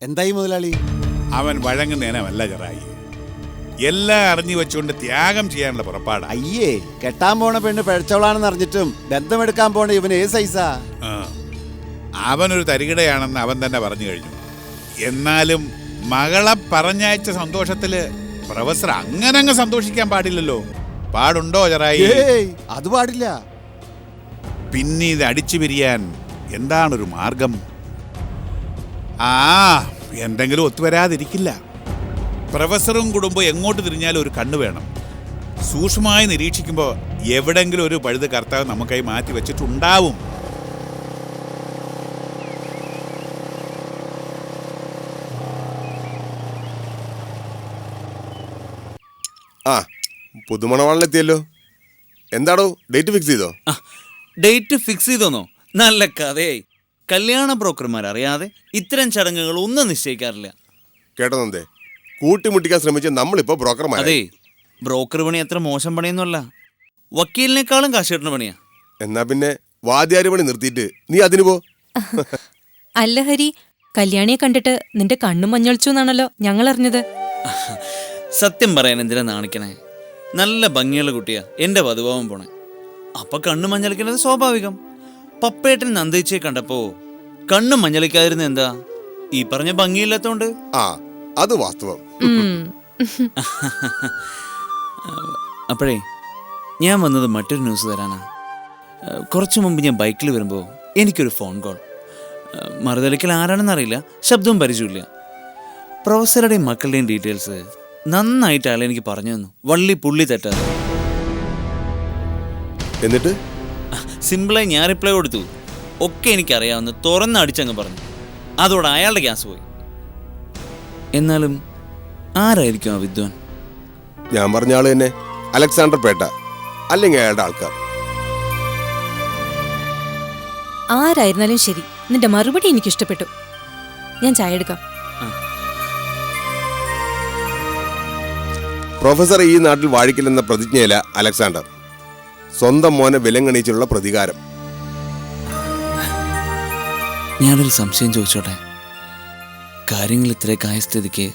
എന്തായി മുതലാളി? അവൻ വഴങ്ങുന്നേനമല്ല ചെറായി, എല്ലാം അറിഞ്ഞു വെച്ചുകൊണ്ട് ത്യാഗം ചെയ്യാനുള്ള പുറപ്പാടാ. അയ്യേ, കെട്ടാൻ പോണ പെണ്ണ് പിഴച്ചവളാണെന്ന് അറിഞ്ഞിട്ടും ബന്ധമെടുക്കാൻ പോണ ഇവൻ ഏത് സൈസാ? അവനൊരു തരികിടയാണെന്ന് അവൻ തന്നെ പറഞ്ഞു കഴിഞ്ഞു. എന്നാലും മകളെ പറഞ്ഞയച്ച സന്തോഷത്തില് പ്രൊഫസർ അങ്ങനെ സന്തോഷിക്കാൻ പാടില്ലല്ലോ. പാടുണ്ടോ ചെറായി? അത് പാടില്ല. പിന്നെ ഇത് അടിച്ചു പിരിയാൻ എന്താണൊരു മാർഗം? എന്തെങ്കിലും ഒത്തുവരാതിരിക്കില്ല. പ്രൊഫസറും കുടുംബം എങ്ങോട്ട് തിരിഞ്ഞാലും ഒരു കണ്ണ് വേണം. സൂക്ഷ്മമായി നിരീക്ഷിക്കുമ്പോൾ എവിടെങ്കിലും ഒരു പഴുത് കർത്താവ് നമുക്കായി മാറ്റി വെച്ചിട്ടുണ്ടാവും. പുതുമണവാളിലെത്തിയല്ലോ. എന്താടോ ഡേറ്റ് ഫിക്സ് ചെയ്തോ? ഡേറ്റ് ഫിക്സ് ചെയ്തോന്നോ? നല്ല കഥയായി. കല്യാണ ബ്രോക്കർമാർ അറിയാതെ ഇത്തരം ചടങ്ങുകൾ ഒന്നും നിശ്ചയിക്കാറില്ല. കേട്ടോ നന്ദേ, കൂട്ടിമുട്ടിക്കാൻ ശ്രമിച്ച നമ്മളിപ്പോ ബ്രോക്കർമാർ. അതെ, ബ്രോക്കർ പണി അത്ര മോശം പണിയൊന്നുമല്ല. വക്കീലിനേക്കാളും കാശ് കിട്ടുന്ന പണിയാ. എന്നാ പിന്നെ വാദ്യാരി പണി നിർത്തിയിട്ട് നീ അതിന് പോ. അല്ല ഹരി, കല്യാണിയെ കണ്ടിട്ട് നിന്റെ കണ്ണു മഞ്ഞളിച്ചു എന്നാണല്ലോ ഞങ്ങൾ അറിഞ്ഞത്. സത്യം പറയാൻ എന്തിനാ നാണിക്കണേ? നല്ല ഭംഗിയുള്ള കുട്ടിയാ എന്റെ വധുവാൻ പോണേ. അപ്പൊ കണ്ണു മഞ്ഞളിക്കുന്നത് സ്വാഭാവികം. പപ്പേട്ടൻ നന്ദിച്ചയെ കണ്ടപ്പോ കണ്ണു മഞ്ഞളിക്കാതിരുന്ന എന്താ? ഈ പറഞ്ഞ ഭംഗിയില്ലാത്തോണ്ട്. അത് വാസ്തവം. അപ്പോഴേ ഞാൻ വന്നത് മറ്റൊരു ന്യൂസ് തരാനാ. കുറച്ചു മുമ്പ് ഞാൻ ബൈക്കിൽ വരുമ്പോൾ എനിക്കൊരു ഫോൺ കോൾ. മറുതലിക്കൽ ആരാണെന്നറിയില്ല, ശബ്ദവും പരിചയമില്ല. പ്രൊഫസറുടെയും മക്കളുടെയും ഡീറ്റെയിൽസ് നന്നായിട്ട് ആളെ എനിക്ക് പറഞ്ഞു തന്നു, വള്ളി പുള്ളി തെറ്റാതെ. എന്നിട്ട് സിമ്പിളായി ഞാൻ റിപ്ലൈ കൊടുത്തു. ഒക്കെ എനിക്കറിയാവുന്ന തുറന്നടിച്ചങ്ങ് പറഞ്ഞു. അതോടെ അയാളുടെ ഗ്യാസ് പോയി. എന്നാലും ആരായിരിക്കും ആ വിദ്വാൻ? ഞാൻ പറഞ്ഞ ആള് തന്നെ, അലക്സാണ്ടർ പേട്ട, അല്ലെങ്കിൽ അയാളുടെ ആൾക്കാർ. ആരായിരുന്നാലും ശരി, നിന്റെ മറുപടി എനിക്ക് ഇഷ്ടപ്പെട്ടു. ഞാൻ ചായ എടുക്കാം. പ്രൊഫസർ ഈ നാട്ടിൽ വാഴിക്കില്ലെന്ന പ്രതിജ്ഞയില അലക്സാണ്ടർ. സ്വന്തം മോനെ വിലങ്ങണിച്ചുള്ള പ്രതികാരം. ഞാനൊരു സംശയം ചോദിച്ചോട്ടെ? കാര്യങ്ങൾ ഇത്രയൊക്കെ സ്ഥിതിക്ക്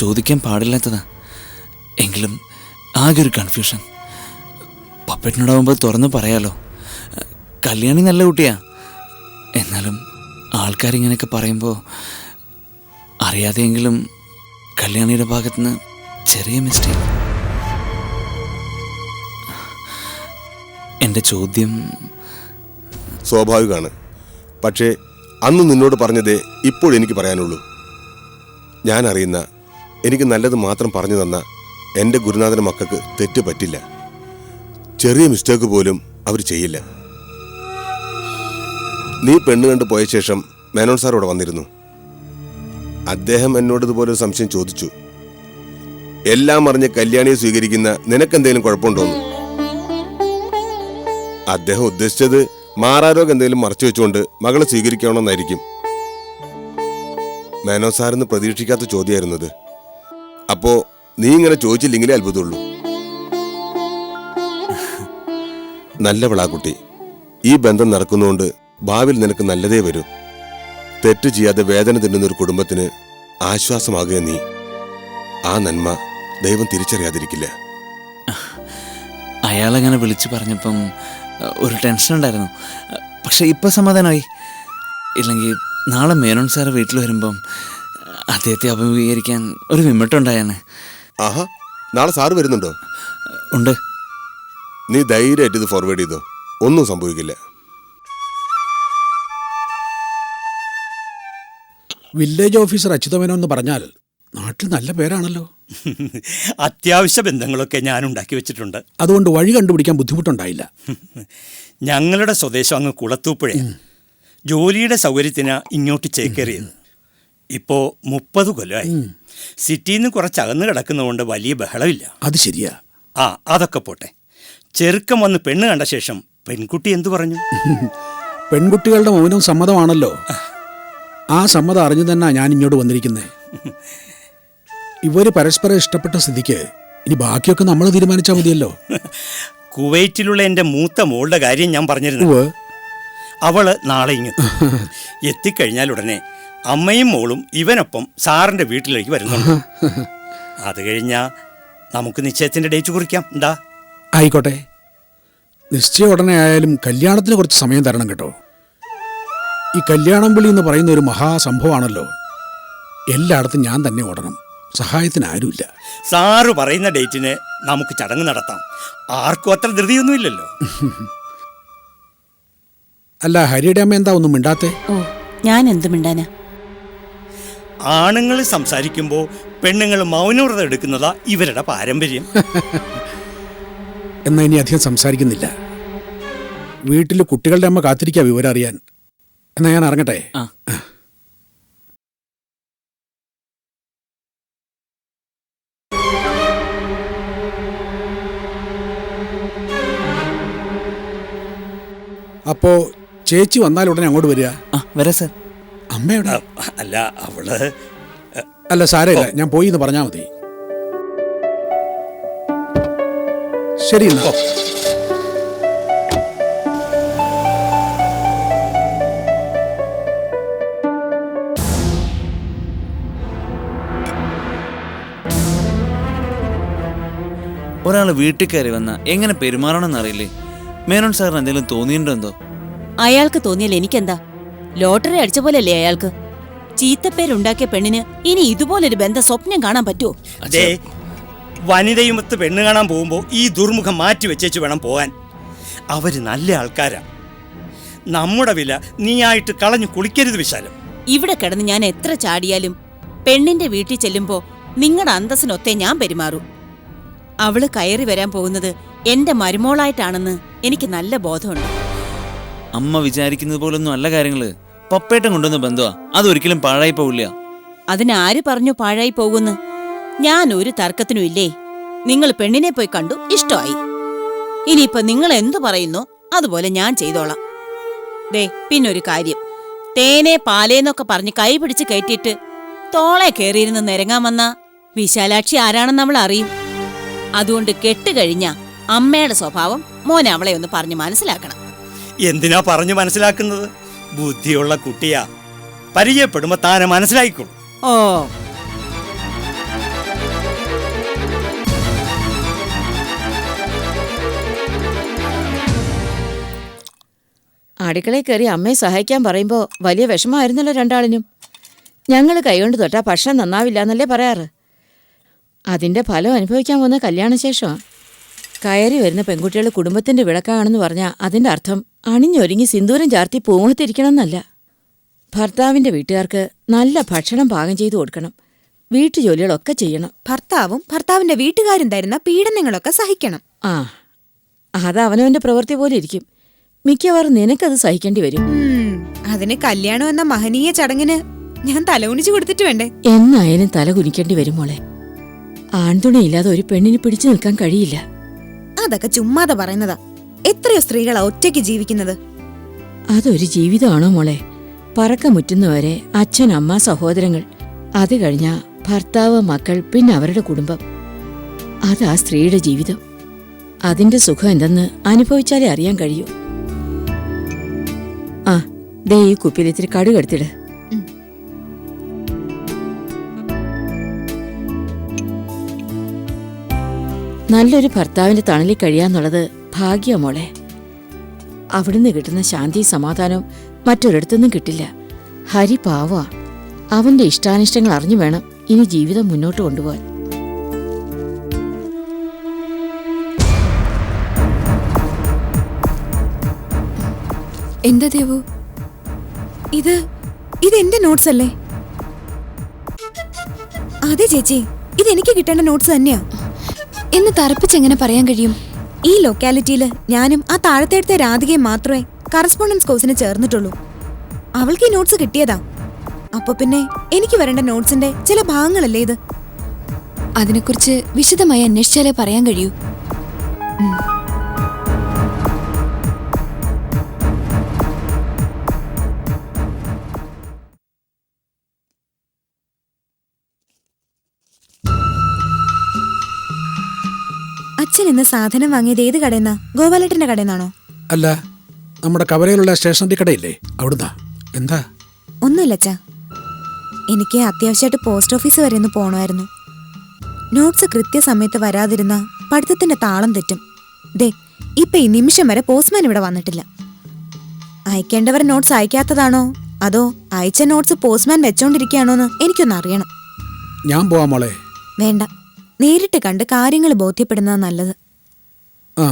ചോദിക്കാൻ പാടില്ലാത്തതാ. എങ്കിലും ആകെ ഒരു കൺഫ്യൂഷൻ. പപ്പറ്റിനോടാവുമ്പോൾ തുറന്നു പറയാലോ. കല്യാണി നല്ല കുട്ടിയാ. എന്നാലും ആൾക്കാരിങ്ങനെയൊക്കെ പറയുമ്പോൾ അറിയാതെയെങ്കിലും കല്യാണിയുടെ ഭാഗത്തുനിന്ന് ചെറിയ മിസ്റ്റേക്ക്. എൻ്റെ ചോദ്യം സ്വാഭാവികമാണ്. പക്ഷേ അന്ന് നിന്നോട് പറഞ്ഞതേ ഇപ്പോഴെനിക്ക് പറയാനുള്ളൂ. ഞാൻ അറിയുന്ന, എനിക്ക് നല്ലത് മാത്രം പറഞ്ഞു തന്ന എൻ്റെ ഗുരുനാഥന മക്കൾക്ക് തെറ്റ് പറ്റില്ല. ചെറിയ മിസ്റ്റേക്ക് പോലും അവർ ചെയ്യില്ല. നീ പെണ്ണ് കണ്ടു പോയ ശേഷം മേനോൻ സാർ ഇവിടെ വന്നിരുന്നു. അദ്ദേഹം എന്നോട് ഇതുപോലൊരു സംശയം ചോദിച്ചു. എല്ലാം അറിഞ്ഞ് കല്യാണിയെ സ്വീകരിക്കുന്ന നിനക്കെന്തെങ്കിലും കുഴപ്പമുണ്ടോന്ന്. അദ്ദേഹം ഉദ്ദേശിച്ചത് മാറാരോഗം എന്തെങ്കിലും മറച്ചു വെച്ചുകൊണ്ട് മകളെ സ്വീകരിക്കണമെന്നായിരിക്കും. മേനോ സാറിന് പ്രതീക്ഷിക്കാത്ത ചോദ്യമായിരുന്നത്. അപ്പോ നീ ഇങ്ങനെ ചോദിച്ചില്ലെങ്കിലേ അത്ഭുതമുള്ളൂ. നല്ലവളാ കുട്ടി. ഈ ബന്ധം നടക്കുന്നതുകൊണ്ട് ഭാവിയിൽ നിനക്ക് നല്ലതേ വരൂ. തെറ്റ് ചെയ്യാതെ വേദന തിന്നുന്നൊരു കുടുംബത്തിന് ആശ്വാസമാകുക നീ. ആ നന്മ ദൈവം തിരിച്ചറിയാതിരിക്കില്ല. അയാളങ്ങനെ വിളിച്ചു പറഞ്ഞപ്പം ഒരു ടെൻഷൻ ഉണ്ടായിരുന്നു. പക്ഷെ ഇപ്പം സമാധാനമായി. ഇല്ലെങ്കിൽ നാളെ മേനോൻ സാറ് വീട്ടിൽ വരുമ്പം അദ്ദേഹത്തെ അഭിമുഖീകരിക്കാൻ ഒരു വിമിട്ടുണ്ടായാണ്. ആഹാ, നാളെ സാറ് വരുന്നുണ്ടോ? ഉണ്ട്. നീ ധൈര്യമായിട്ട് ഇത് ഫോർവേഡ് ചെയ്തോ, ഒന്നും സംഭവിക്കില്ല. വില്ലേജ് ഓഫീസർ അച്യുതമേനോൻ എന്ന് പറഞ്ഞാൽ നാട്ടിൽ നല്ല പേരാണല്ലോ. അത്യാവശ്യ ബന്ധങ്ങളൊക്കെ ഞാൻ ഉണ്ടാക്കി വെച്ചിട്ടുണ്ട്. അതുകൊണ്ട് വഴി കണ്ടുപിടിക്കാൻ ബുദ്ധിമുട്ടുണ്ടായില്ല. ഞങ്ങളുടെ സ്വദേശം അങ്ങ് കുളത്തൂപ്പുഴ. ജോലിയുടെ സൗകര്യത്തിന് ഇങ്ങോട്ട് ചേക്കേറിയത്. ഇപ്പോൾ 30 കൊല്ലമായി. സിറ്റിയിൽ നിന്ന് കുറച്ചകന്ന് കിടക്കുന്നതുകൊണ്ട് വലിയ ബഹളമില്ല. അത് ശരിയാ. അതൊക്കെ പോട്ടെ. ചെറുക്കം വന്ന് പെണ്ണ് കണ്ട ശേഷം പെൺകുട്ടി എന്തു പറഞ്ഞു? പെൺകുട്ടികളുടെ മൗനം സമ്മതമാണല്ലോ. ആ സമ്മതം അറിഞ്ഞു തന്നെ ഞാൻ ഇങ്ങോട്ട് വന്നിരിക്കുന്നത്. ഇവര് പരസ്പരം ഇഷ്ടപ്പെട്ട സ്ഥിതിക്ക് ഇനി ബാക്കിയൊക്കെ നമ്മൾ തീരുമാനിച്ചാൽ മതിയല്ലോ. കുവൈറ്റിലുള്ള എൻ്റെ മൂത്ത മോളുടെ കാര്യം ഞാൻ പറഞ്ഞിരുന്നു. അവള് നാളെ ഇങ്ങെത്തും. എത്തിക്കഴിഞ്ഞാൽ ഉടനെ അമ്മയും മോളും ഇവനൊപ്പം സാറിൻ്റെ വീട്ടിലേക്ക് വരുന്നുണ്ട്. അത് കഴിഞ്ഞാൽ നമുക്ക് നിശ്ചയത്തിൻ്റെ ഡേറ്റ് കുറിക്കാം. എന്താ? ആയിക്കോട്ടെ. നിശ്ചയം ഉടനെ ആയാലും കല്യാണത്തിന് കുറച്ച് സമയം തരണം കേട്ടോ. ഈ കല്യാണം വിളി എന്ന് പറയുന്ന ഒരു മഹാസംഭവമാണല്ലോ. എല്ലായിടത്തും ഞാൻ തന്നെ ഓടണം. സഹായത്തിന് ആരുമില്ല. സാറ് പറയുന്ന ഡേറ്റിന് നമുക്ക് ചടങ്ങ് നടത്താം. ആർക്കും അത്ര ധൃതിയൊന്നുമില്ലല്ലോ. അല്ല, ഹരിയുടെ അമ്മ എന്താ ഒന്നും മിണ്ടാത്തെ? ഓ, ഞാൻ എന്ത് മിണ്ടാനാ? ആണുങ്ങൾ സംസാരിക്കുമ്പോൾ പെണ്ണുങ്ങൾ മൗനവ്രതം എടുക്കുന്നതാ ഇവരുടെ പാരമ്പര്യം. എന്നാ ഇനി അധികം സംസാരിക്കുന്നില്ല. വീട്ടിൽ കുട്ടികളുടെ അമ്മ കാത്തിരിക്കുക വിവരം അറിയാൻ. എന്നാ ഞാൻ ഇറങ്ങട്ടെ. ആ. അപ്പോ ചേച്ചി വന്നാൽ ഉടനെ അങ്ങോട്ട് വരിക. ആ വരാം സാർ. അമ്മയുടെ അല്ല, അവള് അല്ല, സാരമില്ല, ഞാൻ പോയി എന്ന് പറഞ്ഞാൽ മതി. ശരി എന്നാ. ഒരാൾ വീട്ടിൽ കയറി വന്ന എങ്ങനെ പെരുമാറണമെന്ന് അറിയില്ലേ? മേനോൻ സാറിന് എന്തെങ്കിലും തോന്നിയിട്ടുണ്ടോ എന്തോ? അയാൾക്ക് തോന്നിയാൽ എനിക്കെന്താ? ലോട്ടറി അടിച്ച പോലെയല്ലേ അയാൾക്ക്? ചീത്തപ്പേരുണ്ടാക്കിയ പെണ്ണിന് ഇനി ഇതുപോലൊരു ബന്ധം സ്വപ്നം കാണാൻ പറ്റുമോ? അതെ, വനിതയുമൊത്ത് പെണ്ണ് കാണാൻ പോകുമ്പോൾ ഈ ദുർമുഖം മാറ്റി വെച്ചേച്ച് വേണം പോകാൻ. അവര് നല്ല ആൾക്കാരാ. നമ്മുടെ വില നീയായിട്ട് കളഞ്ഞു കുളിക്കരുത് വിശാലം. ഇവിടെ കിടന്ന് ഞാൻ എത്ര ചാടിയാലും പെണ്ണിന്റെ വീട്ടിൽ ചെല്ലുമ്പോ നിങ്ങളുടെ അന്തസ്സിനൊത്തേ ഞാൻ പെരുമാറൂ. അവള് കയറി വരാൻ പോകുന്നത് എന്റെ മരുമോളായിട്ടാണെന്ന് എനിക്ക് നല്ല ബോധമുണ്ട്. അമ്മ വിചാരിക്കുന്നത് പോലൊന്നും അല്ല കാര്യങ്ങള്. പപ്പേട്ടം കൊണ്ടുവന്ന ബന്ധമാ, അതൊരിക്കലും പാഴായി പോവില്ല. അതിനാര് പറഞ്ഞു പാഴായി പോകുന്നു? ഞാൻ ഒരു തർക്കത്തിനും ഇല്ലേ. നിങ്ങൾ പെണ്ണിനെ പോയി കണ്ടു, ഇഷ്ടമായി. ഇനിയിപ്പൊ നിങ്ങൾ എന്തു പറയുന്നോ അതുപോലെ ഞാൻ ചെയ്തോളാം. ദേ, പിന്നൊരു കാര്യം, തേനെ പാലേന്നൊക്കെ പറഞ്ഞ് കൈ പിടിച്ച് കയറ്റിയിട്ട് തോളെ കയറിയിരുന്ന് നിരങ്ങാൻ വന്ന വിശാലാക്ഷി ആരാണെന്ന് നമ്മൾ അറിയും. അതുകൊണ്ട് കെട്ടുകഴിഞ്ഞ അമ്മയുടെ സ്വഭാവം മോനെ അവളെ ഒന്ന് പറഞ്ഞു മനസ്സിലാക്കണം. എന്തിനാ പറഞ്ഞു മനസ്സിലാക്കുന്നത്? ബുദ്ധിയുള്ള കുട്ടിയാ, പരിചയപ്പെടുമ്പോ താനെ മനസ്സിലായിക്കോളൂ. ഓ, അടുക്കളയിൽ കയറി അമ്മയെ സഹായിക്കാൻ പറയുമ്പോൾ വലിയ വിഷമമായിരുന്നല്ലോ രണ്ടാളിനും. ഞങ്ങൾ കൈകൊണ്ട് തൊട്ടാൽ ഭക്ഷണം നന്നാവില്ല എന്നല്ലേ പറയാറ്. അതിൻ്റെ ഫലം അനുഭവിക്കാൻ പോകുന്ന കല്യാണശേഷമാണ്. കയറി വരുന്ന പെൺകുട്ടികൾ കുടുംബത്തിൻ്റെ വിളക്കാണെന്ന് പറഞ്ഞാൽ അതിൻ്റെ അർത്ഥം അണിഞ്ഞൊരുങ്ങി സിന്ദൂരം ചാർത്തി പൂമുഖത്തിരിക്കണമെന്നല്ല. ഭർത്താവിൻ്റെ വീട്ടുകാർക്ക് നല്ല ഭക്ഷണം പാകം ചെയ്തു കൊടുക്കണം, വീട്ടുജോലികളൊക്കെ ചെയ്യണം. ഭർത്താവും ഭർത്താവിന്റെ വീട്ടുകാരും തരുന്ന പീഡനങ്ങളൊക്കെ സഹിക്കണം. ആ, അത് അവനവൻ്റെ പ്രവൃത്തി പോലെ ഇരിക്കും. മിക്കവാറും നിനക്കത് സഹിക്കേണ്ടി വരും. അതിന് കല്യാണം എന്ന മഹനീയ ചടങ്ങിന് ഞാൻ തലകുനിച്ചു കൊടുത്തിട്ട് വേണ്ടേ? എന്നായാലും തല കുനിക്കേണ്ടി വരും മോളെ. ആൺതുണയില്ലാതെ ഒരു പെണ്ണിന് പിടിച്ചു നിൽക്കാൻ കഴിയില്ല. അതൊക്കെ ചുമ്മാതെ പറയുന്നതാ. എത്രയോ സ്ത്രീകളാ ഒറ്റയ്ക്ക് ജീവിക്കുന്നത്. അതൊരു ജീവിതമാണോ മോളെ? പറക്കമുറ്റുന്നവരെ അച്ഛൻ, അമ്മ, സഹോദരങ്ങൾ, അത് കഴിഞ്ഞാ ഭർത്താവ്, മക്കൾ, പിന്നെ അവരുടെ കുടുംബം. അതാ സ്ത്രീയുടെ ജീവിതം. അതിന്റെ സുഖം എന്തെന്ന് അനുഭവിച്ചാലേ അറിയാൻ കഴിയൂ. ആ, ദേ ഈ കുപ്പിയിൽ ഇത്തിരി കടുകെടുത്തിട്. നല്ലൊരു ഭർത്താവിന്റെ തണലിൽ കഴിയാന്നുള്ളത് ഭാഗ്യ മോളെ. അവിടുന്ന് കിട്ടുന്ന ശാന്തി സമാധാനവും മറ്റൊരിടത്തുനിന്നും കിട്ടില്ല. ഹരി പാവാ. അവന്റെ ഇഷ്ടാനിഷ്ടങ്ങൾ അറിഞ്ഞു വേണം ഇനി ജീവിതം മുന്നോട്ട് കൊണ്ടുപോകാൻ. എന്താ ദേവു, ഇത് എന്റെ നോട്ട്സ് അല്ലേ? അതെ ചേച്ചി, ഇത് എനിക്ക് കിട്ടേണ്ട നോട്ട്സ് തന്നെയാ. എന്ന് തറപ്പിച്ചെങ്ങനെ പറയാൻ കഴിയും? ഈ ലൊക്കാലിറ്റിയില് ഞാനും ആ താഴത്തെടുത്ത രാധികയും മാത്രമേ കറസ്പോണ്ടൻസ് കോഴ്സിന് ചേർന്നിട്ടുള്ളൂ. അവൾക്ക് ഈ നോട്ട്സ് കിട്ടിയതാ. അപ്പൊ പിന്നെ എനിക്ക് വരേണ്ട നോട്ട്സിന്റെ ചില ഭാഗങ്ങളല്ലേ ഇത്? അതിനെക്കുറിച്ച് വിശദമായി അന്വേഷിച്ചാലേ പറയാൻ കഴിയൂ. അച്ഛൻ ഇന്ന് സാധനം വാങ്ങിയത് ഏത് കടയെന്നാ? ഗോപാലേട്ടന്റെ കടയെന്നാണോ? അല്ല, നമ്മുടെ കവലയിലുള്ള സ്റ്റേഷനറി കടയില്ലേ, അവിടുന്നാ. എന്താ? ഒന്നുമില്ല അച്ഛാ, എനിക്ക് അത്യാവശ്യമായിട്ട് പോസ്റ്റ് ഓഫീസ് വരെ ഒന്ന് പോകണമായിരുന്നു. നോട്ട്സ് കൃത്യസമയത്ത് വരാതിരുന്ന പഠിത്തത്തിന്റെ താളം തെറ്റും. ദേ ഇപ്പൊ ഈ നിമിഷം വരെ പോസ്റ്റ്മാൻ ഇവിടെ വന്നിട്ടില്ല. അയക്കേണ്ടവർ നോട്ട്സ് അയക്കാത്തതാണോ അതോ അയച്ച നോട്ട്സ് പോസ്റ്റ്മാൻ വെച്ചോണ്ടിരിക്കുകയാണോന്ന് എനിക്കൊന്ന് അറിയണം. ഞാൻ പോവാം മോളെ. വേണ്ട, നേരിട്ട് കണ്ട് കാര്യങ്ങൾ ബോധ്യപ്പെടുന്നതാ നല്ലത്. ആ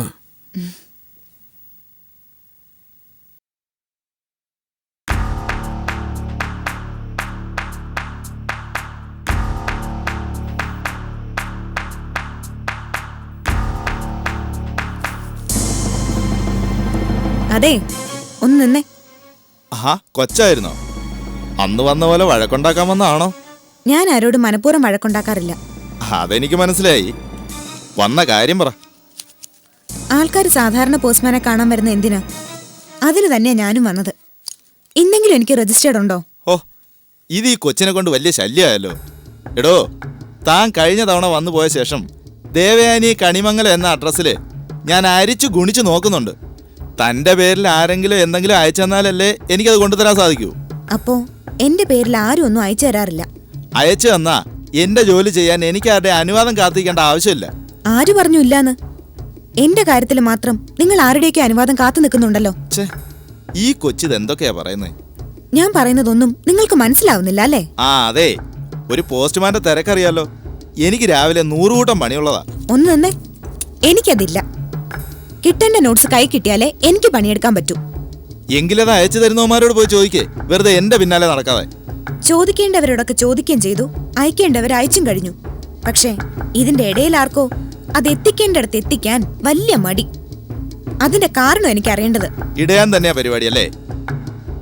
അതെ, ഒന്ന് നിന്നേ. ആഹാ, കൊച്ചായിരുന്നോ? അന്ന് വന്ന പോലെ വഴക്കുണ്ടാക്കാൻ വന്നാണോ? ഞാൻ ആരോടും മനഃപൂർവ്വം വഴക്കുണ്ടാക്കാറില്ല. അതെനിക്ക് മനസ്സിലായി. വന്ന കാര്യം പറ. ആൾക്കാർ സാധാരണ പോസ്റ്റ്മാനെ കാണാൻ വരുന്ന എന്തിനാ? അതിന് തന്നെയാ ഞാനും വന്നത്. ഇന്നെങ്കിലും എനിക്ക് രജിസ്റ്റേർഡ് ഉണ്ടോ? ഓ, ഇത് ഈ കൊച്ചിനെ കൊണ്ട് വലിയ ശല്യമായല്ലോ. എടോ, താൻ കഴിഞ്ഞ തവണ വന്നു പോയ ശേഷം ദേവയാനി കണിമംഗലം എന്ന അഡ്രസ്സിൽ ഞാൻ അരിച്ചു ഗുണിച്ചു നോക്കുന്നുണ്ട്. തന്റെ പേരിൽ ആരെങ്കിലും എന്തെങ്കിലും അയച്ചെന്നാലല്ലേ എനിക്കത് കൊണ്ടുതരാൻ സാധിക്കൂ. അപ്പോ എന്റെ പേരിൽ ആരും ഒന്നും അയച്ചു തരാറില്ല. അയച്ചു തന്നാ എന്റെ ജോലി ചെയ്യാൻ എനിക്ക് ആരുടെ അനുവാദം കാത്തിരിക്കേണ്ട ആവശ്യമില്ല. ആര് പറഞ്ഞു ഇല്ലാന്ന്? എന്റെ കാര്യത്തിൽ മാത്രം നിങ്ങൾ ആരുടെയൊക്കെ അനുവാദം കാത്തു നിൽക്കുന്നുണ്ടല്ലോ. ഈ കൊച്ചിത് എന്തൊക്കെയാ പറയുന്നത്? ഞാൻ പറയുന്നതൊന്നും നിങ്ങൾക്ക് മനസ്സിലാവുന്നില്ല അല്ലേ? ആ അതെ, ഒരു പോസ്റ്റ്മാന്റെ തിരക്കറിയാലോ. എനിക്ക് രാവിലെ 100 കൂട്ടം പണിയുള്ളതാ. ഒന്ന് നിന്നേ. എനിക്കതില്ല. കിട്ടേണ്ട നോട്ട്സ് കൈ കിട്ടിയാലേ എനിക്ക് പണിയെടുക്കാൻ പറ്റൂ. എങ്കിലത് അയച്ചു തരുന്നവന്മാരോട് പോയി ചോദിക്കേ, വെറുതെ എന്റെ പിന്നാലെ നടക്കാതെ. ചോദിക്കേണ്ടവരോടൊക്കെ ചോദിക്കുകയും ചെയ്തു, അയക്കേണ്ടവർ അയച്ചും കഴിഞ്ഞു. പക്ഷേ ഇതിന്റെ ഇടയിൽ ആർക്കോ അത് എത്തിക്കേണ്ടടുത്ത് എത്തിക്കാൻ വലിയ മടി. അതിന്റെ കാരണം എനിക്ക് അറിയേണ്ടത്. ഇടയാൻ തന്നെയാ പരിപാടിയല്ലേ?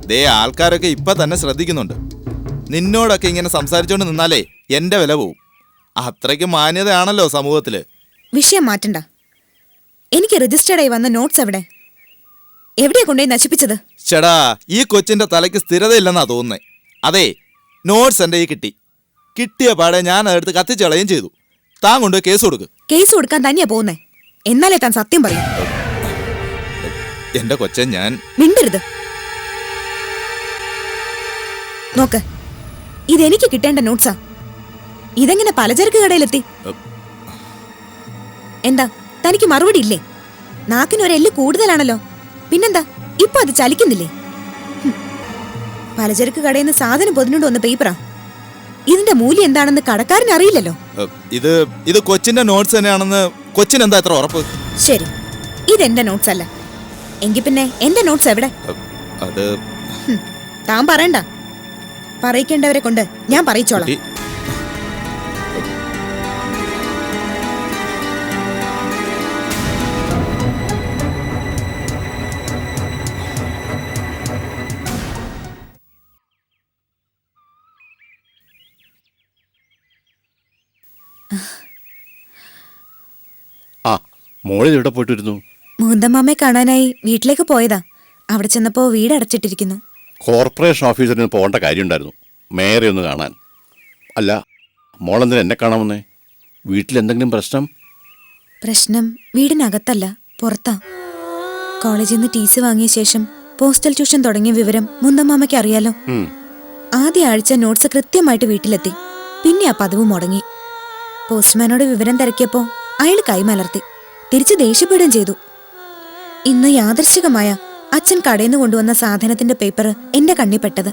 ദേ ആൾക്കാരൊക്കെ ഇപ്പൊ തന്നെ ശ്രദ്ധിക്കുന്നുണ്ട്. നിന്നോടൊക്കെ ഇങ്ങനെ സംസാരിച്ചോണ്ട് നിന്നാലേ എന്റെ വില പോവും. അത്രയ്ക്ക് മാന്യതയാണല്ലോ സമൂഹത്തില്. വിഷയം മാറ്റണ്ട. എനിക്ക് രജിസ്റ്റേർഡ് ആയി വന്ന നോട്ട്സ് എവിടെയാ കൊണ്ടുപോയി നശിപ്പിച്ചത്? ചേടാ, ഈ കൊച്ചിന്റെ തലയ്ക്ക് സ്ഥിരതയില്ലെന്നാ തോന്നുന്നേ. അതെ, നോട്ട്സ് എന്റെ ഈ കിട്ടിയ പാടെ ഞാൻ അതെടുത്ത് കത്തിച്ചളയും ചെയ്തു. താൻ കൊണ്ടുപോയി കേസ് കൊടുക്ക്. കേസ് കൊടുക്കാൻ തന്നെയാ പോകുന്നേ. എന്നാലേ താൻ സത്യം പറയും. എന്റെ കൊച്ചൻ ഞാൻ മിണ്ടരുത്. നോക്ക്, ഇതെനിക്ക് കിട്ടേണ്ട നോട്ട്സാ. ഇതെങ്ങനെ പലചരക്ക് കടയിലെത്തി? എന്താ തനിക്ക് മറുപടി ഇല്ലേ? നാക്കിന് ഒരു എല്ല് കൂടുതലാണല്ലോ. പിന്നെന്താ ഇപ്പൊ അത് ചലിക്കുന്നില്ലേ? പലചരക്ക് കടയിൽ നിന്ന് സാധനം പൊതിഞ്ഞുകൊണ്ട് വന്ന പേപ്പറാ. ഇതിന്റെ മൂല്യം എന്താണെന്ന് കടക്കാരന് അറിയില്ലല്ലോ. ഇത് കൊച്ചിന്റെ നോട്ട്സ് തന്നെയാണെന്ന് കൊച്ചിനെന്താ എത്ര ഉറപ്പ്? ശരി, ഇതെന്റെ നോട്ട്സ് അല്ല. എങ്കിൽ പിന്നെ എന്റെ നോട്ട്സ് എവിടെ? അത് താൻ പറയണ്ട. പറയിക്കേണ്ടവരെ കൊണ്ട് ഞാൻ പറയിച്ചോളാം. ആ, മോളിൽ എവിടെ പോയിട്ടിരുന്നു? മുകുന്ദമാമയെ കാണാനായി വീട്ടിലേക്ക് പോയതാ. അവിടെ ചെന്നപ്പോ വീട് അടച്ചിട്ടിരിക്കുന്നു. കോർപ്പറേഷൻ ഓഫീസറിന് പോകേണ്ട കാര്യമുണ്ടായിരുന്നു, മേയറെ ഒന്ന് കാണാൻ. അല്ല, മോളെന്തിനാ എന്നെ കാണാമെന്നേ? വീട്ടിലെന്തെങ്കിലും പ്രശ്നം? പ്രശ്നം വീടിനകത്തല്ല, പുറത്താ. കോളേജിൽ നിന്ന് ടി സി വാങ്ങിയ ശേഷം പോസ്റ്റൽ ട്യൂഷൻ തുടങ്ങിയ വിവരം മുന്തമ്മാമയ്ക്ക് അറിയാലോ. ആദ്യ ആഴ്ച നോട്ട്സ് കൃത്യമായിട്ട് വീട്ടിലെത്തി. പിന്നെ ആ പതിവ് മുടങ്ങി. പോസ്റ്റ്മാനോട് വിവരം തിരക്കിയപ്പോ അയാൾ കൈമലർത്തി. തിരിച്ച് ദേഷ്യപ്പെടുകയും ചെയ്തു. ഇന്ന് യാദൃശ്ചികമായ അച്ഛൻ കടയിൽ നിന്ന് കൊണ്ടുവന്ന സാധനത്തിന്റെ പേപ്പർ എന്റെ കണ്ണിപ്പെട്ടത്.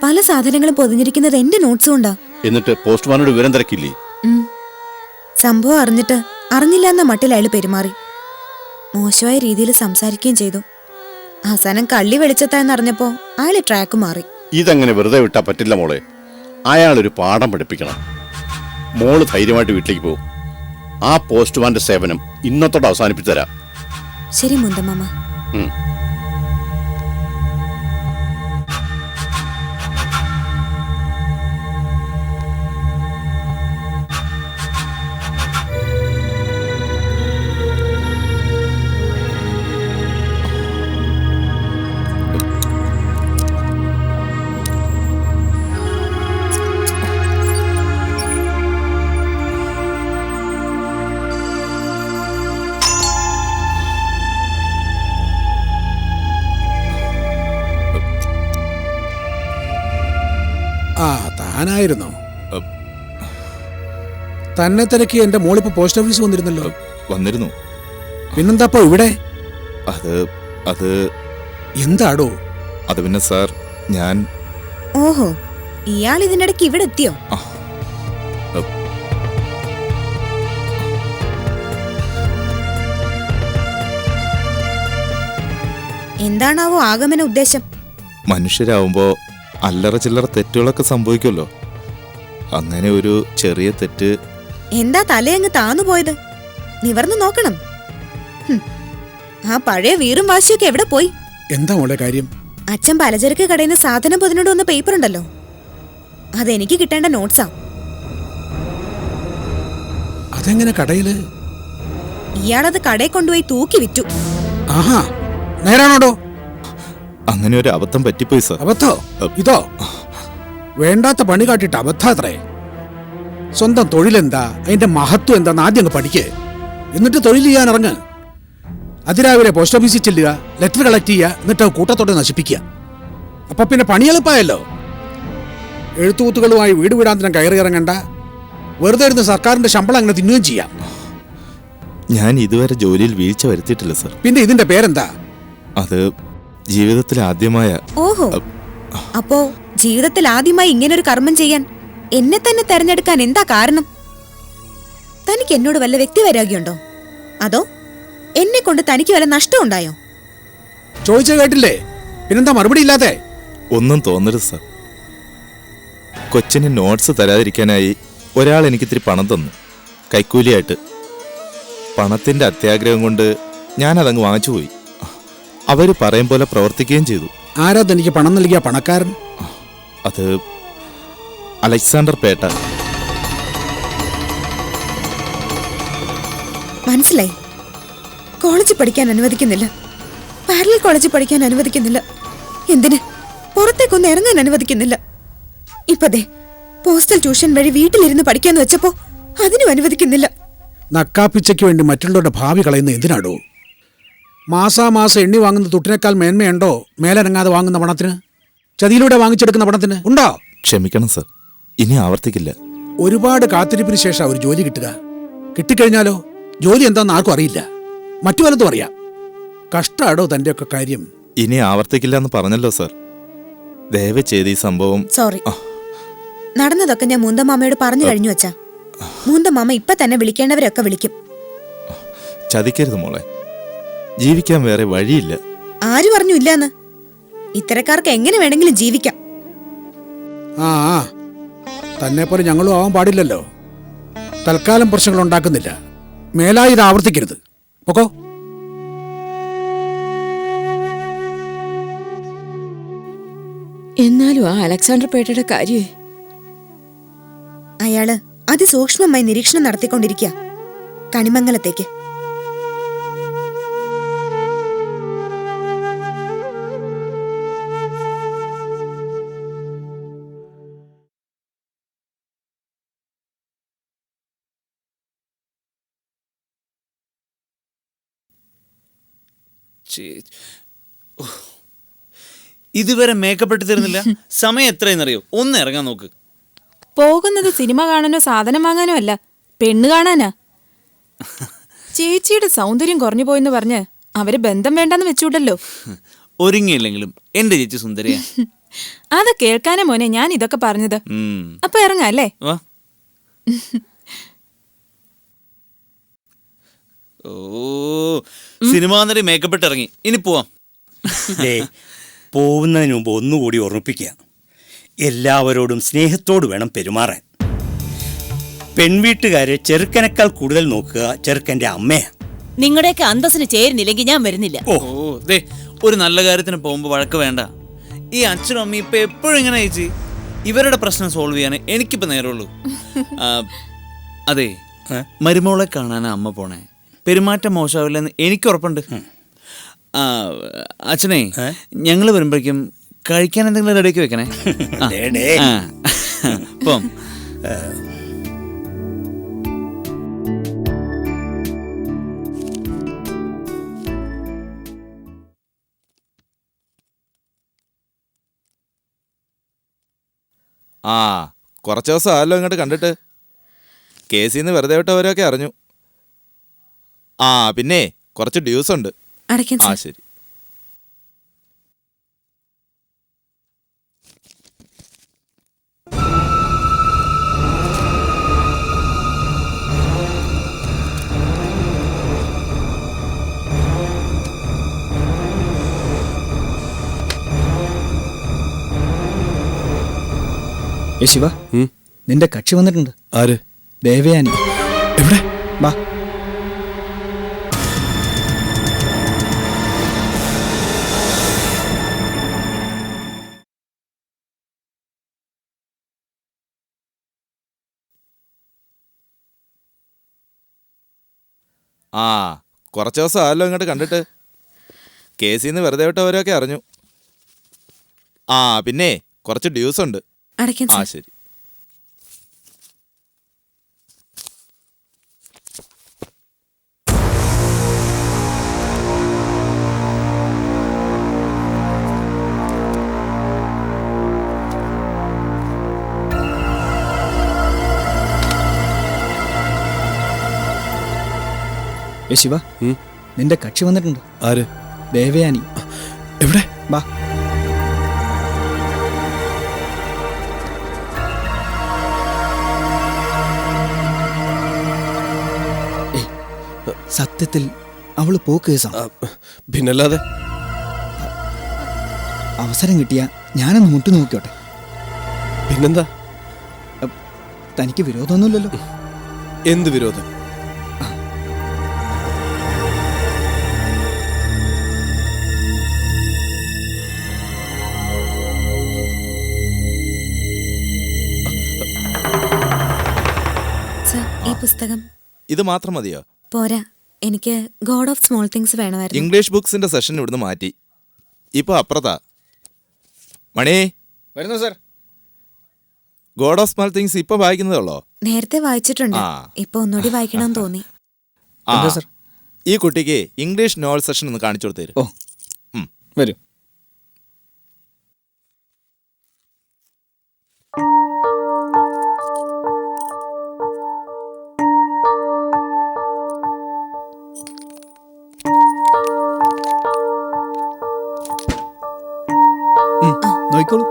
പല സാധനങ്ങളും പൊതിഞ്ഞിരിക്കുന്നത് എന്റെ നോട്ട്സ് കൊണ്ടാ. എന്നിട്ട് പോസ്റ്റ്മാനോട് വിവരം തിരക്കില്ലേ? സംഭവം അറിഞ്ഞിട്ട് അറിഞ്ഞില്ല എന്ന മട്ടിൽ അയാൾ പെരുമാറി. മോശമായ രീതിയിൽ സംസാരിക്കുകയും ചെയ്തു. അവസാനം കള്ളി വെളിച്ചത്തായെന്നറിഞ്ഞപ്പോ അയാൾ ട്രാക്ക് മാറി. ഇതങ്ങനെ വെറുതെ വിട്ടാ പറ്റില്ല മോളെ. അയാളൊരു പാഠം പഠിപ്പിക്കണം. മോള് ധൈര്യമായിട്ട് വീട്ടിലേക്ക് പോകും. ആ പോസ്റ്റ്മാന്റെ സേവനം ഇന്നത്തോടെ അവസാനിപ്പിച്ചു തരാം. ശരി മുന്തമ്മാമ. താനായിരുന്നോ? തന്നെ തിരക്കി എന്റെ മോളിപ്പോ പോസ്റ്റ് ഓഫീസ് വന്നിരുന്നല്ലോ. വന്നിരുന്നു. പിന്നെന്താപ്പോ ഇവിടെ? അത് എന്താടോ? അത് പിന്നെ സാർ, ഞാൻ ഓഹോ, ഇയാൾ ഇതിനിടയ്ക്ക് ഇവിടെ എത്തിയോ? എന്താണാവോ ആഗമന ഉദ്ദേശം? മനുഷ്യരാവുമ്പോ അല്ലറ ചില്ലറ തെറ്റുകളൊക്കെ സംഭവിക്കുമല്ലോ. അങ്ങനെ ഒരു ചെറിയ തെറ്റ്. എന്താ തലയങ്ങ് താന്നു പോയത്? നിവർന്നു നോക്കണം. ആ പഴയ വീറും വാശിയൊക്കെ എവിടെ പോയി? എന്താ മോളെ കാര്യം? അച്ഛൻ പലചരക്ക് കടയിൽ നിന്ന് സാധനം പൊതിനോട് വന്ന പേപ്പർ ഉണ്ടല്ലോ, അതെനിക്ക് കിട്ടേണ്ട നോട്ട്സാ. അതെങ്ങനെ കടയില്? ഇയാളത് കടയിൽ കൊണ്ടുപോയി തൂക്കി വിറ്റു. ആഹാ, നേരാണോടോ? അങ്ങനെ ഒരു അബദ്ധം പറ്റിപ്പോയി സാർ. അബദ്ധോ? ഇതോ വേണ്ടാത്ത പണി കാട്ടിട്ട് അബദ്ധാത്രേ. സ്വന്തം തൊഴിലെന്താ, അതിന്റെ മഹത്വം എന്താന്ന് ആദ്യം അങ്ങ് പഠിക്കേ, എന്നിട്ട് തൊഴിൽ ചെയ്യാൻ ഇറങ്ങ്. അതിരാവിലെ പോസ്റ്റ് ഓഫീസിൽ ചെല്ലുക, ലെറ്റർ കളക്ട് ചെയ്യുക, എന്നിട്ട് കൂട്ടത്തോടെ നശിപ്പിക്കുക. അപ്പൊ പിന്നെ പണി എളുപ്പമായല്ലോ. എഴുത്തുകൂത്തുകളുമായി വീട് വീടാന്തരം കയറി ഇറങ്ങണ്ട, വെറുതെ ഇരുന്ന് സർക്കാരിന്റെ ശമ്പളം അങ്ങനെ തിന്നുകയും ചെയ്യാം. ഞാൻ ഇതുവരെ ജോലിയിൽ വീഴ്ച വരുത്തിയിട്ടില്ല സാർ. പിന്നെ ഇതിന്റെ പേരെന്താ? അത് ജീവിതത്തിൽ ആദ്യമായ. ഓഹോ, അപ്പോ ജീവിതത്തിൽ ആദ്യമായി ഇങ്ങനൊരു കർമ്മം ചെയ്യാൻ എന്നെ തന്നെ തെരഞ്ഞെടുക്കാൻ എന്താ കാരണം? തനിക്ക് എന്നോട് വല്ല വ്യക്തിവൈരാഗ്യമുണ്ടോ? അതോ എന്നെ കൊണ്ട് തനിക്ക് വല്ല നഷ്ടം ഉണ്ടായോ? ചോദിച്ച കേട്ടില്ലേ, പിന്നെന്താ മറുപടി ഇല്ലാതെ? ഒന്നും തോന്നരുത് സാർ. കൊച്ചിന് നോട്ട്സ് തരാതിരിക്കാനായി ഒരാൾ എനിക്ക് ഇത്തിരി പണം തന്നു, കൈക്കൂലിയായിട്ട്. പണത്തിന്റെ അത്യാഗ്രഹം കൊണ്ട് ഞാനതങ്ങ് വാങ്ങിച്ചുപോയി. അവര് പറയും പോലെ പ്രവർത്തിക്കുകയും ചെയ്തു. ആരാ തനിക്ക് പണം നൽകിയ പണക്കാരൻ? അത് അലക്സാണ്ടർ പേട്ട. മനസ്സിലായി. കോളേജിൽ പഠിക്കാൻ അനുവദിക്കുന്നില്ല, പാരലൽ കോളേജിൽ പഠിക്കാൻ അനുവദിക്കുന്നില്ല, എന്തിന് പുറത്തേക്കൊന്നും ഇറങ്ങാൻ അനുവദിക്കുന്നില്ല. ഇപ്പതേ പോസ്റ്റൽ ട്യൂഷൻ വഴി വീട്ടിലിരുന്ന് പഠിക്കാന്ന് വെച്ചപ്പോ അതിനും അനുവദിക്കുന്നില്ല. നക്കാപ്പിച്ചയ്ക്ക് വേണ്ടി മറ്റുള്ളവരുടെ ഭാവി കളയുന്ന എന്തിനാടോ? മാസാമാസം എണ്ണി വാങ്ങുന്ന തുട്ടിനേക്കാൾ മേന്മയുണ്ടോ മേലനങ്ങാതെ വാങ്ങുന്ന പണത്തിന്, ചതിയിലൂടെ വാങ്ങിച്ചെടുക്കുന്ന പണത്തിന്? ഉണ്ടോ? ക്ഷമിക്കണം സർ, ഇനി ആവർത്തിക്കില്ല. ഒരുപാട് കാത്തിരിപ്പിന് ശേഷം ഒരു ജോലി കിട്ടുക. കിട്ടിക്കഴിഞ്ഞാലോ ജോലി എന്താന്ന് ആർക്കും അറിയില്ല, മറ്റു പലതും അറിയാം. കഷ്ടാടോ തന്റെയൊക്കെ കാര്യം. ഇനി ആവർത്തിക്കില്ല എന്ന് പറഞ്ഞല്ലോ സർ. ദയവ് ചെയ്ത് ഈ സംഭവം. സോറി, നടന്നതൊക്കെ ഞാൻ മൂന്തമാമയോട് പറഞ്ഞു കഴിഞ്ഞു വെച്ചാ. മൂന്തമാമ ഇപ്പൊ തന്നെ വിളിക്കേണ്ടവരൊക്കെ വിളിക്കും. ചതിക്കരുത് മോളെ, ജീവിക്കാൻ വേറെ വഴിയില്ല. ആര് പറഞ്ഞു ഇല്ലാന്ന്? ഇത്തരക്കാർക്ക് എങ്ങനെ വേണമെങ്കിലും ജീവിക്കാം. ആ തന്നെ പോലെ ഞങ്ങളും ആവാൻ പാടില്ലല്ലോ. തൽക്കാലം പ്രശ്നങ്ങൾ ഉണ്ടാക്കുന്നില്ല, മേലായി ഇത് ആവർത്തിക്കരുത്. പൊക്കോ. എന്നാലും ആ അലക്സാണ്ടർ പേട്ടയുടെ കാര്യേ, അയാള് അതിസൂക്ഷ്മമായി നിരീക്ഷണം നടത്തിക്കൊണ്ടിരിക്കുക കണിമംഗലത്തേക്ക്. ഇതുവരെ മേക്കപ്പ് ഇട്ട് തരുന്നില്ല. സമയം എത്രയെന്നറിയോ? ഒന്ന് ഇറങ്ങാൻ നോക്ക്. പോകുന്നത് സിനിമ കാണാനോ സാധനം വാങ്ങാനോ അല്ല, പെണ്ണ് കാണാനാ. ചേച്ചിയുടെ സൗന്ദര്യം കുറഞ്ഞു പോയെന്ന് പറഞ്ഞ് അവര് ബന്ധം വേണ്ടെന്ന് വെച്ചൂട്ടല്ലോ. ഒരുങ്ങിയില്ലെങ്കിലും എന്റെ ചേച്ചി സുന്ദരിയാ. അത് കേൾക്കാനേ മോനെ ഞാൻ ഇതൊക്കെ പറഞ്ഞത്. അപ്പൊ ഇറങ്ങാം അല്ലേ? വാ. ഓ, സിനിമാ നടി മേക്കപ്പ് ഇട്ട് ഇറങ്ങി. ഇനി പോവാം. പോകുന്നതിന് മുമ്പ് ഒന്നുകൂടി ഓർമ്മിപ്പിക്കുക, എല്ലാവരോടും സ്നേഹത്തോട് വേണം പെരുമാറാൻ. പെൺവീട്ടുകാരെ ചെറുക്കനേക്കാൾ കൂടുതൽ നോക്കുക ചെറുക്കൻ്റെ അമ്മയാ. നിങ്ങളുടെയൊക്കെ അന്തസ്സിന് ചേരുന്നില്ലെങ്കിൽ ഞാൻ വരുന്നില്ല. ഓ ദേ, ഒരു നല്ല കാര്യത്തിന് പോകുമ്പോ വഴക്ക് വേണ്ട. ഈ അച്ഛനും അമ്മയും ഇപ്പൊ എപ്പോഴും ഇങ്ങനെ ചേച്ചി, ഇവരുടെ പ്രശ്നം സോൾവ് ചെയ്യാൻ എനിക്കിപ്പോ നേരമുള്ളൂ. അതെ, മരുമോളെ കാണാനാ അമ്മ പോണേ. പെരുമാറ്റം മോശമാവില്ലെന്ന് എനിക്ക് ഉറപ്പുണ്ട്. അച്ഛനെ, ഞങ്ങൾ വരുമ്പോഴേക്കും കഴിക്കാൻ എന്തെങ്കിലും റെഡിയാക്കി വെക്കണേ. അപ്പം കുറച്ച് ദിവസം ആയല്ലോ ഇങ്ങോട്ട് കണ്ടിട്ട്. കേസിൽ നിന്ന് വെറുതെ വിട്ടവരൊക്കെ അറിഞ്ഞു. ആ പിന്നെ കുറച്ച് ഡ്യൂസ് ഉണ്ട്. അടയ്ക്കാൻ ആ സർ. ശരി. ഏ ശിവ, നിന്റെ കക്ഷി വന്നിട്ടുണ്ട്. ആര്? ദേവയാനി. എവിടെ? വാ. ആ കുറച്ച് ദിവസം ആയല്ലോ ഇങ്ങോട്ട് കണ്ടിട്ട്. കേസിൽ നിന്ന് വെറുതെ വിട്ടവരൊക്കെ അറിഞ്ഞു. ആ പിന്നെ കുറച്ച് ഡ്യൂസ് ഉണ്ട്. അടയ്ക്കാൻ ആ സർ. ശരി. ഏ ശിവ, നിന്റെ കക്ഷി വന്നിട്ടുണ്ട്. ആര്? ദേവയാനി. എവിടെ? വാ. സത്യത്തിൽ അവള് പോക്ക് കേസാണ്. പിന്നല്ലാതെ. അവസരം കിട്ടിയ ഞാനൊന്ന് മുട്ടി നോക്കിയോട്ടെ. പിന്നെന്താ? തനിക്ക് വിരോധമൊന്നുമില്ലല്ലോ? എന്ത് വിരോധം? സർ, ഈ പുസ്തകം ഇത് മാത്രം മതിയോ? പോരാ, എനിക്ക് ഗോഡ് ഓഫ് സ്മോൾ തിങ്സ് വേണമായിരുന്നു. ഇംഗ്ലീഷ് ബുക്സിന്റെ സെഷൻ ഇവിടുന്ന് മാറ്റി. ഇപ്പൊ അപ്പുറത്താ. മണി വരുന്നു sir. God of small things ഇപ്പൊ വായിക്കുന്നതേ ഉള്ളോ? നേരത്തെ വായിച്ചിട്ടുണ്ട്. ആ. ഇപ്പൊ ഒന്നുകൂടി വായിക്കണമെന്ന് തോന്നി. ആ എന്താ സർ? ഈ കുട്ടിക്ക് ഇംഗ്ലീഷ് നോവൽ സെഷൻ ഒന്ന് കാണിച്ചു കൊടുത്തേരും. ഓ, വരൂ. നോക്കിക്കോളൂ.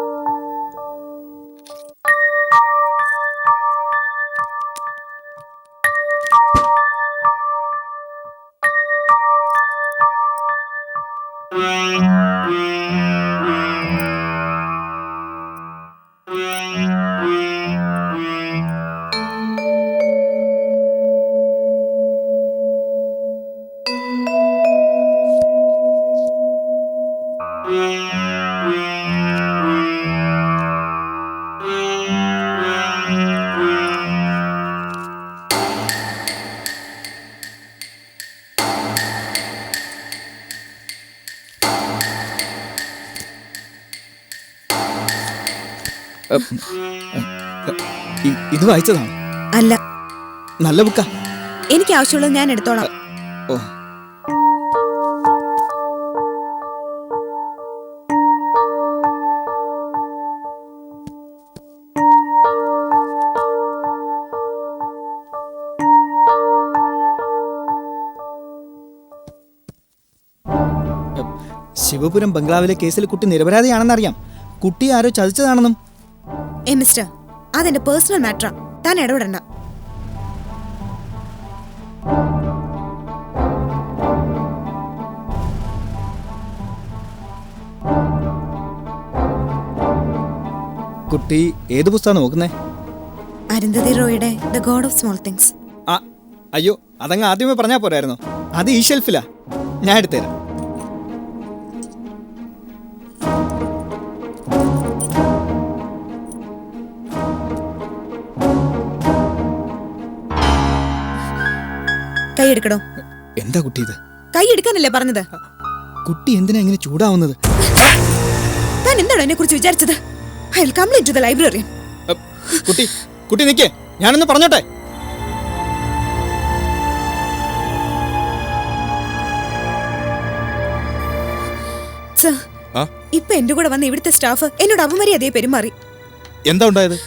ഇത് വായിച്ചതാണോ? അല്ല, നല്ല ബുക്കാ. എനിക്ക് ആവശ്യമുള്ളത് ഞാൻ എടുത്തോളാം. ഓ, ശിവപുരം ബംഗ്ലാവിലെ കേസിൽ കുട്ടി നിരപരാധിയാണെന്നറിയാം. കുട്ടി ആരോ ചതിച്ചതാണെന്നും. ഏ മിസ്റ്റർ, അതെന്റെ പേഴ്സണൽ മാറ്ററാ. താൻ ഇടപെടണ്ട. കുട്ടി ഏത് പുസ്തകം നോക്കുന്നേ? അരുന്ധതി റോയുടെ the god of small things. ആ, അയ്യോ, അതങ്ങ് ആദ്യമേ പറഞ്ഞാൽ പോരായിരുന്നോ? അത് ഈ ഷെൽഫിലാ, ഞാൻ എടുത്തുതരാം. കൈ എടുക്കടോ. എന്താ കുട്ടി ഇത്? കൈ എടുക്കാനല്ലേ പറഞ്ഞത്? കുട്ടി എന്തിനാ ഇങ്ങനെ ചൂടാവുന്നത്? താൻ എന്താണോ എന്നെ കുറിച്ച് വിചാരിച്ചത്? I will complete to the library. കുട്ടി കുട്ടി നിക്കേ, ഞാനൊന്ന് പറഞ്ഞോട്ടെ. സർ, ഇപ്പൊ എന്റെ കൂടെ വന്ന ഇവിടുത്തെ സ്റ്റാഫ് എന്നോട് അപമര്യാദയെ പെരുമാറി. എന്താ ഉണ്ടായത്?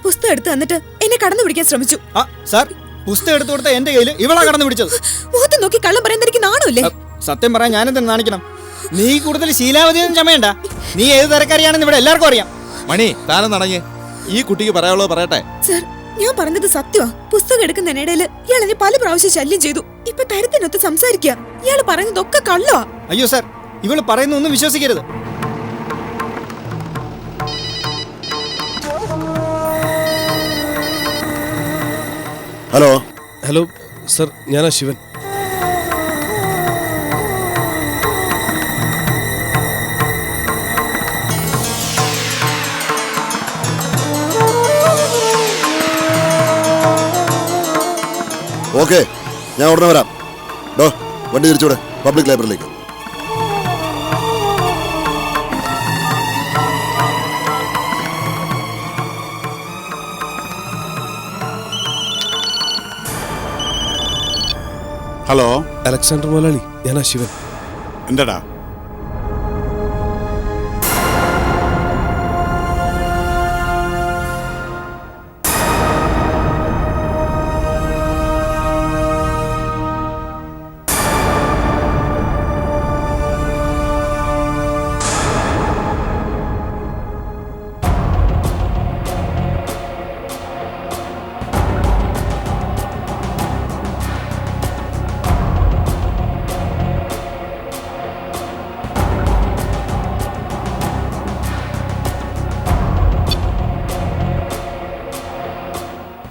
പുസ്തകം എടുത്ത് തന്നിട്ട് എന്നെ കടന്നു പിടിക്കാൻ ശ്രമിച്ചു. ആ സാർ, പുസ്തകം എടുത്തു കൊടുത്ത എന്റെ കയ്യിൽ ഇവളാ കടന്നു പിടിച്ചത്. മുഖത്ത് നോക്കി കള്ളം പറയുന്നത് എനിക്ക് നാണമില്ലേ? സത്യം പറയാൻ ഞാനെന്തെന്ന് കാണിക്കണം? നീ കൂടുതൽ ശീലാവതിയൊന്നും ചമയണ്ട. നീ ഏത് തരക്കാരിയാണെന്ന് ഇവിടെ എല്ലാവർക്കും അറിയാം. മണി, താനും നടങ്ങി. ഈ കുട്ടിക്ക് പറയാനുള്ളത് പറയട്ടെ. സർ, ഞാൻ പറഞ്ഞത് സത്യമാ. പുസ്തകം എടുക്കുന്നതിനിടയില് ഇയാൾ എന്നെ പല പ്രാവശ്യം ശല്യം ചെയ്തു. ഇപ്പൊ തരത്തിനൊത്ത് സംസാരിക്കുക. ഇയാൾ പറയുന്നതൊക്കെ കള്ളവാ. അയ്യോ സാർ, ഇവള് പറയുന്ന ഒന്നും വിശ്വസിക്കരുത്. ഹലോ ഹലോ സർ, ഞാനാ ശിവൻ. ഓക്കെ, ഞാൻ ഉടനെ വരാം. ഡോ, വണ്ടി തിരിച്ചൂടെ പബ്ലിക് ലൈബ്രറിയിലേക്ക്. ഹലോ അലക്സാണ്ടർ മുതലാളി, ഞാനാ ശിവൻ. എന്താടാ?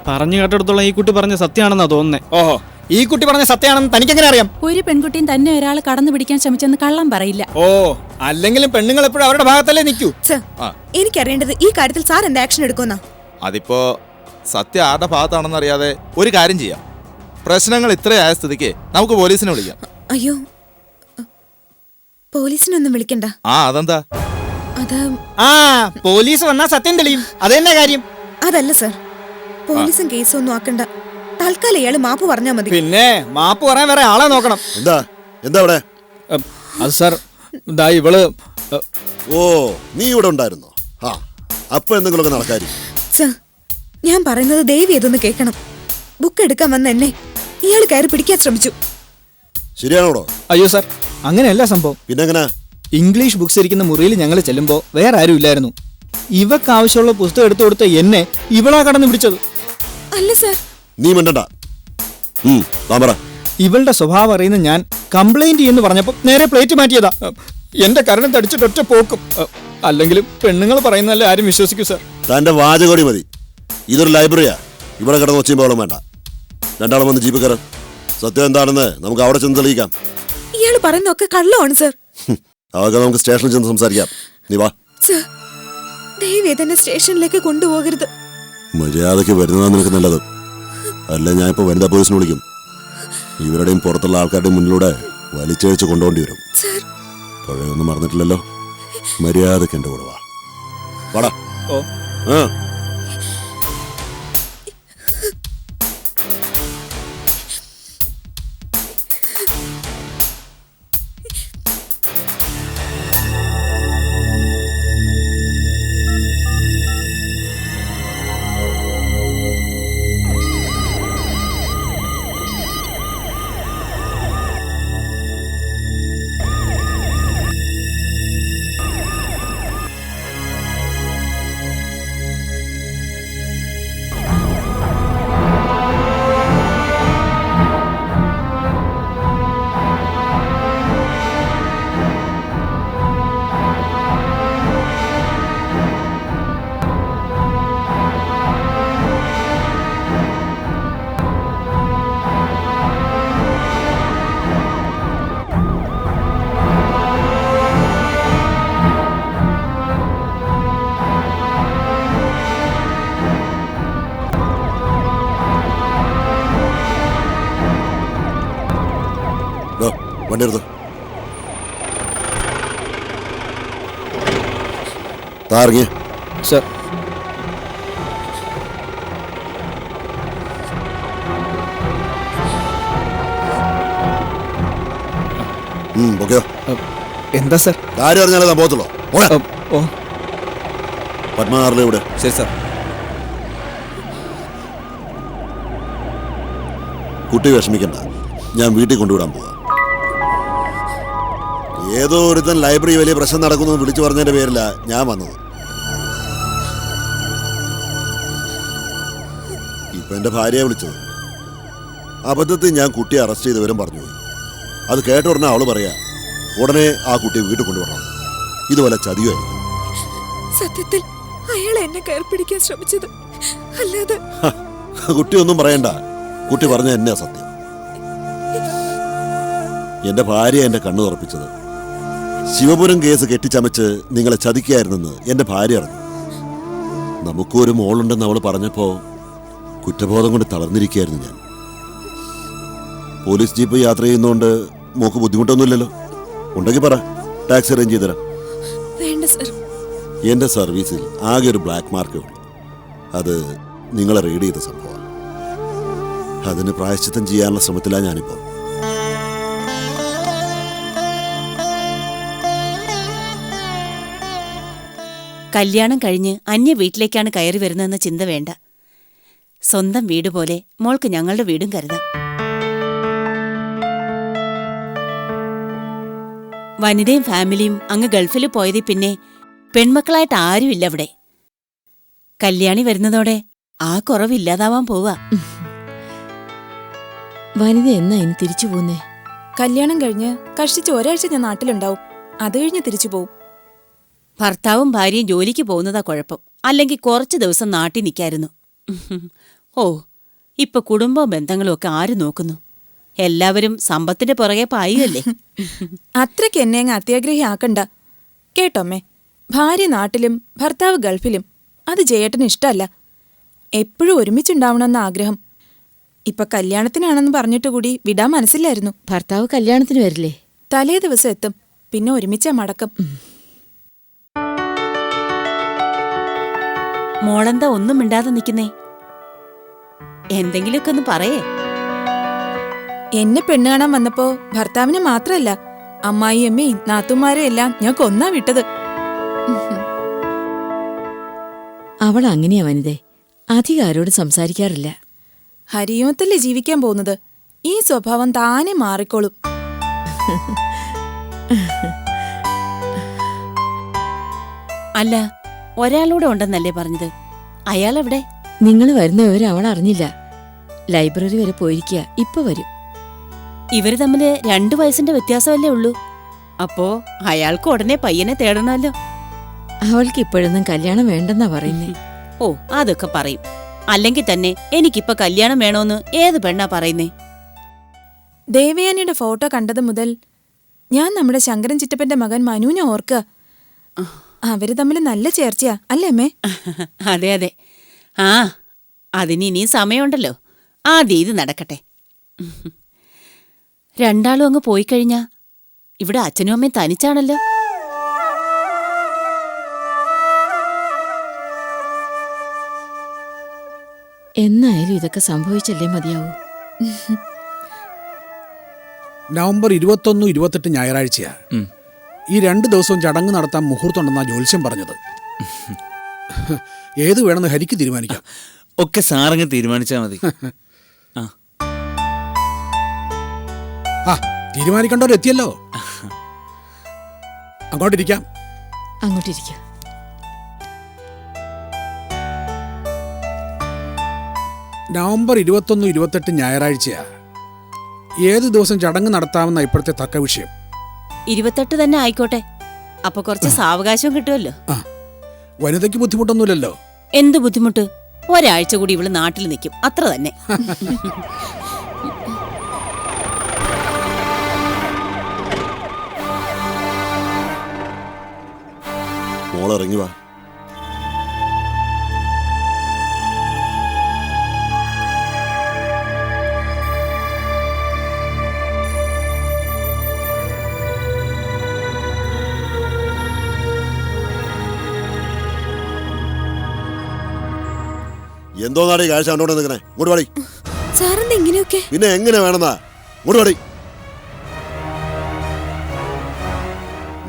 പറഞ്ഞു കേട്ടെടുത്തോളം ഈ കുട്ടി പറഞ്ഞ സത്യമാണെന്നാ തോന്നുന്നേ. ഓഹോ, ഈ കുട്ടി പറഞ്ഞ സത്യമാണെന്ന് തനിക്കെങ്ങനെ അറിയാം? ഒരു പെൺകുട്ടിയും തന്നെ ഒരാൾ കടന്നു പിടിക്കാൻ ശ്രമിച്ചെന്ന് കള്ളം പറയില്ല. ഓ, അല്ലെങ്കിലും പെണ്ണുങ്ങൾ എപ്പോഴും അവരുടെ ഭാഗത്തല്ലേ നിൽക്കൂ. സർ, എനിക്കറിയേണ്ടത് ഈ കാര്യത്തിൽ സാർ എന്ത് ആക്ഷൻ എടുക്കുന്ന? അതിപ്പോ സത്യം ആരുടെ ഭാഗത്താണെന്ന് അറിയാതെ ഒരു കാര്യം ചെയ്യാം. പ്രശ്നങ്ങൾ ഇത്രയായ സ്ഥിതിക്ക് നമുക്ക് പോലീസിനെ വിളിക്കാം. അയ്യോ, പോലീസിനൊന്നും വിളിക്കണ്ട. അതെന്താ? അത് പോലീസ് വന്നാ സത്യം തെളിയും. അതെന്നെ കാര്യം. അതല്ല സർ, പോലീസും കേസും ഒന്നും ആക്കണ്ട. തൽക്കാലം ഇയാള് മാപ്പ് പറഞ്ഞാ മതി. പിന്നെ മാപ്പ് പറയാൻ വേറെ ആളെ നോക്കണം. എന്താ എന്താ ഇവിടെ? അത് സാർ, ഇവള്. ഓ, നീ ഇവിടെ ഉണ്ടായിരുന്നോ? ആ, അപ്പൊ എന്തെങ്കിലുമൊക്കെ നടക്കാരി. സർ, ഞാൻ പറയുന്നത് ദയവ് ഇതൊന്ന് കേൾക്കണം. ബുക്ക് എടുക്കാൻ വന്ന എന്നെ ഇയാൾ കയറി പിടിക്കാൻ ശ്രമിച്ചു. ശരിയാണോടോ? അയ്യോ സാർ, അങ്ങനെയല്ല സംഭവം. പിന്നെങ്ങനെ? ഇംഗ്ലീഷ് ബുക്സ് ഇരിക്കുന്ന മുറിയിൽ ഞങ്ങൾ ചെല്ലുമ്പോ വേറെ ആരും ഇല്ലായിരുന്നു. ഇവക്ക് ആവശ്യമുള്ള പുസ്തകം എടുത്തു കൊടുത്ത എന്നെ ഇവളാ കടന്നു പിടിച്ചത്. അല്ല സർ. നീ മിണ്ടണ്ട. ഇവളുടെ സ്വഭാവം അറിയുന്ന ഞാൻ കംപ്ലൈന്റ് ചെയ്യുന്നു പറഞ്ഞപ്പോ നേരെ പ്ലേറ്റ് മാറ്റിയതാ. എന്റെ കരണം തടിച്ചിട്ട് ഒറ്റ പോക്കും. അല്ലെങ്കിലും പെണ്ണുങ്ങൾ പറയുന്നതല്ലേ ആരും വിശ്വസിക്കൂ സാർ. തന്റെ വാചകോടി മതി. ഇതൊരു ലൈബ്രറിയാ. ഇവിടെ കിടന്ന് ഒച്ചയും വേണ്ട. രണ്ടാളും വന്ന് ജീപ്പ് കയറാൻ. സത്യം എന്താണെന്ന് നമുക്ക് അവിടെ ചെന്ന് തെളിയിക്കാം. ഇയാൾ പറയുന്നതൊക്കെ കള്ളമാണ് സർ. അതൊക്കെ നമുക്ക് സ്റ്റേഷനിൽ ചെന്ന് സംസാരിക്കാം. നീ വാ. സർ, ദയവ് തന്നെ സ്റ്റേഷനിലേക്ക് കൊണ്ടുപോകരുത്. മര്യാദയ്ക്ക് വരുന്നതാണ് നിനക്ക് നല്ലത്. അല്ല, ഞാൻ ഇപ്പൊ വനിതാ പോലീസിനെ വിളിക്കും. ഇവരുടെയും പുറത്തുള്ള ആൾക്കാരുടെയും മുന്നിലൂടെ വലിച്ചഴിച്ച് കൊണ്ടുപോണ്ടി വരും. പഴയൊന്നും മറന്നിട്ടില്ലല്ലോ. മര്യാദയ്ക്ക് എന്റെ കൂടെ വാ. വാടാ. വണ്ടി എടുത്തു. താറങ്ങി. സർ, എന്താ സർ? കാര്യം അറിഞ്ഞാലേ താൻ പോകത്തുള്ളൂ. പത്മനാറിലെ ഇവിടെ. ശരി സർ. കുട്ടി വിഷമിക്കണ്ട, ഞാൻ വീട്ടിൽ കൊണ്ടുവിടാൻ പോവാം. ഏതോ ഒരുത്തൻ ലൈബ്രറി വലിയ പ്രശ്നം നടക്കുന്നു വിളിച്ചു പറഞ്ഞതിന്റെ പേരില ഞാൻ വന്നത്. ഇപ്പൊ എന്റെ ഭാര്യയെ വിളിച്ചത്. അബദ്ധത്തിൽ ഞാൻ കുട്ടിയെ അറസ്റ്റ് ചെയ്തവരും പറഞ്ഞു. അത് കേട്ട ഉടനെ അവള് പറയാ ഉടനെ ആ കുട്ടിയെ വീട്ടിൽ കൊണ്ടുവിടണം. ഇതുപോലെ ചതിയുമായിരുന്നു. സത്യത്തിൽ അയാൾ എന്നെ കയറി പിടിക്കാൻ ശ്രമിച്ചത് അല്ലാതെ. കുട്ടി ഒന്നും പറയണ്ട, കുട്ടി പറഞ്ഞ എന്നെയാ സത്യം. എന്റെ ഭാര്യ എന്റെ കണ്ണു തുറപ്പിച്ചത്. ശിവപുരം കേസ് കെട്ടിച്ചമച്ച് നിങ്ങളെ ചതിക്കായിരുന്നെന്ന് എന്റെ ഭാര്യ അറിഞ്ഞു. നമുക്കൊരു മോളുണ്ടെന്ന് അവൾ പറഞ്ഞപ്പോ കുറ്റബോധം കൊണ്ട് തളർന്നിരിക്കുകയായിരുന്നു ഞാൻ. പോലീസ് ജീപ്പ് യാത്ര ചെയ്യുന്നതുകൊണ്ട് മോക്ക് ബുദ്ധിമുട്ടൊന്നുമില്ലല്ലോ? ഉണ്ടെങ്കിൽ പറ, ടാക്സി അറേഞ്ച് ചെയ്തുതരാം. വേണ്ട സർ. എന്റെ സർവീസിൽ ആകെ ഒരു ബ്ലാക്ക് മാർക്കേ ഉള്ളൂ. അത് നിങ്ങളെ റെയ്ഡ് ചെയ്ത സംഭവം. അതിന് പ്രായശ്ചിത്തം ചെയ്യാനുള്ള ശ്രമത്തിലാണ് ഞാനിപ്പോ. കല്യാണം കഴിഞ്ഞ് അന്യ വീട്ടിലേക്കാണ് കയറി വരുന്നതെന്ന ചിന്ത വേണ്ട. സ്വന്തം വീട് പോലെ മോൾക്ക് ഞങ്ങളുടെ വീടും കരുതാം. വനിതയും ഫാമിലിയും അങ്ങ് ഗൾഫിൽ പോയതിൽ പിന്നെ പെൺമക്കളായിട്ട് ആരുമില്ല അവിടെ. കല്യാണി വരുന്നതോടെ ആ കുറവില്ലാതാവാൻ പോവാ. വനിത എന്നാ ഇനി തിരിച്ചു പോന്നേ? കല്യാണം കഴിഞ്ഞ് കഷ്ടിച്ച് ഒരാഴ്ച ഞാൻ നാട്ടിലുണ്ടാവും. അത് കഴിഞ്ഞ് തിരിച്ചു പോവും. ഭർത്താവും ഭാര്യയും ജോലിക്ക് പോകുന്നതാ കുഴപ്പം. അല്ലെങ്കിൽ കുറച്ചു ദിവസം നാട്ടിൽ നിൽക്കായിരുന്നു. ഓ, ഇപ്പൊ കുടുംബവും ബന്ധങ്ങളും ഒക്കെ ആര് നോക്കുന്നു? എല്ലാവരും സമ്പത്തിന്റെ പുറകെ പായുകയല്ലേ. അത്രയ്ക്ക് എന്നെ അങ്ങ് അത്യാഗ്രഹി ആക്കണ്ട കേട്ടോമ്മേ. ഭാര്യ നാട്ടിലും ഭർത്താവ് ഗൾഫിലും അത് ജയേട്ടന് ഇഷ്ടമല്ല. എപ്പോഴും ഒരുമിച്ചുണ്ടാവണമെന്ന ആഗ്രഹം. ഇപ്പൊ കല്യാണത്തിനാണെന്ന് പറഞ്ഞിട്ട് കൂടി വിടാൻ മനസ്സിലായിരുന്നു. ഭർത്താവ് കല്യാണത്തിന് വരില്ലേ? തലേ ദിവസം എത്തും, പിന്നെ ഒരുമിച്ച മടക്കം. മോളെന്താ ഒന്നും മിണ്ടാതെ നിൽക്കുന്നേ? എന്തെങ്കിലുമൊക്കെ ഒന്ന് പറയേ. എന്നെ പെണ്ണ് കാണാൻ വന്നപ്പോ ഭർത്താവിനെ മാത്രല്ല അമ്മായിയമ്മയും നാത്തുമാരെയും എല്ലാം ഞാൻ കൊന്നാ വിട്ടത്. അവൾ അങ്ങനെയാ വനിതേ, അധികം ആരോട് സംസാരിക്കാറില്ല. ഹരിയോത്തല്ലേ ജീവിക്കാൻ പോകുന്നത്. ഈ സ്വഭാവം താനെ മാറിക്കോളും. അല്ല, ഒരാളൂടെ ഉണ്ടെന്നല്ലേ പറഞ്ഞത്? അയാളെവിടെ? നിങ്ങൾ വരുന്ന വിവരം അവൾ അറിഞ്ഞില്ല. ലൈബ്രറി വരെ പോയിരിക്കുക. ഇപ്പൊ വരും. ഇവര് തമ്മില് 2 വയസ്സിന്റെ വ്യത്യാസമല്ലേ ഉള്ളൂ. അപ്പോ അയാൾക്ക് ഉടനെ പയ്യനെ തേടണമല്ലോ. അവൾക്ക് ഇപ്പോഴൊന്നും കല്യാണം വേണ്ടെന്നാ പറയുന്നേ. ഓ, അതൊക്കെ പറയും. അല്ലെങ്കിൽ തന്നെ എനിക്കിപ്പൊ കല്യാണം വേണോന്ന് ഏത് പെണ്ണാ പറയുന്നേ? ദേവയാനിയുടെ ഫോട്ടോ കണ്ടത് മുതൽ ഞാൻ നമ്മുടെ ശങ്കരൻ ചിറ്റപ്പന്റെ മകൻ മനുവിനെ ഓർക്കുക. അവര് തമ്മിൽ നല്ല ചേർച്ചയാ അല്ലേ അമ്മേ? അതെ അതെ. ആ, അതിന് ഇനിയും സമയമുണ്ടല്ലോ. ആദ്യം ഇത് നടക്കട്ടെ. രണ്ടാളും അങ്ങ് പോയി കഴിഞ്ഞാ ഇവിടെ അച്ഛനും അമ്മയും തനിച്ചാണല്ലോ. എന്നായാലും ഇതൊക്കെ സംഭവിച്ചല്ലേ മതിയാവൂ. നവംബർ 21, 28 ഞായറാഴ്ചയാ. ഈ 2 ദിവസവും ചടങ്ങ് നടത്താൻ മുഹൂർത്തമുണ്ടെന്നാ ജ്യോത്സ്യം പറഞ്ഞത്. ഏത് വേണമെന്ന് ഹരിക്ക് തീരുമാനിക്കാം. ഒക്കെ സാറങ്ങ് തീരുമാനിച്ചാ മതി. ആ, തീരുമാനിക്കേണ്ടവരെത്തിയല്ലോ. അങ്ങോട്ടിരിക്കാം. അങ്ങോട്ടിരിക്കാം. നവംബർ 21, 28 ഞായറാഴ്ചയാ. ഏത് ദിവസം ചടങ്ങ് നടത്താമെന്ന ഇപ്പോഴത്തെ തർക്ക വിഷയം. 28 തന്നെ ആയിക്കോട്ടെ. അപ്പൊ കുറച്ച് സാവകാശവും കിട്ടുമല്ലോ. വനിതയ്ക്ക് ബുദ്ധിമുട്ടൊന്നുമില്ലല്ലോ? എന്ത് ബുദ്ധിമുട്ട്? ഒരാഴ്ച കൂടി ഇവള് നാട്ടിൽ നിൽക്കും, അത്ര തന്നെ. മോളിറങ്ങി വാ. എന്തോ നാടി കാഴ്ച കണ്ടോണ്ട് നിൽക്കണേ? ഇങ്ങോട്ട് പാടി. സാറെന്താ ഇങ്ങനെയൊക്കെ? പിന്നെ എങ്ങനെ വേണമെന്നാ? ഇങ്ങോട്ട് പാടി.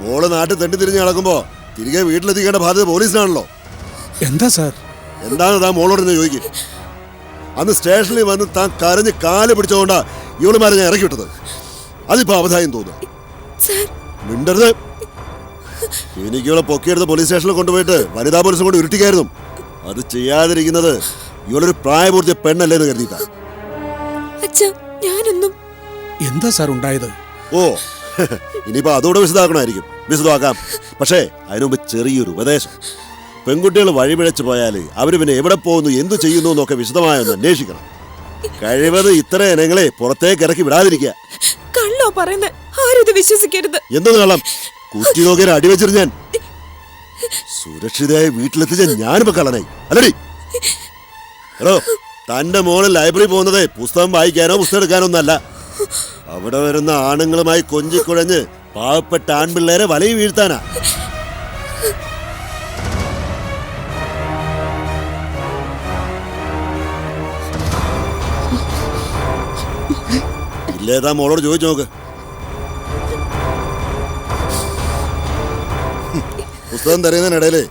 മോള് നാട്ടിൽ തെണ്ടി തിരിഞ്ഞ് നടക്കുമ്പോ തിരികെ വീട്ടിലെത്തിക്കേണ്ട ബാധ്യത പോലീസിനാണല്ലോ. എന്താ സാർ? എന്താണ് താൻ മോളോട് ചോദിക്കും? അന്ന് സ്റ്റേഷനിൽ വന്ന് താൻ കരഞ്ഞ് കാല് പിടിച്ചുകൊണ്ടാ ഇവളുമാരെ ഞാൻ ഇറക്കി വിട്ടത്. അതിപ്പോ അബദ്ധായം തോന്നുന്നു. മിണ്ടരുത്. എനിക്ക് ഇവളെ പൊക്കിയെടുത്ത് പോലീസ് സ്റ്റേഷനിൽ കൊണ്ടുപോയിട്ട് വനിതാ പോലീസും കൊണ്ട് ഉരുട്ടിക്കായിരുന്നു. അത് ചെയ്യാതിരിക്കുന്നത് ഇവളൊരു പ്രായപൂർത്തിയ പെണ്ണല്ലേ എന്ന് കരുതിയിട്ടാ. എന്താ സാർ ഉണ്ടായത്? ഓ, ഇനിയിപ്പോ അതോടെ വിശദമാക്കണമായിരിക്കും. വിശദമാക്കാം. പക്ഷേ അതിനുമുമ്പ് ചെറിയൊരു ഉപദേശം. പെൺകുട്ടികൾ വഴിപിഴച്ചു പോയാൽ അവര് പിന്നെ എവിടെ പോകുന്നു, എന്തു ചെയ്യുന്നു എന്നൊക്കെ വിശദമായൊന്ന് അന്വേഷിക്കണം. കഴിവത് ഇത്ര ഇനങ്ങളെ പുറത്തേക്ക് ഇറക്കി വിടാതിരിക്കുക. കള്ളോ പറയുന്നത്, ആരും വിശ്വസിക്കരുത്. എന്തെന്ന് കള്ളം? കുറ്റി നോക്കിയാൽ അടിവെച്ചിട്ട് ഞാൻ സുരക്ഷിതയായി വീട്ടിലെത്തിച്ച ഞാനിപ്പോ കള്ളനായി അല്ലടി. എടോ, തന്റെ മോള് ലൈബ്രറി പോകുന്നത് പുസ്തകം വായിക്കാനോ പുസ്തകം എടുക്കാനോ ഒന്നല്ല. അവിടെ വരുന്ന ആണുങ്ങളുമായി കൊഞ്ചിക്കുഴഞ്ഞ് പാവപ്പെട്ട ആൺപിള്ളേരെ വലയിൽ വീഴ്ത്താനാ. ഇല്ലേതാ മോളോട് ചോദിച്ചു നോക്ക്. പുസ്തകം തരുന്നതിനിടയില്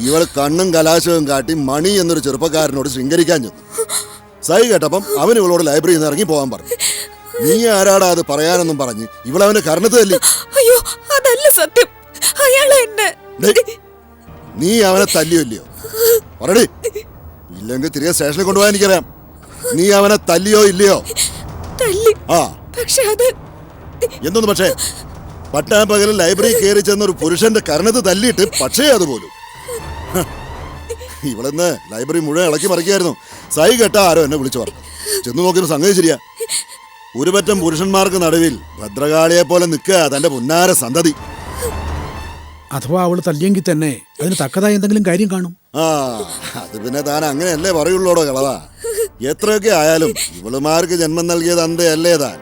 ഇവൾ കണ്ണും കലാശവും കാട്ടി മണി എന്നൊരു ചെറുപ്പക്കാരനോട് ശൃംഗരിക്കാൻ ചെന്നു. സൈ കേട്ടപ്പം അവൻ ഇവളോട് ലൈബ്രറിയിൽ നിന്ന് ഇറങ്ങി പോകാൻ പറഞ്ഞു. നീ ആരാടാ അത് പറയാനെന്നും പറഞ്ഞ് ഇവളവന്റെ കരണത്ത് തല്ലി. അയ്യോ, അതല്ല സത്യം. നീ അവനെ തല്ലിയോ പറയടി. ഇല്ലെങ്കിൽ തിരികെ സ്റ്റേഷനിൽ കൊണ്ടുപോകാൻ എനിക്കറിയാം. നീ അവനെ തല്ലിയോ ഇല്ലയോ? ആ, എന്തൊന്നു പക്ഷേ പട്ടാപ്പകലിൽ ലൈബ്രറി കയറി ചെന്നൊരു പുരുഷന്റെ കരണത്ത് തല്ലിയിട്ട് പക്ഷേ അതുപോലും ഇവളെന്ന് ലൈബ്രറി മുഴുവൻ ഇളക്കി മറിക്കായിരുന്നു. സൈ കേട്ട ആരോ എന്നെ വിളിച്ചു പറഞ്ഞു. ചെന്ന് നോക്കിയൊരു സംഗതി ശരിയാ. ഒരുപറ്റം പുരുഷന്മാർക്ക് നടുവിൽ ഭദ്രകാളിയെ പോലെ നിൽക്കുക തന്റെ പുന്നാര സന്തതി. അഥവാ അവൾ തല്ലിയെങ്കിൽ തന്നെ അതിന് തക്കതായ എന്തെങ്കിലും കാര്യം കാണും. ആ, അത് പിന്നെ താൻ അങ്ങനെയല്ലേ പറയുള്ളൂടോ കളവാ. എത്രയൊക്കെ ആയാലും ഇവളുമാർക്ക് ജന്മം നൽകിയത് തന്തയല്ലേ താൻ.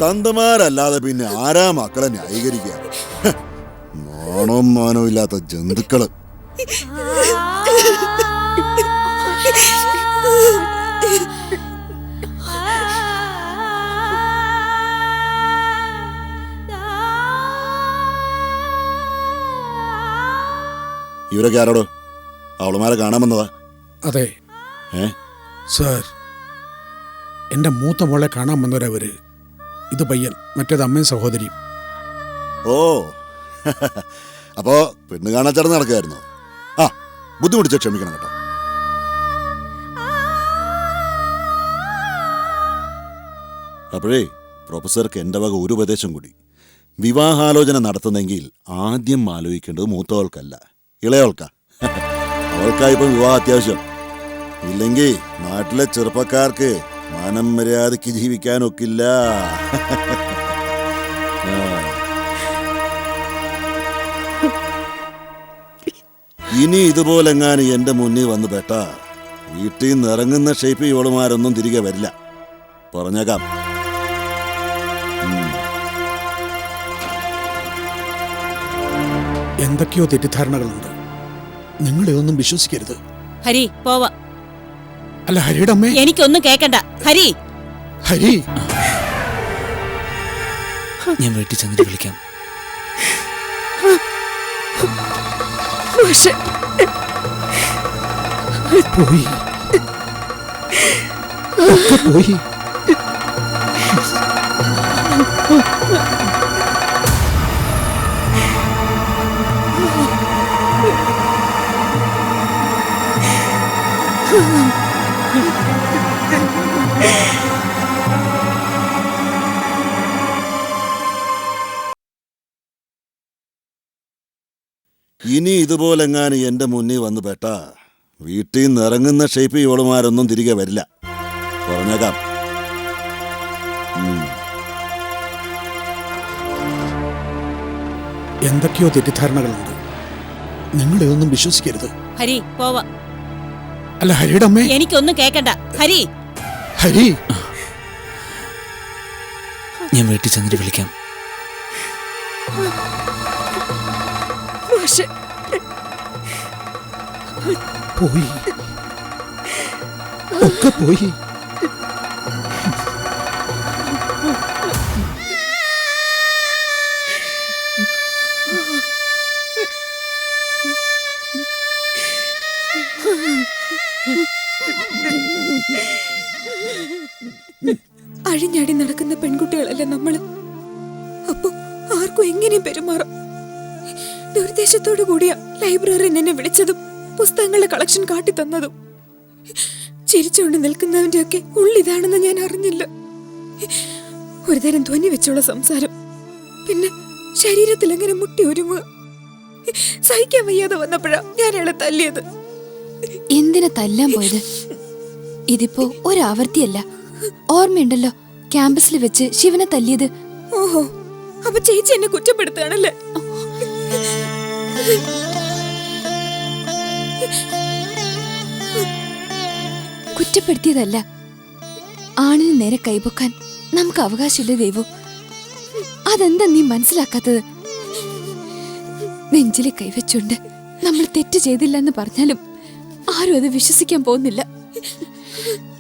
തന്തമാരല്ലാതെ പിന്നെ ആരാ മക്കളെ ന്യായീകരിക്കുക? നാണവും മാനവും ഇല്ലാത്ത ജന്തുക്കള്. ഇവരൊക്കെ ആരോടോ? അവളുമാരെ കാണാൻ വന്നതാ? അതെ സാർ, എൻ്റെ മൂത്ത മോളെ കാണാൻ വന്നവരവര്. ഇത് പയ്യൻ, മറ്റേത് അമ്മയും സഹോദരിയും. ഓ, അപ്പോ പെണ്ണ് കാണാൻ ചടങ്ങ് നടക്കായിരുന്നു. ആ, ബുദ്ധിമുട്ടിച്ച ക്ഷമിക്കണം കേട്ടോ. അപ്പോഴേ പ്രൊഫസർക്ക് എൻ്റെ വക ഒരു ഉപദേശം കൂടി. വിവാഹാലോചന നടത്തുന്നെങ്കിൽ ആദ്യം ആലോചിക്കേണ്ടത് മൂത്തവൾക്കല്ല, ഇളയവൾക്കാ. അവൾക്കായിപ്പോൾ വിവാഹം അത്യാവശ്യം. ഇല്ലെങ്കിൽ നാട്ടിലെ ചെറുപ്പക്കാർക്ക് മാനം മര്യാദയ്ക്ക് ജീവിക്കാനൊക്കില്ല. ഇനി ഇതുപോലെങ്ങാനും എന്റെ മുന്നിൽ വന്ന് പെട്ട വീട്ടിൽ നിന്ന് ഇറങ്ങുന്ന ഷേപ്പ് ഇവളുമാരൊന്നും തിരികെ വരില്ല, പറഞ്ഞേക്കാം. എന്തൊക്കെയോ തെറ്റിദ്ധാരണകളുണ്ട്. നിങ്ങൾ ഇതൊന്നും വിശ്വസിക്കരുത്. ഹരി, പോവാ. അല്ല, ഹരിയുടെ അമ്മേ, എനിക്കൊന്നും കേക്കണ്ട. ഹരി, ഹരി, ഞാൻ വീട്ടിൽ ചെന്നിട്ട് വിളിക്കാം. പോയി ഒക്കെ പോയി. ഇനി ഇതുപോലെങ്ങാനും എന്റെ മുന്നിൽ വന്ന് പെട്ട വീട്ടിൽ നിന്ന് ഇറങ്ങുന്ന ഷേപ്പ് ഇവളുമാരൊന്നും തിരികെ വരില്ല, പറഞ്ഞേക്കാം. എന്തൊക്കെയോ തെറ്റിദ്ധാരണകളുണ്ട്. നിങ്ങൾ ഇതൊന്നും വിശ്വസിക്കരുത്. ഹരി, പോവാ. അല്ല, ഹരിയുടെ അമ്മേ, എനിക്കൊന്നും കേക്കണ്ട. ഹരി, ഹരി, ഞാൻ വീട്ടിൽ ചെന്നിട്ട് വിളിക്കാം. പോയി ഒക്കെ പോയി. അഴിഞ്ഞാടി നടക്കുന്ന പെൺകുട്ടികളല്ലേ നമ്മള്. അപ്പൊ ആർക്കും എങ്ങനെയും പെരുമാറും. ദുർദ്ദേശത്തോടു കൂടിയ ലൈബ്രറിയിൽ എന്നെ വിളിച്ചതും പുസ്തകങ്ങളുടെ കളക്ഷൻ കാട്ടി തന്നതും. ചിരിച്ചുകൊണ്ട് നിൽക്കുന്നവന്റെ ഒക്കെ ഉള്ളിതാണെന്ന് ഞാൻ അറിഞ്ഞില്ല. ഒരുതരം ധ്വനി വെച്ചുള്ള സംസാരം, പിന്നെ ശരീരത്തിൽ അങ്ങനെ മുട്ടി ഒരുമുക. സഹിക്കാൻ വയ്യാതെ വന്നപ്പോഴാ ഞാൻ അയാളെ തല്ലിയത്. എന്തിനാ തല്ലാൻ പോയത്? ഇതിപ്പോ ഒരാവർത്തിയല്ല. ഓർമ്മയുണ്ടല്ലോ ക്യാമ്പസിൽ വെച്ച് ശിവനെ തല്ലിയത്. ഓഹോ, അപ്പൊ ചേച്ചി എന്നെ കുറ്റപ്പെടുത്തുകയാണല്ലേ? കുറ്റപ്പെടുത്തിയതല്ല. ആണിന് നേരെ കൈപൊക്കാൻ നമുക്ക് അവകാശമില്ല ദൈവം. അതെന്താ നീ മനസ്സിലാക്കാത്തത്? നെഞ്ചിലെ കൈവച്ചുകൊണ്ട് നമ്മൾ തെറ്റ് ചെയ്തില്ല എന്ന് പറഞ്ഞാലും ആരും അത് വിശ്വസിക്കാൻ പോകുന്നില്ല.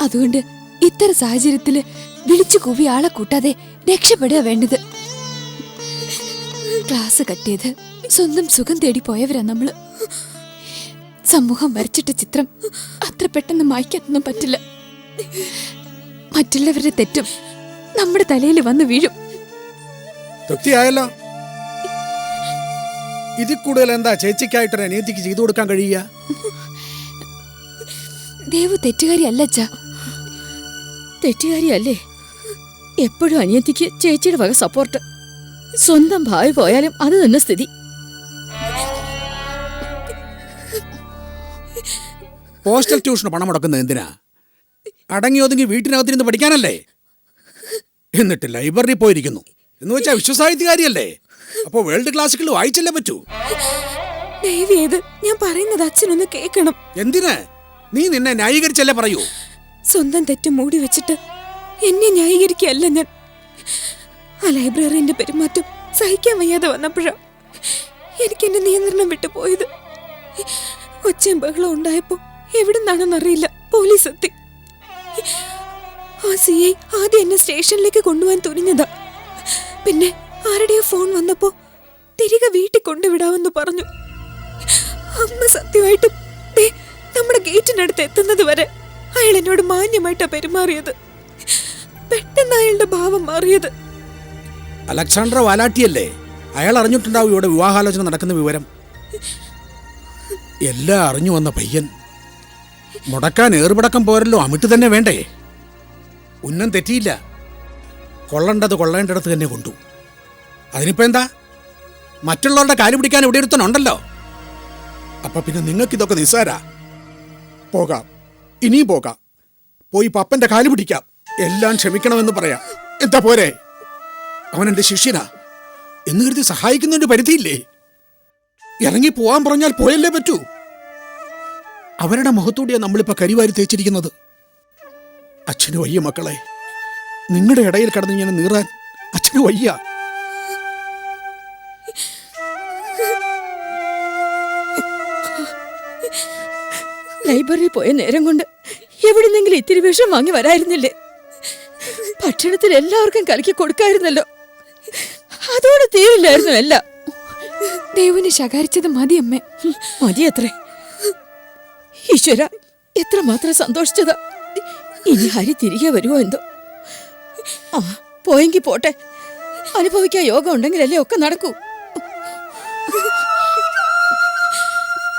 അതുകൊണ്ട് ഇത്തരം സാഹചര്യത്തില് വിളിച്ചു കൂവി ആളെ കൂട്ടാതെ രക്ഷപ്പെടുക വേണ്ടത്. ക്ലാസ് കട്ടിയത് സ്വന്തം സുഖം തേടി പോയവരാ നമ്മള്. സമൂഹം വരച്ചിട്ട ചിത്രം അത്ര പെട്ടെന്ന് മായ്ക്കാനൊന്നും പറ്റില്ല. മറ്റുള്ളവരുടെ തെറ്റും നമ്മുടെ തലയിൽ വന്ന് വീഴും. തൃപ്തിയായല്ലോ. ഇതിൽ കൂടുതൽ എന്താ ചേച്ചിക്കായിട്ടൊരു അനിയത്തിക്ക് ചെയ്തു കൊടുക്കാൻ കഴിയുക? ദേവു തെറ്റുകാരി അല്ല അച്ഛാ. തെറ്റുകാരിയല്ലേ? എപ്പോഴും അനിയത്തിക്ക് ചേച്ചിയുടെ വക സപ്പോർട്ട്. സ്വന്തം ഭാവി പോയാലും അത് തന്നെ സ്ഥിതി. ഹോസ്റ്റൽ ട്യൂഷന് പണം മുടക്കുന്നത് എന്തിനാ? അടങ്ങി ഒതുങ്ങി വീട്ടിനകത്തിരുന്ന് പഠിക്കാനല്ലേ? എന്നിട്ട് ലൈബ്രറി പോയിരിക്കുന്നു എന്ന് വെച്ചാൽ വിശ്വസാഹിത്യകാരിയല്ലേ? അപ്പോ വേൾഡ് ക്ലാസിക്കൽ വായിച്ചല്ലേ പറ്റൂ. ദയവേത് ഞാൻ പറയുന്നത് അച്ഛനൊന്ന് കേൾക്കണം. എന്തിന്? നീ നിന്നെ ന്യായീകരിച്ചല്ലേ പറയൂ. സ്വന്തം തെറ്റ് മൂടി വെച്ചിട്ട് എന്നെ ന്യായീകരിക്കുകയല്ല ഞാൻ. ആ ലൈബ്രറിന്റെ പെരുമാറ്റം സഹിക്കാൻ വയ്യാതെ വന്നപ്പോഴാ എനിക്ക് എന്റെ നിയന്ത്രണം വിട്ടു പോയത്. ഒച്ചയും ബഹളം ഉണ്ടായപ്പോ എവിടുന്നാണെന്നറിയില്ല പോലീസ് എത്തി. ആ CI ആദ്യം എന്നെ സ്റ്റേഷനിലേക്ക് കൊണ്ടുപോകാൻ തുനിഞ്ഞതാ. പിന്നെ ആരുടെയോ ഫോൺ വന്നപ്പോ തിരികെ വീട്ടിൽ കൊണ്ടുവിടാമെന്ന് പറഞ്ഞു. അമ്മ സത്യമായിട്ടും നമ്മുടെ ഗേറ്റിനടുത്ത് എത്തുന്നത് വരെ അയാൾ എന്നോട് മാന്യമായിട്ടാ പെരുമാറിയത്. പെട്ടെന്ന് അയാളുടെ ഭാവം മാറിയത്. അലക്സാണ്ടർ വാലാട്ടിയല്ലേ? അയാൾ അറിഞ്ഞിട്ടുണ്ടാവും ഇവിടെ വിവാഹാലോചന നടക്കുന്ന വിവരം. എല്ലാം അറിഞ്ഞു വന്ന പയ്യൻ മുടക്കാൻ ഏറുപടക്കം പോരല്ലോ, അമിട്ട് തന്നെ വേണ്ടേ? ഉന്നം തെറ്റിയില്ല. കൊള്ളേണ്ടത് കൊള്ളേണ്ടിടത്ത് തന്നെ കൊണ്ടു. അതിനിപ്പോ എന്താ? മറ്റുള്ളവരുടെ കാല് പിടിക്കാൻ ഇവിടെ ഒരുത്തനുണ്ടല്ലോ. അപ്പൊ പിന്നെ നിങ്ങൾക്കിതൊക്കെ നിസ്സാരാ. പോകാം, ഇനിയും പോകാം. പോയി പപ്പന്റെ കാല് പിടിക്കാം. എല്ലാം ക്ഷമിക്കണമെന്ന് പറയാം. എന്താ പോരെ? അവൻ എന്റെ ശിഷ്യനാ എന്ന് കരുതി സഹായിക്കുന്നതിന്റെ പരിധിയില്ലേ? ഇറങ്ങി പോവാൻ പറഞ്ഞാൽ പോയല്ലേ പറ്റൂ. അവരുടെ മുഖത്തൂടിയാ നമ്മളിപ്പോ കരിവാരി തേച്ചിരിക്കുന്നത്. അച്ഛന് വയ്യ മക്കളെ. നിങ്ങളുടെ ഇടയിൽ കടന്ന് ഇങ്ങനെ നീറാൻ അച്ഛന് വയ്യ. ലൈബ്രറി പോയ നേരം കൊണ്ട് എവിടുന്നെങ്കിലും ഇത്തിരി വിഷം വാങ്ങി വരായിരുന്നില്ലേ? ഭക്ഷണത്തിൽ എല്ലാവർക്കും കലക്കി കൊടുക്കായിരുന്നല്ലോ. അതോടെ തീരില്ലായിരുന്നു എല്ലാം. ദേവുനെ ശകാരിച്ചത് മതി അമ്മേ. മതിയത്രേ. ഈശ്വര, എത്രമാത്രം സന്തോഷിച്ചതാ. ഇനി ഹരി തിരികെ വരുമോ എന്തോ. ആ, പോയെങ്കിൽ പോട്ടെ. അനുഭവിക്കാൻ യോഗം ഉണ്ടെങ്കിലല്ലേ ഒക്കെ നടക്കൂ.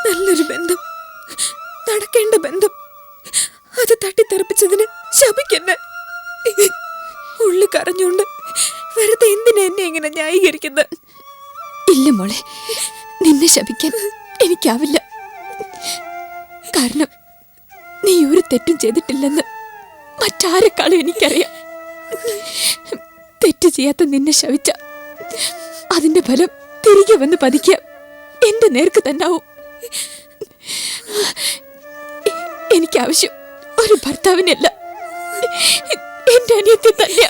നല്ലൊരു ബന്ധം, നടക്കേണ്ട ബന്ധം, അത് തട്ടിത്തെറിപ്പിച്ചതിന് ശപിക്കന്നെ. ഉള്ളു കരഞ്ഞോണ്ട് വെറുതെ എന്തിനാ എന്നെ ഇങ്ങനെ ന്യായീകരിക്കുന്നത്? ഇല്ല മോളെ, നിന്നെ ശപിക്കാൻ എനിക്കാവില്ല. കാരണം നീ ഒരു തെറ്റും ചെയ്തിട്ടില്ലെന്ന് മറ്റാരെക്കാളും എനിക്കറിയാം. തെറ്റ് ചെയ്യാത്ത നിന്നെ ശപിച്ച അതിന്റെ ഫലം തിരികെ വന്ന് പതിക്കുക എന്റെ നേർക്ക് തന്നാവും. എനിക്കാവശ്യം ഒരു ഭർത്താവിനല്ല, എന്റെ അനിയത്തി തന്നെ.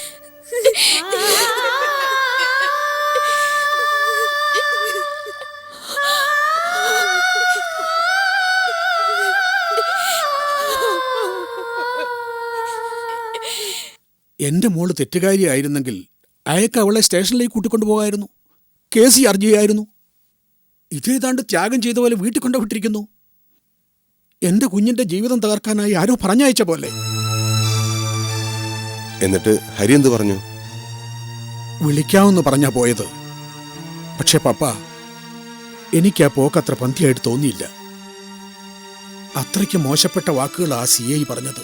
എന്റെ മോള് തെറ്റുകാരിയായിരുന്നെങ്കിൽ അയക്ക് അവളെ സ്റ്റേഷനിലേക്ക് കൂട്ടിക്കൊണ്ടു പോകായിരുന്നു. കേസ് ചാർജ് ചെയ്യായിരുന്നു. ഇതേതാണ്ട് ത്യാഗം ചെയ്ത പോലെ വീട്ടിൽ കൊണ്ടുവിട്ടിരിക്കുന്നു. എന്റെ കുഞ്ഞിന്റെ ജീവിതം തകർക്കാനായി ആരോ പറഞ്ഞയച്ച പോലെ. എന്നിട്ട് ഹരി എന്ത് പറഞ്ഞു? വിളിക്കാമെന്ന് പറഞ്ഞാ പോയത്. പക്ഷെ പപ്പ, എനിക്ക് ആ പോക്കത്ര പന്തിയായിട്ട് തോന്നിയില്ല. അത്രയ്ക്ക് മോശപ്പെട്ട വാക്കുകൾ ആ CI പറഞ്ഞത്.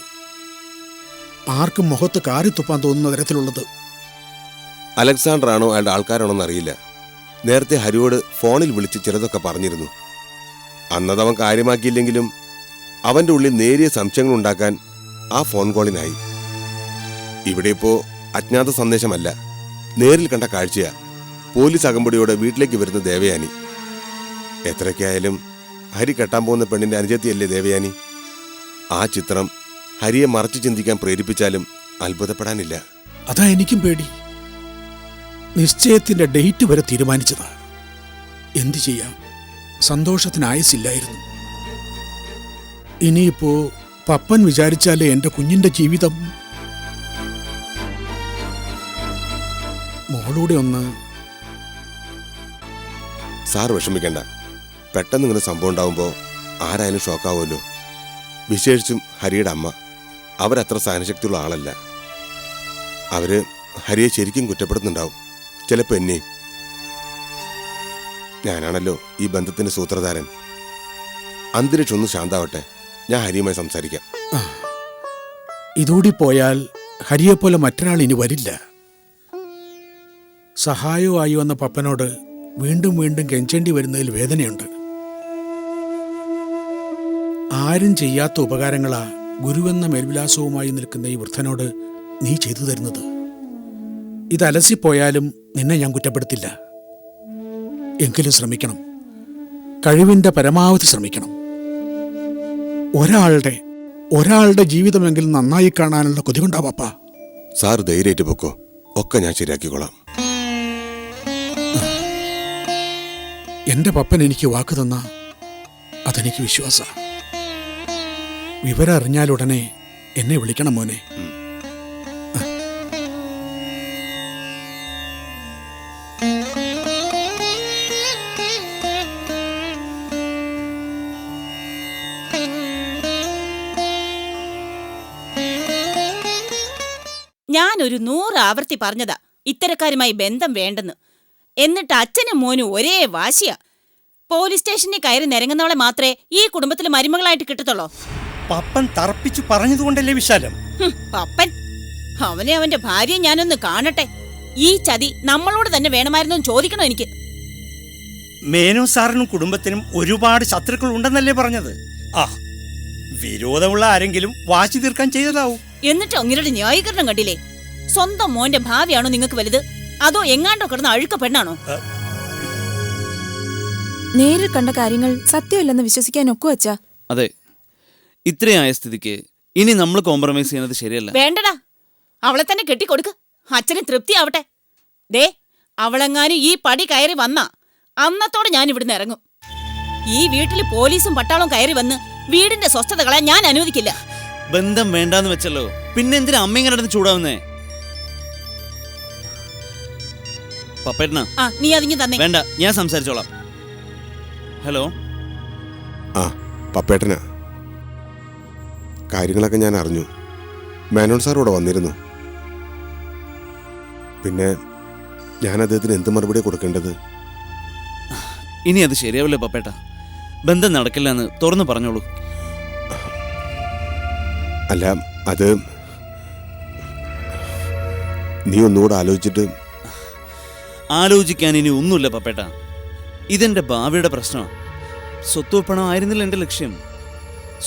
ആർക്കും മുഖത്ത് കാറി തുപ്പാൻ തോന്നുന്ന തരത്തിലുള്ളത്. അലക്സാണ്ടർ ആണോ അയാളുടെ ആൾക്കാരാണോ എന്നറിയില്ല. നേരത്തെ ഹരിയോട് ഫോണിൽ വിളിച്ച് ചിലതൊക്കെ പറഞ്ഞിരുന്നു. അന്നത് അവൻ കാര്യമാക്കിയില്ലെങ്കിലും അവൻ്റെ ഉള്ളിൽ നേരിയ സംശയങ്ങൾ ഉണ്ടാക്കാൻ ആ ഫോൺ കോളിനായി. ഇവിടെ ഇപ്പോൾ അജ്ഞാത സന്ദേശമല്ല, നേരിൽ കണ്ട കാഴ്ചയാ. പോലീസ് അകമ്പടിയോടെ വീട്ടിലേക്ക് വരുന്ന ദേവയാനി. എത്രയ്ക്കായാലും ഹരി കെട്ടാൻ പോകുന്ന പെണ്ണിന്റെ അനുജത്തിയല്ലേ ദേവയാനി. ആ ചിത്രം ഹരിയെ മറച്ചു ചിന്തിക്കാൻ പ്രേരിപ്പിച്ചാലും അത്ഭുതപ്പെടാനില്ല. അതാ എനിക്കും പേടി. നിശ്ചയത്തിന്റെ ഡേറ്റ് വരെ തീരുമാനിച്ചതാ. എന്തു ചെയ്യാം, സന്തോഷത്തിന് ആയുസില്ലായിരുന്നു. ഇനിയിപ്പോ പപ്പൻ വിചാരിച്ചാലേ എന്റെ കുഞ്ഞിന്റെ ജീവിതം. മോളൂടെ ഒന്ന്. സാർ വിഷമിക്കണ്ട. പെട്ടെന്ന് ഇങ്ങനെ സംഭവം ഉണ്ടാവുമ്പോൾ ആരായാലും ഷോക്കാവുമല്ലോ. വിശേഷിച്ചും ഹരിയുടെ അമ്മ. അവരത്ര സഹനശക്തിയുള്ള ആളല്ല. അവര് ഹരിയെ ശരിക്കും കുറ്റപ്പെടുന്നുണ്ടാവും, ചിലപ്പോൾ എന്നെയും. ഞാനാണല്ലോ ഈ ബന്ധത്തിന്റെ സൂത്രധാരൻ. അന്തരീക്ഷം ഒന്ന് ശാന്താവട്ടെ, ഞാൻ ഹരിയുമായി സംസാരിക്കാം. ഇതൂടി പോയാൽ ഹരിയെപ്പോലെ മറ്റൊരാൾ ഇനി വരില്ല. സഹായവുമായി വന്ന പപ്പനോട് വീണ്ടും വീണ്ടും കെഞ്ചേണ്ടി വരുന്നതിൽ വേദനയുണ്ട്. ആരും ചെയ്യാത്ത ഉപകാരങ്ങളാ ഗുരുവെന്ന മേൽവിലാസവുമായി നിൽക്കുന്ന ഈ വൃദ്ധനോട് നീ ചെയ്തു തരുന്നത്. ഇത് അലസിപ്പോയാലും നിന്നെ ഞാൻ കുറ്റപ്പെടുത്തില്ല. എങ്കിലും ശ്രമിക്കണം, കഴിവിന്റെ പരമാവധി ശ്രമിക്കണം. ഒരാളുടെ ജീവിതമെങ്കിലും നന്നായി കാണാനുള്ള കൊതി കൊണ്ടാ പപ്പ. സാർ ധൈര്യമായിട്ട് പൊക്കോ, ഒക്കെ ഞാൻ ശരിയാക്കിക്കോളാം. എന്റെ പപ്പൻ എനിക്ക് വാക്ക് തന്ന അതെനിക്ക് വിശ്വാസ. വിവരം അറിഞ്ഞാലുടനെ എന്നെ വിളിക്കണം മോനെ. ഞാനൊരു 100 ആവർത്തി പറഞ്ഞതാ ഇത്തരക്കാരുമായി ബന്ധം വേണ്ടെന്ന്. എന്നിട്ട് അച്ഛനും മോനും ഒരേ വാശിയാ. പോലീസ് സ്റ്റേഷനിൽ കയറി നിരങ്ങുന്നവളെ മാത്രമേ ഈ കുടുംബത്തിൽ മരുമകളായിട്ട് കിട്ടത്തുള്ളൂ. പപ്പൻ തറപ്പിച്ചു പറഞ്ഞതുകൊണ്ടല്ലേ വിശാലം? പപ്പൻ അവനെ അവന്റെ ഭാര്യയെ ഞാനൊന്ന് കാണട്ടെ. ഈ ചതി നമ്മളോട് തന്നെ വേണമായിരുന്നു ചോദിക്കണോ എനിക്ക്? മേനോ സാറിനും കുടുംബത്തിനും ഒരുപാട് ശത്രുക്കൾ ഉണ്ടെന്നല്ലേ പറഞ്ഞത്? ആ, വിരോധമുള്ള ആരെങ്കിലും വാശി തീർക്കാൻ ചെയ്തതാവും. എന്നിട്ട് അങ്ങനെയുടെ ന്യായീകരണം കണ്ടില്ലേ? സ്വന്തം മോന്റെ ഭാവിയാണോ നിങ്ങൾക്ക് വലുത്, അതോ എങ്ങാണ്ടോ കിടന്ന അഴുക്ക പെണ്ണാണോ? നേരിൽ കണ്ട കാര്യങ്ങൾ സത്യമല്ലെന്ന് വിശ്വസിക്കാൻ ഒക്കുവോ അച്ഛാ? അതെ, ഇത്രയായ സ്ഥിതിക്ക് ഇനി നമ്മൾ കോംപ്രമൈസ് ചെയ്യുന്നത് ശരിയല്ല. വേണ്ടടാ, അവളെ തന്നെ കെട്ടിക്കൊടുക്ക്. അച്ഛന് തൃപ്തിയാവട്ടെ. ദേ, അവളെങ്ങാനും ഈ പടി കയറി വന്നാ അന്നത്തോടെ ഞാൻ ഇവിടുന്ന് ഇറങ്ങും. ഈ വീട്ടിൽ പോലീസും പട്ടാളവും കയറി വന്ന് വീടിന്റെ സ്വസ്ഥതകളെ ഞാൻ അനുവദിക്കില്ല. ബന്ധം വേണ്ടാന്ന് വെച്ചല്ലോ, പിന്നെ എന്തിനാ അമ്മ ഇങ്ങനെ നടന്ന് ചൂടാവുന്നേ? പപ്പേട്ടനാ, നീ അതിങ്ങ് തന്നെ. വേണ്ട, ഞാൻ സംസാരിച്ചോളാം. ഹലോ. ആ, പപ്പേട്ടനാ. കാര്യങ്ങളൊക്കെ ഞാൻ അറിഞ്ഞു. മേനോൻ സാർ ഇവിടെ വന്നിരുന്നു. പിന്നെ ഞാൻ അദ്ദേഹത്തിന് എന്ത് മറുപടി കൊടുക്കേണ്ടത്? ഇനി അത് ശരിയാവില്ല പപ്പേട്ട. ബന്ധം നടക്കില്ല എന്ന് തുറന്നു പറഞ്ഞോളൂ. അല്ല, അത് നീ ഒന്നുകൂടെ ആലോചിച്ചിട്ട്. ആലോചിക്കാൻ ഇനി ഒന്നുമില്ല പപ്പേട്ട. ഇതെന്റെ ഭാവിയുടെ പ്രശ്നമാണ്. സ്വത്തോ പണം ആയിരുന്നില്ല എൻ്റെ ലക്ഷ്യം.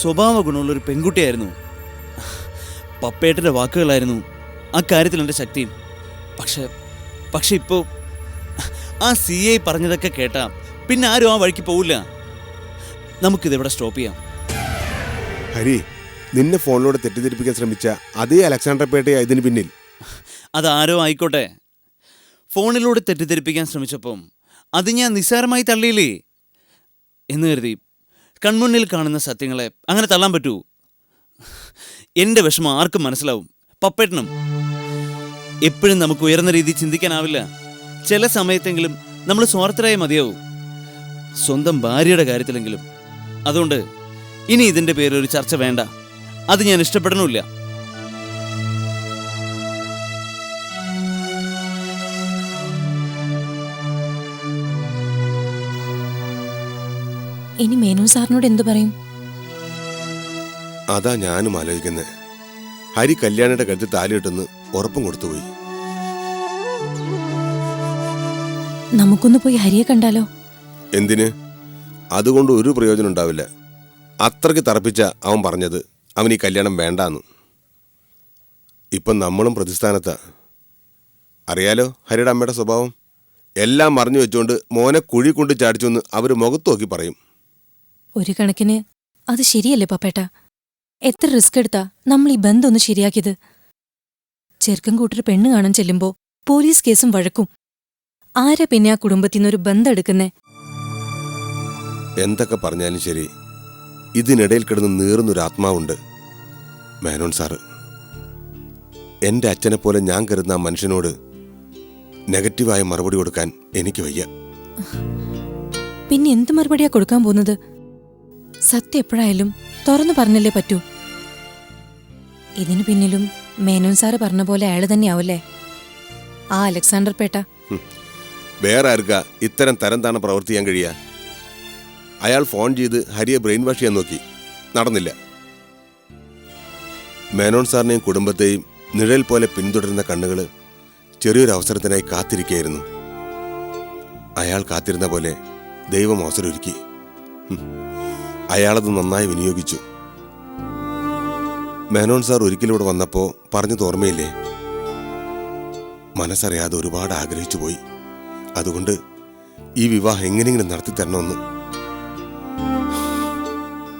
സ്വഭാവ ഗുണമുള്ളൊരു പെൺകുട്ടിയായിരുന്നു. പപ്പേട്ടൻ്റെ വാക്കുകളായിരുന്നു അക്കാര്യത്തിൽ എൻ്റെ ശക്തിയും. പക്ഷെ ഇപ്പോൾ ആ CI പറഞ്ഞതൊക്കെ കേട്ടാ പിന്നെ ആരും ആ വഴിക്ക് പോവില്ല. നമുക്കിതെവിടെ സ്റ്റോപ്പ് ചെയ്യാം. ഹരി, നിന്നെ ഫോണിലൂടെ തെറ്റിദ്ധരിപ്പിക്കാൻ ശ്രമിച്ച അതേ അലക്സാണ്ടർ പേട്ടയാ ഇതിന് പിന്നിൽ. അതാരോ ആയിക്കോട്ടെ. ഫോണിലൂടെ തെറ്റിദ്ധരിപ്പിക്കാൻ ശ്രമിച്ചപ്പം അത് ഞാൻ നിസ്സാരമായി തള്ളിയില്ലേ എന്ന് കരുതി കൺമുന്നിൽ കാണുന്ന സത്യങ്ങളെ അങ്ങനെ തള്ളാൻ പറ്റൂ? എൻ്റെ വിഷമം ആർക്കും മനസ്സിലാവും, പപ്പേട്ടനും. എപ്പോഴും നമുക്ക് ഉയർന്ന രീതിയിൽ ചിന്തിക്കാനാവില്ല. ചില സമയത്തെങ്കിലും നമ്മൾ സ്വാർത്ഥരായ മതിയാവും, സ്വന്തം ഭാര്യയുടെ കാര്യത്തിലെങ്കിലും. അതുകൊണ്ട് ഇനി ഇതിൻ്റെ പേരൊരു ചർച്ച വേണ്ട. അത് ഞാൻ ഇഷ്ടപ്പെടണമില്ല. ഇനി മേനോൻ സാറിനോട് എന്തു പറയും? അതാ ഞാനും ആലോചിക്കുന്നത്. ഹരി കല്യാണിയുടെ കഴുത്തിൽ താലി കിട്ടുന്ന് ഉറപ്പും കൊടുത്തുപോയി. നമുക്കൊന്ന് പോയി ഹരിയെ കണ്ടാലോ? എന്തിന്? അതുകൊണ്ട് ഒരു പ്രയോജനം ഉണ്ടാവില്ല. അത്രയ്ക്ക് തറപ്പിച്ച അവൻ പറഞ്ഞത് അവൻ ഈ കല്യാണം വേണ്ടാന്ന്. ഇപ്പം നമ്മളും പ്രതിസ്ഥാനത്താ. അറിയാലോ ഹരിയുടെ അമ്മയുടെ സ്വഭാവം. എല്ലാം മറിഞ്ഞു വെച്ചുകൊണ്ട് മോനെ കുഴി കൊണ്ട് ചാടിച്ചെന്ന് അവർ മുഖത്ത് നോക്കി പറയും. ഒരു കണക്കിന് അത് ശരിയല്ലേ പപ്പേട്ട? എത്ര റിസ്ക് എടുത്താ നമ്മൾ ഈ ബന്ധം ഒന്ന് ശരിയാക്കിയത്. ചെറുക്കൻ കൂട്ടൊരു പെണ്ണ് കാണാൻ ചെല്ലുമ്പോ പോലീസ് കേസും വഴക്കും. ആരാ പിന്നെ ആ കുടുംബത്തിന്നൊരു ബന്ധം എടുക്കുന്നേ? എന്തൊക്കെ പറഞ്ഞാലും ശരി, ഇതിനിടയിൽ കിടന്ന് നീറുന്നൊരു ആത്മാവുണ്ട്, മേനോൻ സാറ്. എൻ്റെ അച്ഛനെ പോലെ ഞാൻ കരുതുന്ന ആ മനുഷ്യനോട് നെഗറ്റീവായ മറുപടി കൊടുക്കാൻ എനിക്ക് വയ്യ. പിന്നെ എന്ത് മറുപടിയാ കൊടുക്കാൻ പോകുന്നത്? സത്യം എപ്പോഴായാലും തുറന്നു പറഞ്ഞല്ലേ പറ്റൂ. ഇതിനു പിന്നിലും മേനോൻ സാറ് പറഞ്ഞ പോലെ അയാൾ തന്നെയാവല്ലേ ആ അലക്സാണ്ടർ പേട്ട? വേറെ ആർക്കാ ഇത്തരം തരം താണ പ്രവർത്തിക്കാൻ കഴിയാ? അയാൾ ഫോൺ ചെയ്ത് ഹരിയെ ബ്രെയിൻ വാഷ് ചെയ്യാൻ നോക്കി, നടന്നില്ല. മേനോൻ സാറിനെയും കുടുംബത്തെയും നിഴൽ പോലെ പിന്തുടരുന്ന കണ്ണുകൾ ചെറിയൊരു അവസരത്തിനായി കാത്തിരിക്കുകയായിരുന്നു. അയാൾ കാത്തിരുന്ന പോലെ ദൈവം അവസരമൊരുക്കി. അയാളത് നന്നായി വിനിയോഗിച്ചു. മേനോൻ സാർ ഒരിക്കലൂടെ വന്നപ്പോൾ പറഞ്ഞത് ഓർമ്മയില്ലേ? മനസ്സറിയാതെ ഒരുപാട് ആഗ്രഹിച്ചു പോയി. അതുകൊണ്ട് ഈ വിവാഹം എങ്ങനെയെങ്കിലും നടത്തിത്തരണമെന്ന്.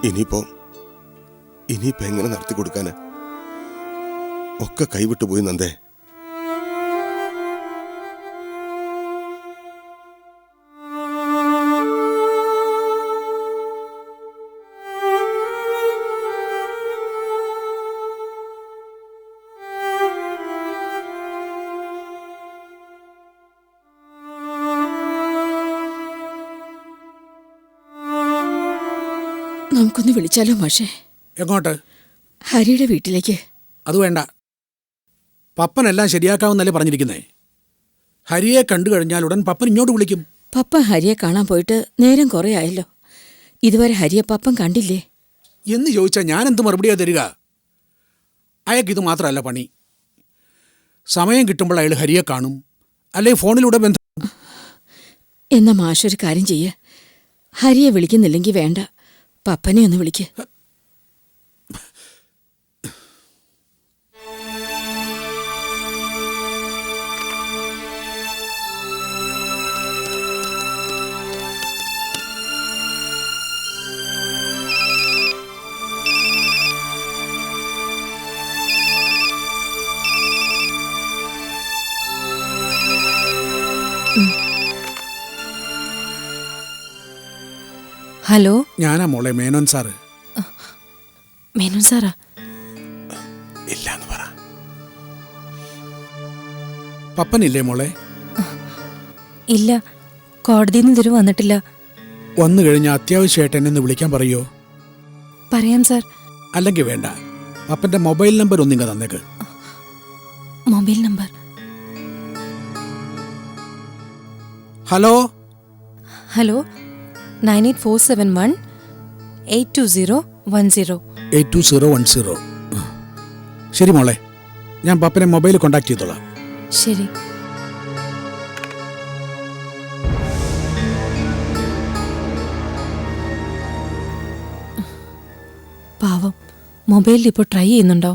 ഇനിയിപ്പോ എങ്ങനെ നടത്തി കൊടുക്കാനാ? ഒക്കെ കൈവിട്ടു പോയി നന്ദേ. നമുക്കൊന്ന് വിളിച്ചാലോ മാഷേ? എങ്ങോട്ട്? ഹരിയുടെ വീട്ടിലേക്ക്. അത് വേണ്ട. പപ്പനെല്ലാം ശരിയാക്കാമെന്നല്ലേ പറഞ്ഞിരിക്കുന്നേ. ഹരിയെ കണ്ടു കഴിഞ്ഞാൽ ഉടൻ പപ്പൻ ഇങ്ങോട്ട് വിളിക്കും. പപ്പ ഹരിയെ കാണാൻ പോയിട്ട് നേരം കുറേ ആയല്ലോ. ഇതുവരെ ഹരിയെ പപ്പൻ കണ്ടില്ലേ എന്ന് ചോദിച്ചാൽ ഞാൻ എന്ത് മറുപടിയാ തരിക? അയാൾക്കിത് മാത്രമല്ല പണി. സമയം കിട്ടുമ്പോൾ അയാൾ ഹരിയെ കാണും, അല്ലെങ്കിൽ ഫോണിലൂടെ ബന്ധം. എന്നാ മാഷൊരു കാര്യം ചെയ്യ, ഹരിയെ വിളിക്കുന്നില്ലെങ്കിൽ വേണ്ട, പപ്പനെ ഒന്ന് വിളിക്ക്. ഹലോ, ഞാനാ മോളെ മേനോൻ സാറ്. മേനോൻ സാറാ? ഇല്ലാന്ന് പറ. പപ്പനില്ലേ മോളെ? ഇല്ല, കോടതിയിൽ നിന്ന് ഇതുവരെ വന്നിട്ടില്ല. വന്നു കഴിഞ്ഞാൽ അത്യാവശ്യമായിട്ട് എന്നെ ഒന്ന് വിളിക്കാൻ പറയോ? പറയാം സാർ. അല്ലെങ്കിൽ വേണ്ട, പപ്പന്റെ മൊബൈൽ നമ്പർ ഒന്നിങ്ങ തന്നേക്ക്. Mobile number? Hello hello, 98471 82010. 82010. ശരി മോളെ, ഞാൻ പപ്പനെ മൊബൈൽ കോണ്ടാക്ട് ചെയ്തോളാം. ശരി. പാവം, മൊബൈലിൽ ഇപ്പോൾ ട്രൈ ചെയ്യുന്നുണ്ടോ?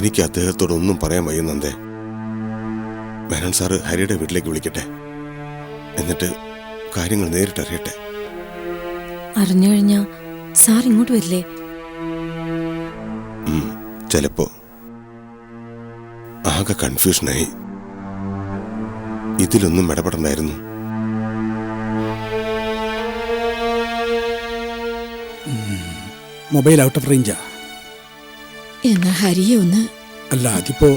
എനിക്ക് അദ്ദേഹത്തോടൊന്നും പറയാൻ വയ്യുന്നേ. മേനോൻ സാറ് ഹരിയുടെ വീട്ടിലേക്ക് വിളിക്കട്ടെ, എന്നിട്ട് കാര്യങ്ങൾ നേരിട്ടറിയട്ടെ. അറിഞ്ഞു കഴിഞ്ഞാ സാർ ഇങ്ങോട്ട് വരില്ലേ? ചിലപ്പോ. ആകെ കൺഫ്യൂഷനായി. ഇതിലൊന്നും ഇടപെടണ്ടായിരുന്നു. മൊബൈൽ ഔട്ട് ഓഫ് റേഞ്ചാ. എന്നാ ഹരിയെ അല്ല, അതിപ്പോ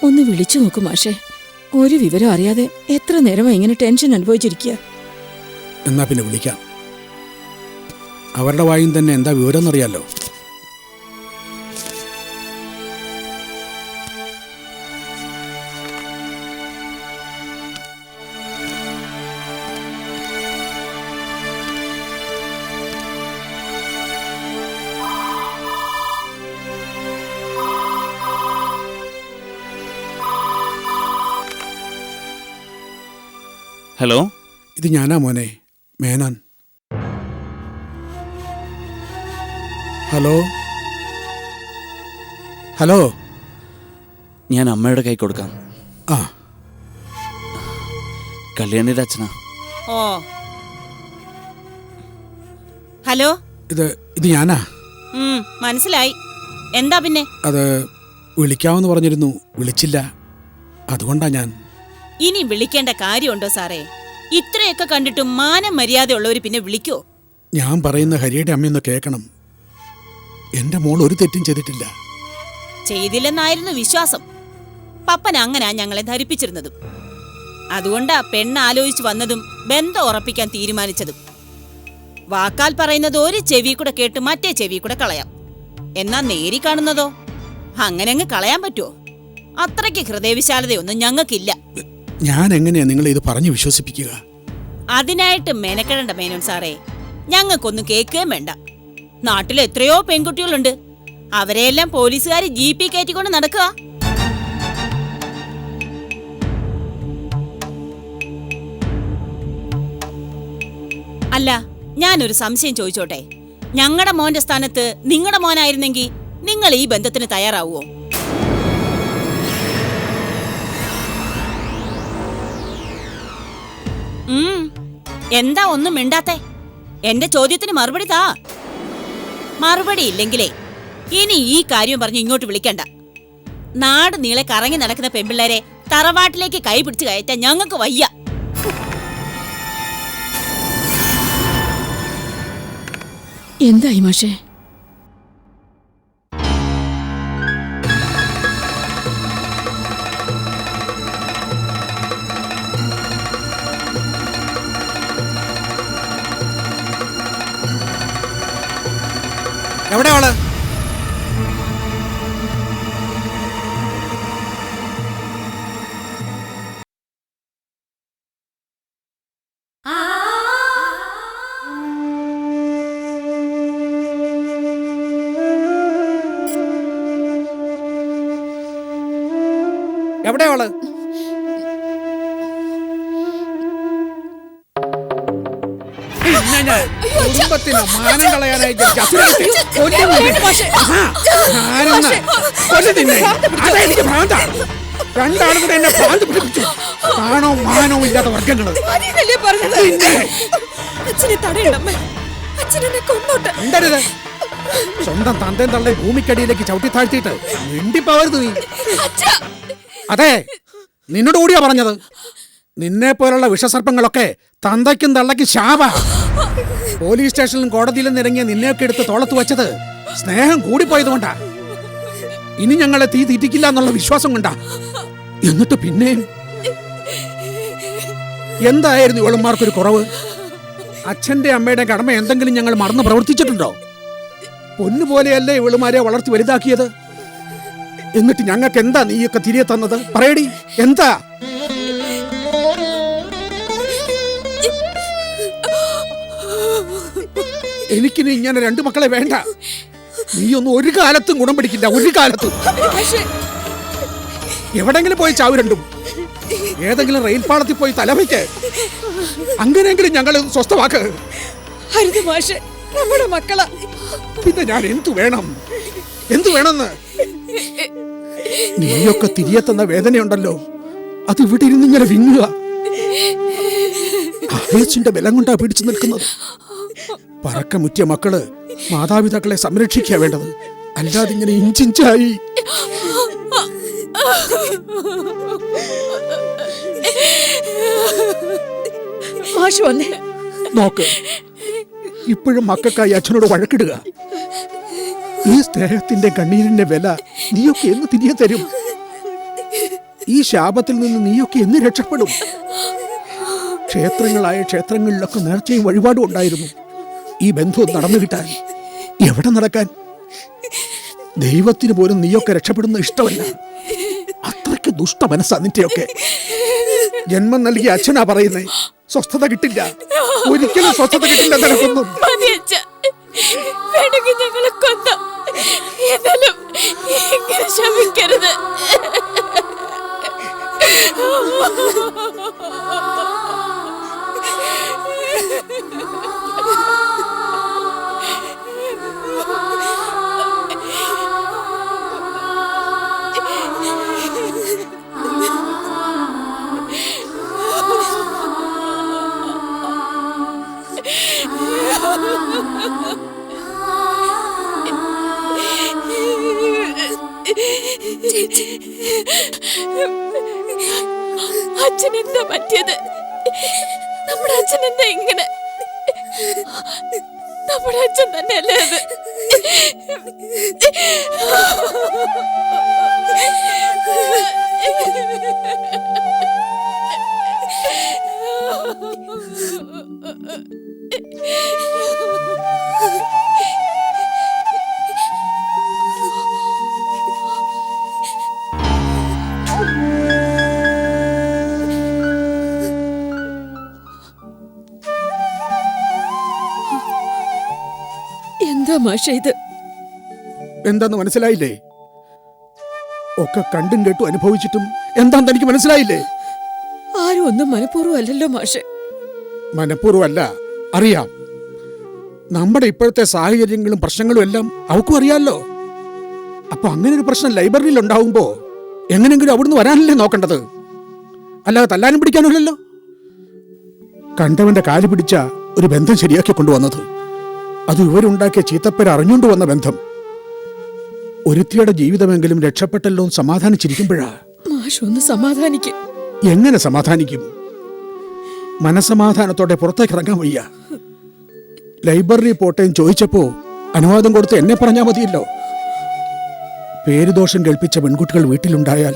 ഒന്ന് വിളിച്ചു നോക്കൂ മാഷേ. ഒരു വിവരം അറിയാതെ എത്ര നേരമായി ഇങ്ങനെ ടെൻഷൻ അനുഭവിച്ചിരിക്കുക. എന്നാ പിന്നെ വിളിക്കാം. അവരുടെ വായും തന്നെ എന്താ വിവരം എന്നറിയാലോ. ഹലോ, ഇത് ഞാനാ മോനെ, മേനോൻ. Hello hello. ഞാൻ അമ്മയുടെ കൈ കൊടുക്കാം. ആ, കല്യാണിയുടെ അച്ഛനാ. ഓ, ഹലോ. ഇത് ഞാനാ. മനസ്സിലായി. എന്താ പിന്നെ? അത് വിളിക്കാമെന്ന് പറഞ്ഞിരുന്നു, വിളിച്ചില്ല. അതുകൊണ്ടാ ഞാൻ. ഇനി വിളിക്കേണ്ട കാര്യമുണ്ടോ സാറേ? ഇത്രയൊക്കെ കണ്ടിട്ടും മാനം മര്യാദയുള്ളവര് പിന്നെ വിളിക്കോ? ഞാൻ പറയുന്ന ഹരിയുടെ അമ്മയൊന്ന് കേൾക്കണം. എന്റെ മോൾ ഒരു തെറ്റും ചെയ്തിട്ടില്ല. ചെയ്തില്ലെന്നായിരുന്നു വിശ്വാസം. പപ്പൻ അങ്ങനാ ഞങ്ങളെ ധരിപ്പിച്ചിരുന്നതും. അതുകൊണ്ടാ പെണ്ണ് ആലോചിച്ചു വന്നതും ബന്ധം ഉറപ്പിക്കാൻ തീരുമാനിച്ചതും. വാക്കാൽ പറയുന്നത് ഒരു ചെവി കൂടെ കേട്ട് മറ്റേ ചെവി കൂടെ കളയാം. എന്നാ നേരി കാണുന്നതോ അങ്ങനെ അങ്ങ് കളയാൻ പറ്റുമോ? അത്രയ്ക്ക് ഹൃദയവിശാലതയൊന്നും ഞങ്ങൾക്കില്ല. ഞാൻ എങ്ങനെയാ നിങ്ങളെ ഇത് പറഞ്ഞു വിശ്വസിപ്പിക്കുക? അതിനായിട്ട് മെനക്കെടണ്ട മേനോൻ സാറേ. ഞങ്ങൾക്കൊന്നും കേൾക്കുകയും വേണ്ട. നാട്ടിൽ എത്രയോ പെൺകുട്ടികളുണ്ട്. അവരെയെല്ലാം പോലീസുകാർ ജീപ്പി കയറ്റിക്കൊണ്ട് നടക്കുക. അല്ല, ഞാനൊരു സംശയം ചോദിച്ചോട്ടെ. ഞങ്ങളുടെ മോന്റെ സ്ഥാനത്ത് നിങ്ങളുടെ മോനായിരുന്നെങ്കിൽ നിങ്ങൾ ഈ ബന്ധത്തിന് തയ്യാറാവുമോ? എന്താ ഒന്നും മിണ്ടാത്തെ? എന്റെ ചോദ്യത്തിന് മറുപടി താ. മറുപടി ഇല്ലെങ്കിലേ ഇനി ഈ കാര്യം പറഞ്ഞ് ഇങ്ങോട്ട് വിളിക്കണ്ട. നാട് നീളെ കറങ്ങി നടക്കുന്ന പെൺപിള്ളേരെ തറവാട്ടിലേക്ക് കൈ പിടിച്ച് കയറ്റാൻ ഞങ്ങൾക്ക് വയ്യ. എന്തായി മാഷേ? എവിടെ ആള്? എവിടെ ആള്? കുടുംബത്തിന് മാനം കളയാനായിട്ട് രണ്ടാളും കൂടെ എന്നെ ഭ്രാന്ത് പിടിപ്പിച്ചു. കാണോ മാനോ ഇല്ലാത്ത വർഗങ്ങള്. സ്വന്തം തന്തയും തള്ളയും ഭൂമിക്കടിയിലേക്ക് ചവിട്ടി താഴ്ത്തിയിട്ട് മിണ്ടിപ്പോവരുത് നീ. അതെ, നിന്നോട് കൂടിയാ പറഞ്ഞത്. നിന്നെ പോലുള്ള വിഷസർപ്പങ്ങളൊക്കെ തന്തയ്ക്കും തള്ളയ്ക്കും ശാപ. പോലീസ് സ്റ്റേഷനിലും കോടതിയിലും നിരങ്ങിയ നിന്നെയൊക്കെ എടുത്ത് തോളത്ത് വെച്ചത് സ്നേഹം കൂടിപ്പോയതുകൊണ്ടാ. ഇനി ഞങ്ങളെ തീ തീറ്റിക്കില്ല എന്നുള്ള വിശ്വാസം കൊണ്ടാ. എന്നിട്ട് പിന്നെ എന്തായിരുന്നു ഇവളുമാർക്കൊരു കുറവ്? അച്ഛന്റെ അമ്മയുടെ കടമ എന്തെങ്കിലും ഞങ്ങൾ മറന്നു പ്രവർത്തിച്ചിട്ടുണ്ടോ? പൊന്നുപോലെയല്ലേ ഇവളുമാരെ വളർത്തി വലുതാക്കിയത്. എന്നിട്ട് ഞങ്ങൾക്ക് എന്താ നീയൊക്കെ തിരികെ തന്നത്? പറയടി, എന്താ? എനിക്കിനി ഇങ്ങനെ രണ്ടു മക്കളെ വേണ്ട. നീയൊന്നും ഒരു കാലത്തും ഗുണം പിടിക്കില്ല, ഒരു കാലത്തും. എവിടെങ്കിലും പോയി ചാവ് രണ്ടും. ഏതെങ്കിലും റെയിൽ പാളത്തിൽ പോയി തലവയ്ക്ക്. അങ്ങനെയെങ്കിലും ഞങ്ങൾ സ്വസ്ഥമാക്ക്. നമ്മുടെ മക്കളാ. പിന്നെ ഞാൻ എന്തു വേണം? എന്തു വേണമെന്ന്? നീയൊക്കെ തിരികെ തന്ന വേദനയുണ്ടല്ലോ, അത് ഇവിടെ ഇരുന്ന് ഇങ്ങനെ വിങ്ങുക. ആവേശിന്റെ ബലം കൊണ്ടാ പിടിച്ചു നിൽക്കുന്നത്. പറക്കമുറ്റിയ മക്കള് മാതാപിതാക്കളെ സംരക്ഷിക്കുക വേണ്ടത്, അല്ലാതെ ഇങ്ങനെ ഇഞ്ചിഞ്ചായി. നോക്ക്, ഇപ്പോഴും മക്കൾക്കായി അച്ഛനോട് വഴക്കിടുക. ഈ സ്നേഹത്തിന്റെ കണ്ണീരിന്റെ വില നീയൊക്കെ എന്ന് തിരികെ തരും? ഈ ശാപത്തിൽ നിന്ന് നീയൊക്കെ എന്ന് രക്ഷപ്പെടും? ക്ഷേത്രങ്ങളായ ക്ഷേത്രങ്ങളിലൊക്കെ നേർച്ചയും വഴിപാടും ഉണ്ടായിരുന്നു. ഈ ബന്ധം നടന്നു കിട്ടാൻ എവിടെ നടക്കാൻ? ദൈവത്തിന് പോലും നീയൊക്കെ രക്ഷപ്പെടുന്ന ഇഷ്ടമല്ല. അത്രയ്ക്ക് ദുഷ്ട മനസ്സാ നിന്റെയൊക്കെ. ജന്മം നൽകിയ അച്ഛനാ പറയുന്നേ, സ്വസ്ഥത കിട്ടില്ല, ഒരിക്കലും സ്വസ്ഥത കിട്ടില്ല നിനക്കൊന്നും. ഞങ്ങളെ കൊന്ന എന്നാലും ഇങ്ങനെ ശമിക്കരുത്. അച്ഛൻ എന്താ പറ്റിയത്? നമ്മുടെ അച്ഛൻ എന്താ ഇങ്ങനെ? നമ്മുടെ അച്ഛൻ തന്നെയല്ലേ അത്? എന്താ മാഷ ഇത്? എന്താന്ന് മനസ്സിലായില്ലേ? ഒക്കെ കണ്ടും കേട്ടും അനുഭവിച്ചിട്ടും എന്താന്ന് തനിക്ക് മനസ്സിലായില്ലേ? ആരും ഒന്നും മനഃപൂർവ്വം അല്ലല്ലോ മാഷെ. മനഃപൂർവ്വമല്ല, അറിയാം. നമ്മുടെ ഇപ്പോഴത്തെ സാഹചര്യങ്ങളും പ്രശ്നങ്ങളും എല്ലാം അവക്കും അറിയാമല്ലോ. അപ്പൊ അങ്ങനെ ഒരു പ്രശ്നം ലൈബ്രറിയിൽ ഉണ്ടാവുമ്പോ എങ്ങനെങ്കിലും അവിടുന്ന് വരാനല്ലേ നോക്കേണ്ടത്, അല്ലാതെ തല്ലാനും പിടിക്കാനുമല്ലല്ലോ. കണ്ടവന്റെ കാല് പിടിച്ച ഒരു ബന്ധം ശരിയാക്കി കൊണ്ടുവന്നത്, അത് ഇവരുണ്ടാക്കിയ ചീത്തപ്പേര് അറിഞ്ഞുകൊണ്ട് വന്ന ബന്ധം. ഒരുത്തിയുടെ ജീവിതമെങ്കിലും രക്ഷപ്പെട്ടല്ലോ എന്ന് സമാധാനിച്ചിരിക്കുമ്പോഴാ. മാഷ് ഒന്ന് സമാധാനിക്കും. എങ്ങനെ സമാധാനിക്കും? മനസമാധാനത്തോടെ പുറത്തേക്ക് ഇറങ്ങാൻ വയ്യ. ലൈബ്രറി പോട്ടേയും ചോദിച്ചപ്പോ അനുവാദം കൊടുത്ത് എന്നെ പറഞ്ഞാൽ മതിയല്ലോ. പേരുദോഷം കേൾപ്പിച്ച പെൺകുട്ടികൾ വീട്ടിലുണ്ടായാൽ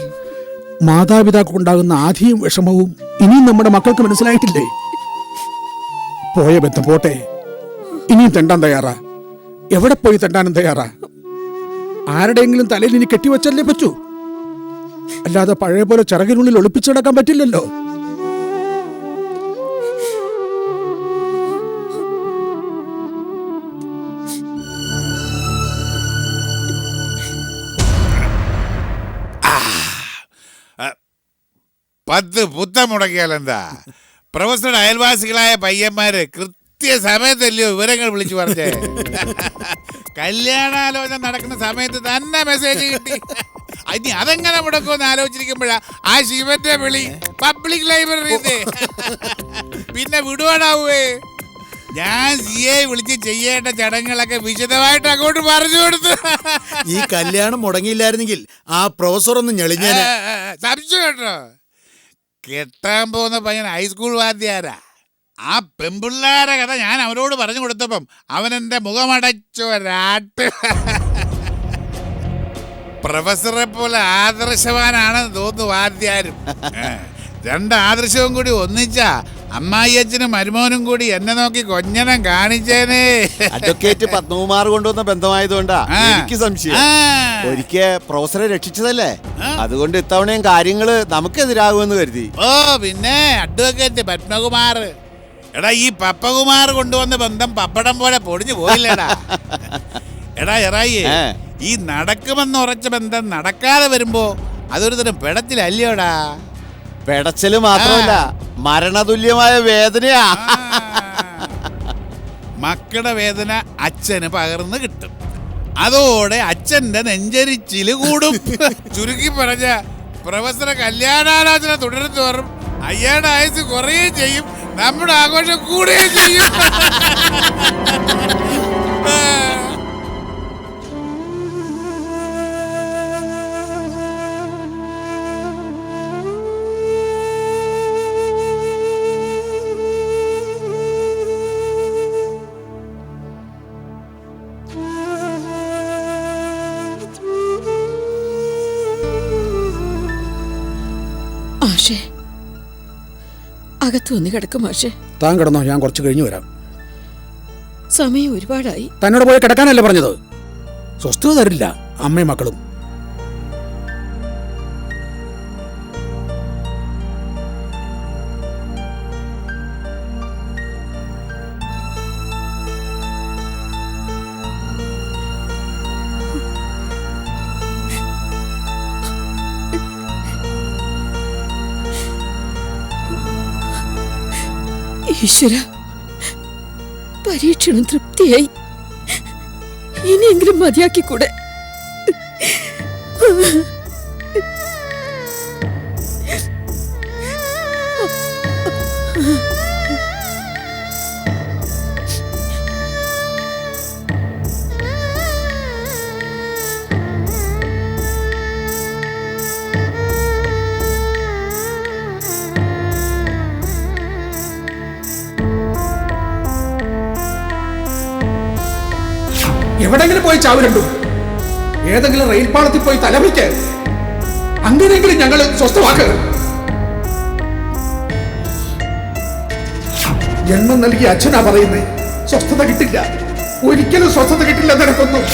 മാതാപിതാക്കൾക്കുണ്ടാകുന്ന ആധിയും വിഷമവും ഇനിയും നമ്മുടെ മക്കൾക്ക് മനസ്സിലായിട്ടില്ലേ? പോയ ബന്ധം പോട്ടെ, ഇനിയും തെണ്ടാൻ തയ്യാറാ. എവിടെ പോയി തെണ്ടാനും തയ്യാറാ. ആരുടെയെങ്കിലും തലയിൽ ഇനി കെട്ടിവെച്ചല്ലേ പറ്റൂ, അല്ലാതെ പഴയ പോലെ ചിറകിനുള്ളിൽ ഒളിപ്പിച്ചടക്കാൻ പറ്റില്ലല്ലോ. പത്ത് പുത്തം മുടക്കിയാലെന്താ? പ്രൊഫസറുടെ അയൽവാസികളായ പയ്യന്മാര് കൃത്യസമയത്തല്ലയോ വിവരങ്ങൾ വിളിച്ചു പറഞ്ഞേ. കല്യാണാലോചന നടക്കുന്ന സമയത്ത് തന്നെ മെസ്സേജ് കിട്ടി. ഇനി അതെങ്ങനെ മുടക്കുമെന്ന് ആലോചിച്ചിരിക്കുമ്പോഴാ ആ ശിവന്റെ വിളി പബ്ലിക് ലൈബ്രറിന്ന്. പിന്നെ വിടുവാടാവേ. ഞാൻ സിയെ വിളിച്ച് ചെയ്യേണ്ട ചടങ്ങുകളൊക്കെ വിശദമായിട്ട് അങ്ങോട്ട് പറഞ്ഞു കൊടുത്തു. ഈ കല്യാണം മുടങ്ങിയില്ലായിരുന്നെങ്കിൽ ആ പ്രൊഫസർ ഒന്ന് ഞെളിഞ്ഞേനെ. സംശയം കേട്ടോ. കെട്ടാൻ പോകുന്ന പയ്യൻ ഹൈസ്കൂൾ വാദ്യാരാ. ആ പെമ്പിള്ളാരെ കഥ ഞാൻ അവനോട് പറഞ്ഞു കൊടുത്തപ്പം അവൻ എൻ്റെ മുഖമടച്ചു ഒരാട്ട്. പ്രൊഫസറെ പോലെ ആദർശവാനാണെന്ന് തോന്നുന്നു വാദ്യാരും. രണ്ട് ആദർശവും കൂടി ഒന്നിച്ചാ അമ്മായി അച്ഛനും മരുമോനും കൂടി എന്നെ നോക്കി കൊഞ്ഞനം കാണിച്ചേനെ. അഡ്വക്കേറ്റ് പത്മകുമാർ കൊണ്ടുവന്ന ബന്ധമായതുകൊണ്ടാ എനിക്ക് സംശയം. ഒരിക്കൽ പ്രൊഫസറെ രക്ഷിച്ചതല്ലേ, അതുകൊണ്ട് ഇത്തവണയും കാര്യങ്ങള് നമുക്കെതിരാകുമെന്ന് കരുതി. ഓ പിന്നെ അഡ്വക്കേറ്റ് പത്മകുമാർ. എടാ ഈ പപ്പകുമാർ കൊണ്ടുവന്ന ബന്ധം പപ്പടം പോലെ പൊടിഞ്ഞു പോയില്ലേടാ. എടാ എറായി, ഈ നടക്കുമെന്ന് ഉറച്ച ബന്ധം നടക്കാതെ വരുമ്പോ അതൊരു തരം പെടത്തിലല്ലയോടാ. പെടച്ചല് മാത്രമല്ല, മരണതുല്യമായ വേദനയാ. മക്കളുടെ വേദന അച്ഛന് പകർന്ന് കിട്ടും. അതോടെ അച്ഛന്റെ നെഞ്ചരിച്ചില് കൂടും. ചുരുക്കി പറഞ്ഞ പ്രൊഫസറെ കല്യാണാലോചന തുടരും തോറും അയാളുടെ ആയുസ് കുറയുകയും ചെയ്യും, നമ്മുടെ ആഘോഷം കൂടുകയും ചെയ്യും. മാഷേ, അകത്ത് വന്ന് കിടക്കും മാഷേ. താൻ കിടന്നോ, ഞാൻ കുറച്ച് കഴിഞ്ഞു വരാം. സമയം ഒരുപാടായി. തന്നോട് പോയി കിടക്കാനല്ലേ പറഞ്ഞത്? സ്വസ്ഥത തരില്ല അമ്മയും മക്കളും. ഈശ്വര, പരീക്ഷണം തൃപ്തിയായി. ഇനിയെങ്കിലും മതിയാക്കിക്കൂടെ? എവിടെങ്കിലും പോയി ചാവ് രണ്ടും. ഏതെങ്കിലും റെയിൽ പാളത്തിൽ പോയി തലവിക്ക്. അങ്ങനെയെങ്കിലും ഞങ്ങൾ സ്വസ്ഥമാക്കുക. ജന്മം നൽകിയ അച്ഛനാ പറയുന്നേ, സ്വസ്ഥത കിട്ടില്ല, ഒരിക്കലും സ്വസ്ഥത കിട്ടില്ല നിനക്കൊന്നും.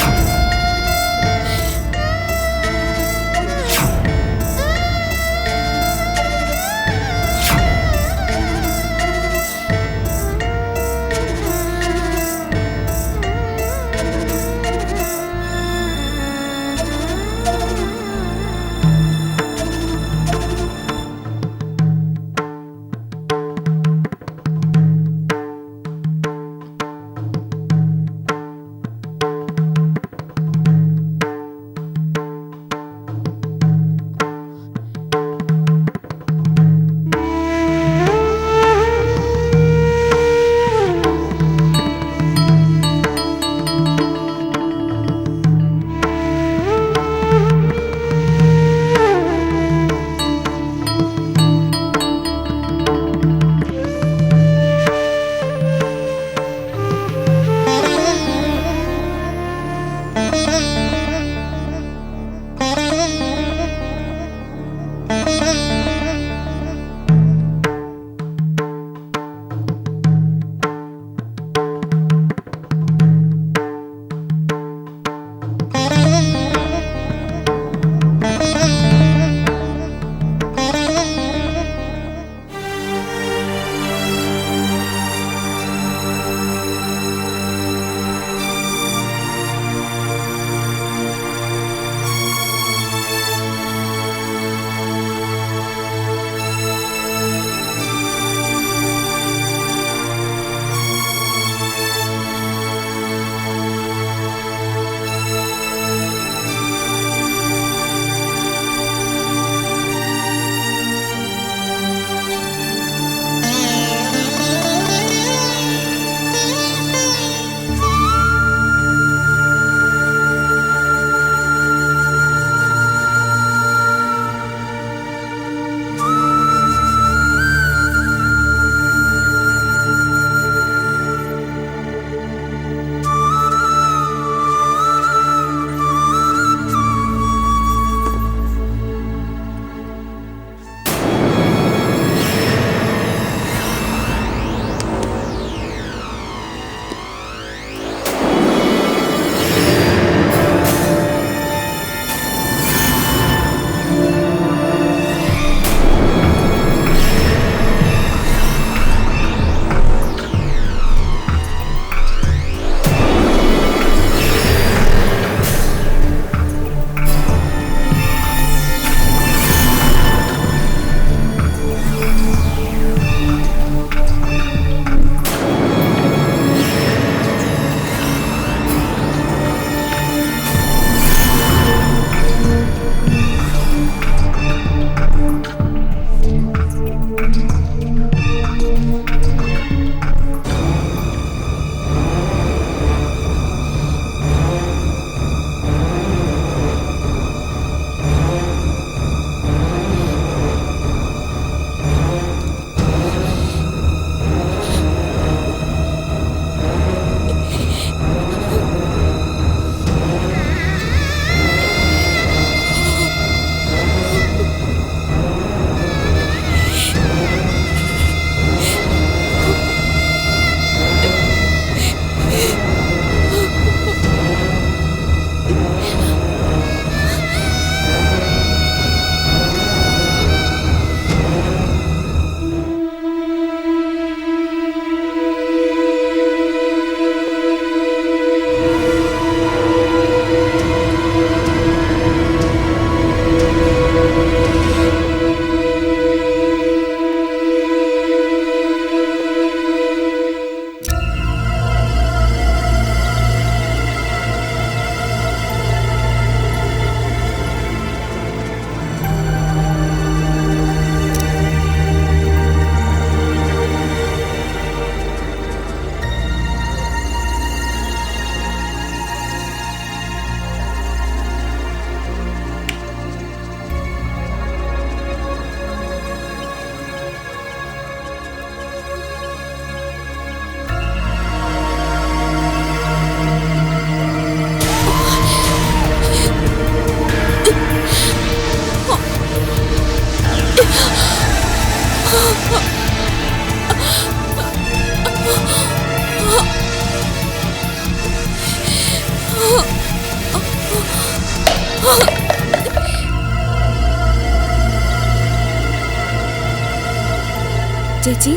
ചേച്ചി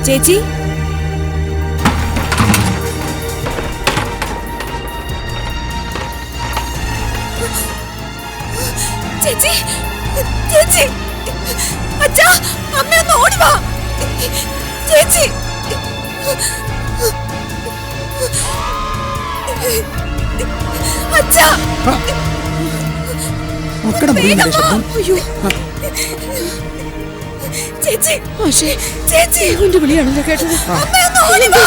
ചേച്ചി ചേച്ചി ചേച്ചി അച്ഛാ അമ്മ ഒന്ന് ഓടി വാ ചേച്ചി അച്ഛാ ചേച്ചി ചേച്ചി എന്റെ വിളിയാണല്ലോ കേട്ടത്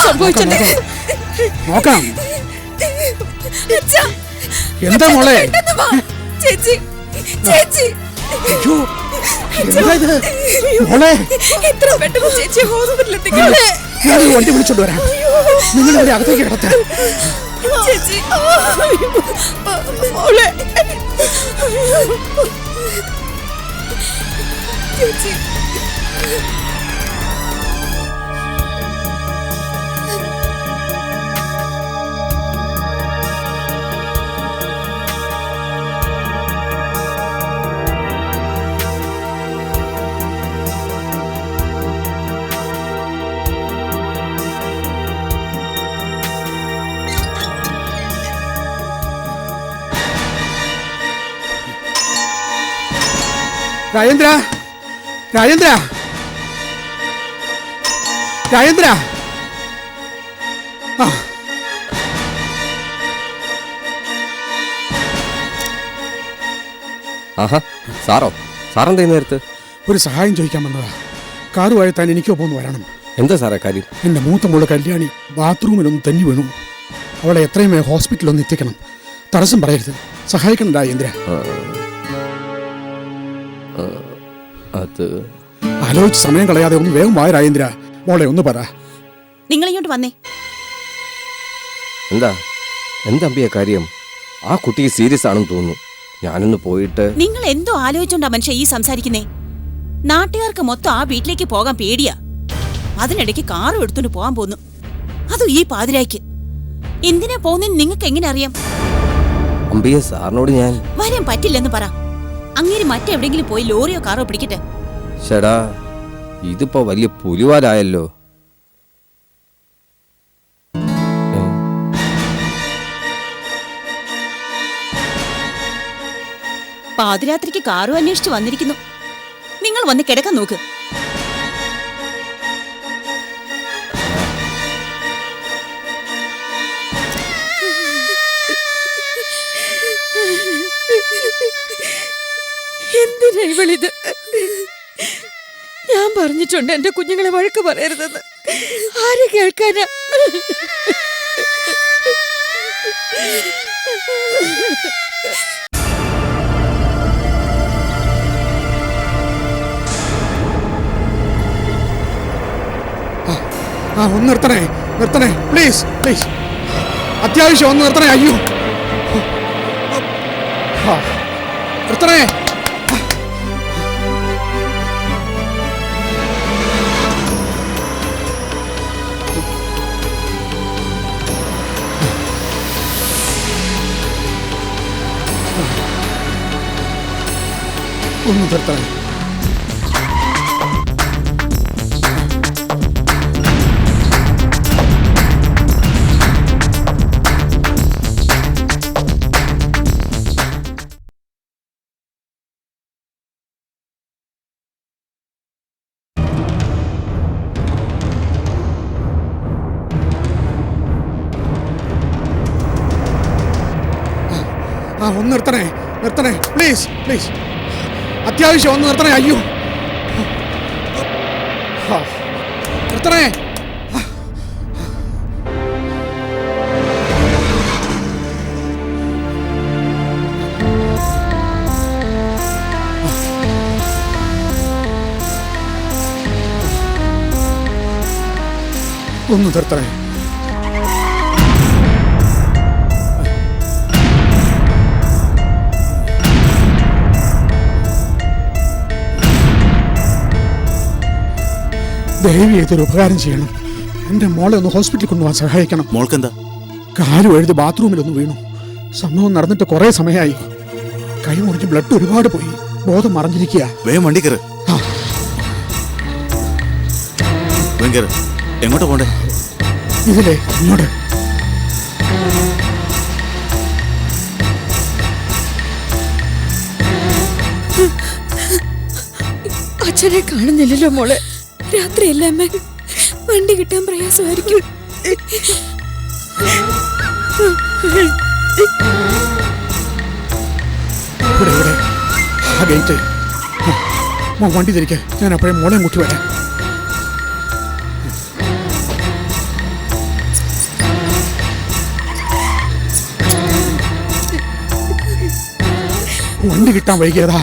സംഭവിച്ചത് നോക്കാം അച്ഛാ എന്താ മോളെ ചേച്ചി ചേച്ചി മോളെ എത്ര പെട്ടെന്ന് ചേച്ചി ഹോസ്പിറ്റലിൽ എത്തിക്കണേ ഞാൻ വണ്ടി വിളിച്ചോണ്ട് വരാം നിങ്ങൾ ഇവിടെ അകത്തേക്ക് കിടത്ത ചേച്ചി മോളെ ചേച്ചി രാജേന്ദ്ര രാജേന്ദ്ര രാജേന്ദ്ര ആ ആഹാ സാറോ സാറെന്താ നേരത്ത് ഒരു സഹായം ചോദിക്കാൻ വന്നതാ കാറുമായി താൻ എനിക്കൊപ്പം ഒന്ന് വരണം എന്താ സാറേ കാര്യം എൻ്റെ മൂത്ത മോള് കല്യാണി ബാത്റൂമിലൊന്ന് തന്നെ വീണു അവളെ എത്രയും വേഗം ഹോസ്പിറ്റലൊന്ന് എത്തിക്കണം തടസ്സം പറയരുത് സഹായിക്കണം രാജേന്ദ്ര അത് ആലോചിച്ച് സമയം കളയാതെ ഒന്ന് വേഗം വായ രാജേന്ദ്ര മോളെ ഒന്ന് പറ നിങ്ങൾ ഇങ്ങോട്ട് വന്നേ എന്താ അമ്പിയ കാര്യം ആ കുട്ടിക്ക് സീരിയസ് ആണെന്ന് തോന്നുന്നു ഞാനൊന്ന് പോയിട്ട് നിങ്ങൾ എന്തോ ആലോചിച്ചോണ്ടാ മനുഷ്യ ഈ സംസാരിക്കുന്നേ നാട്ടുകാർക്ക് മൊത്തം ആ വീട്ടിലേക്ക് പോകാൻ പേടിയാ അതിനിടയ്ക്ക് കാറും എടുത്തോണ്ട് പോകാൻ പോന്നു അതും ഈ പാതിരായ്ക്ക് എന്തിനാ പോകുന്നതെന്ന് നിങ്ങൾക്ക് എങ്ങനെ അറിയാം അമ്പിയ സാറിനോട് ഞാൻ വരാൻ പറ്റില്ലെന്ന് പറ അങ്ങനെ മറ്റെവിടെങ്കിലും പോയി ലോറിയോ കാറോ പിടിക്കട്ടെ ചേടാ ഇതിപ്പോ വലിയ പുലിവാലായല്ലോ പാതിരാത്രിക്ക് കാറും അന്വേഷിച്ച് വന്നിരിക്കുന്നു നിങ്ങൾ വന്ന് കിടക്കാൻ നോക്ക് എന്തിനാ ഇവളിത് ഞാൻ പറഞ്ഞിട്ടുണ്ട് എന്റെ കുഞ്ഞുങ്ങളെ വഴക്ക് പറയരുതെന്ന് ആര് കേൾക്കാനാ ഒന്ന് നിർത്തണേ നിർത്തണേ പ്ലീസ് പ്ലീസ് അത്യാവശ്യം ഒന്ന് നിർത്തണേ അയ്യോ നിർത്തണേ ഒന്ന് നിർത്തണേ ഒന്ന് നിർത്തണേ നിർത്തണേ പ്ലീസ് പ്ലീസ് അത്യാവശ്യം ഒന്ന് നിർത്തണേ അയ്യോ നിർത്തണേ ഒന്ന് നിർത്തണേ ദയവ് ചെയ്തൊരു ഉപകാരം ചെയ്യണം എൻ്റെ മോളെ ഒന്ന് ഹോസ്പിറ്റലിൽ കൊണ്ടുപോകാൻ സഹായിക്കണം മോൾക്കെന്താ കാലും എഴുതി ബാത്റൂമിലൊന്ന് വീണു സംഭവം നടന്നിട്ട് കുറേ സമയമായി കൈ മുറിഞ്ഞ് ബ്ലഡ് ഒരുപാട് പോയി ബോധം മറഞ്ഞിരിക്കുക. വേഗം വണ്ടി കയറ്. വേഗം കയറ്. എങ്ങോട്ടാ പോണ്ടേ? ഇതിലേ ഇങ്ങോട്ട്. അച്ഛനെ കാണുന്നില്ലല്ലോ മോളെ. രാത്രിയല്ലേ അമ്മ, വണ്ടി കിട്ടാൻ പ്രയാസമായിരിക്കും. ഇവിടെ ഇവിടെ ആ ഗേറ്റ്. വണ്ടി തിരിക്കെ, ഞാൻ അപ്പോഴേ മോളെ മുട്ടി വരാം. വണ്ടി കിട്ടാൻ വൈകിയതാ.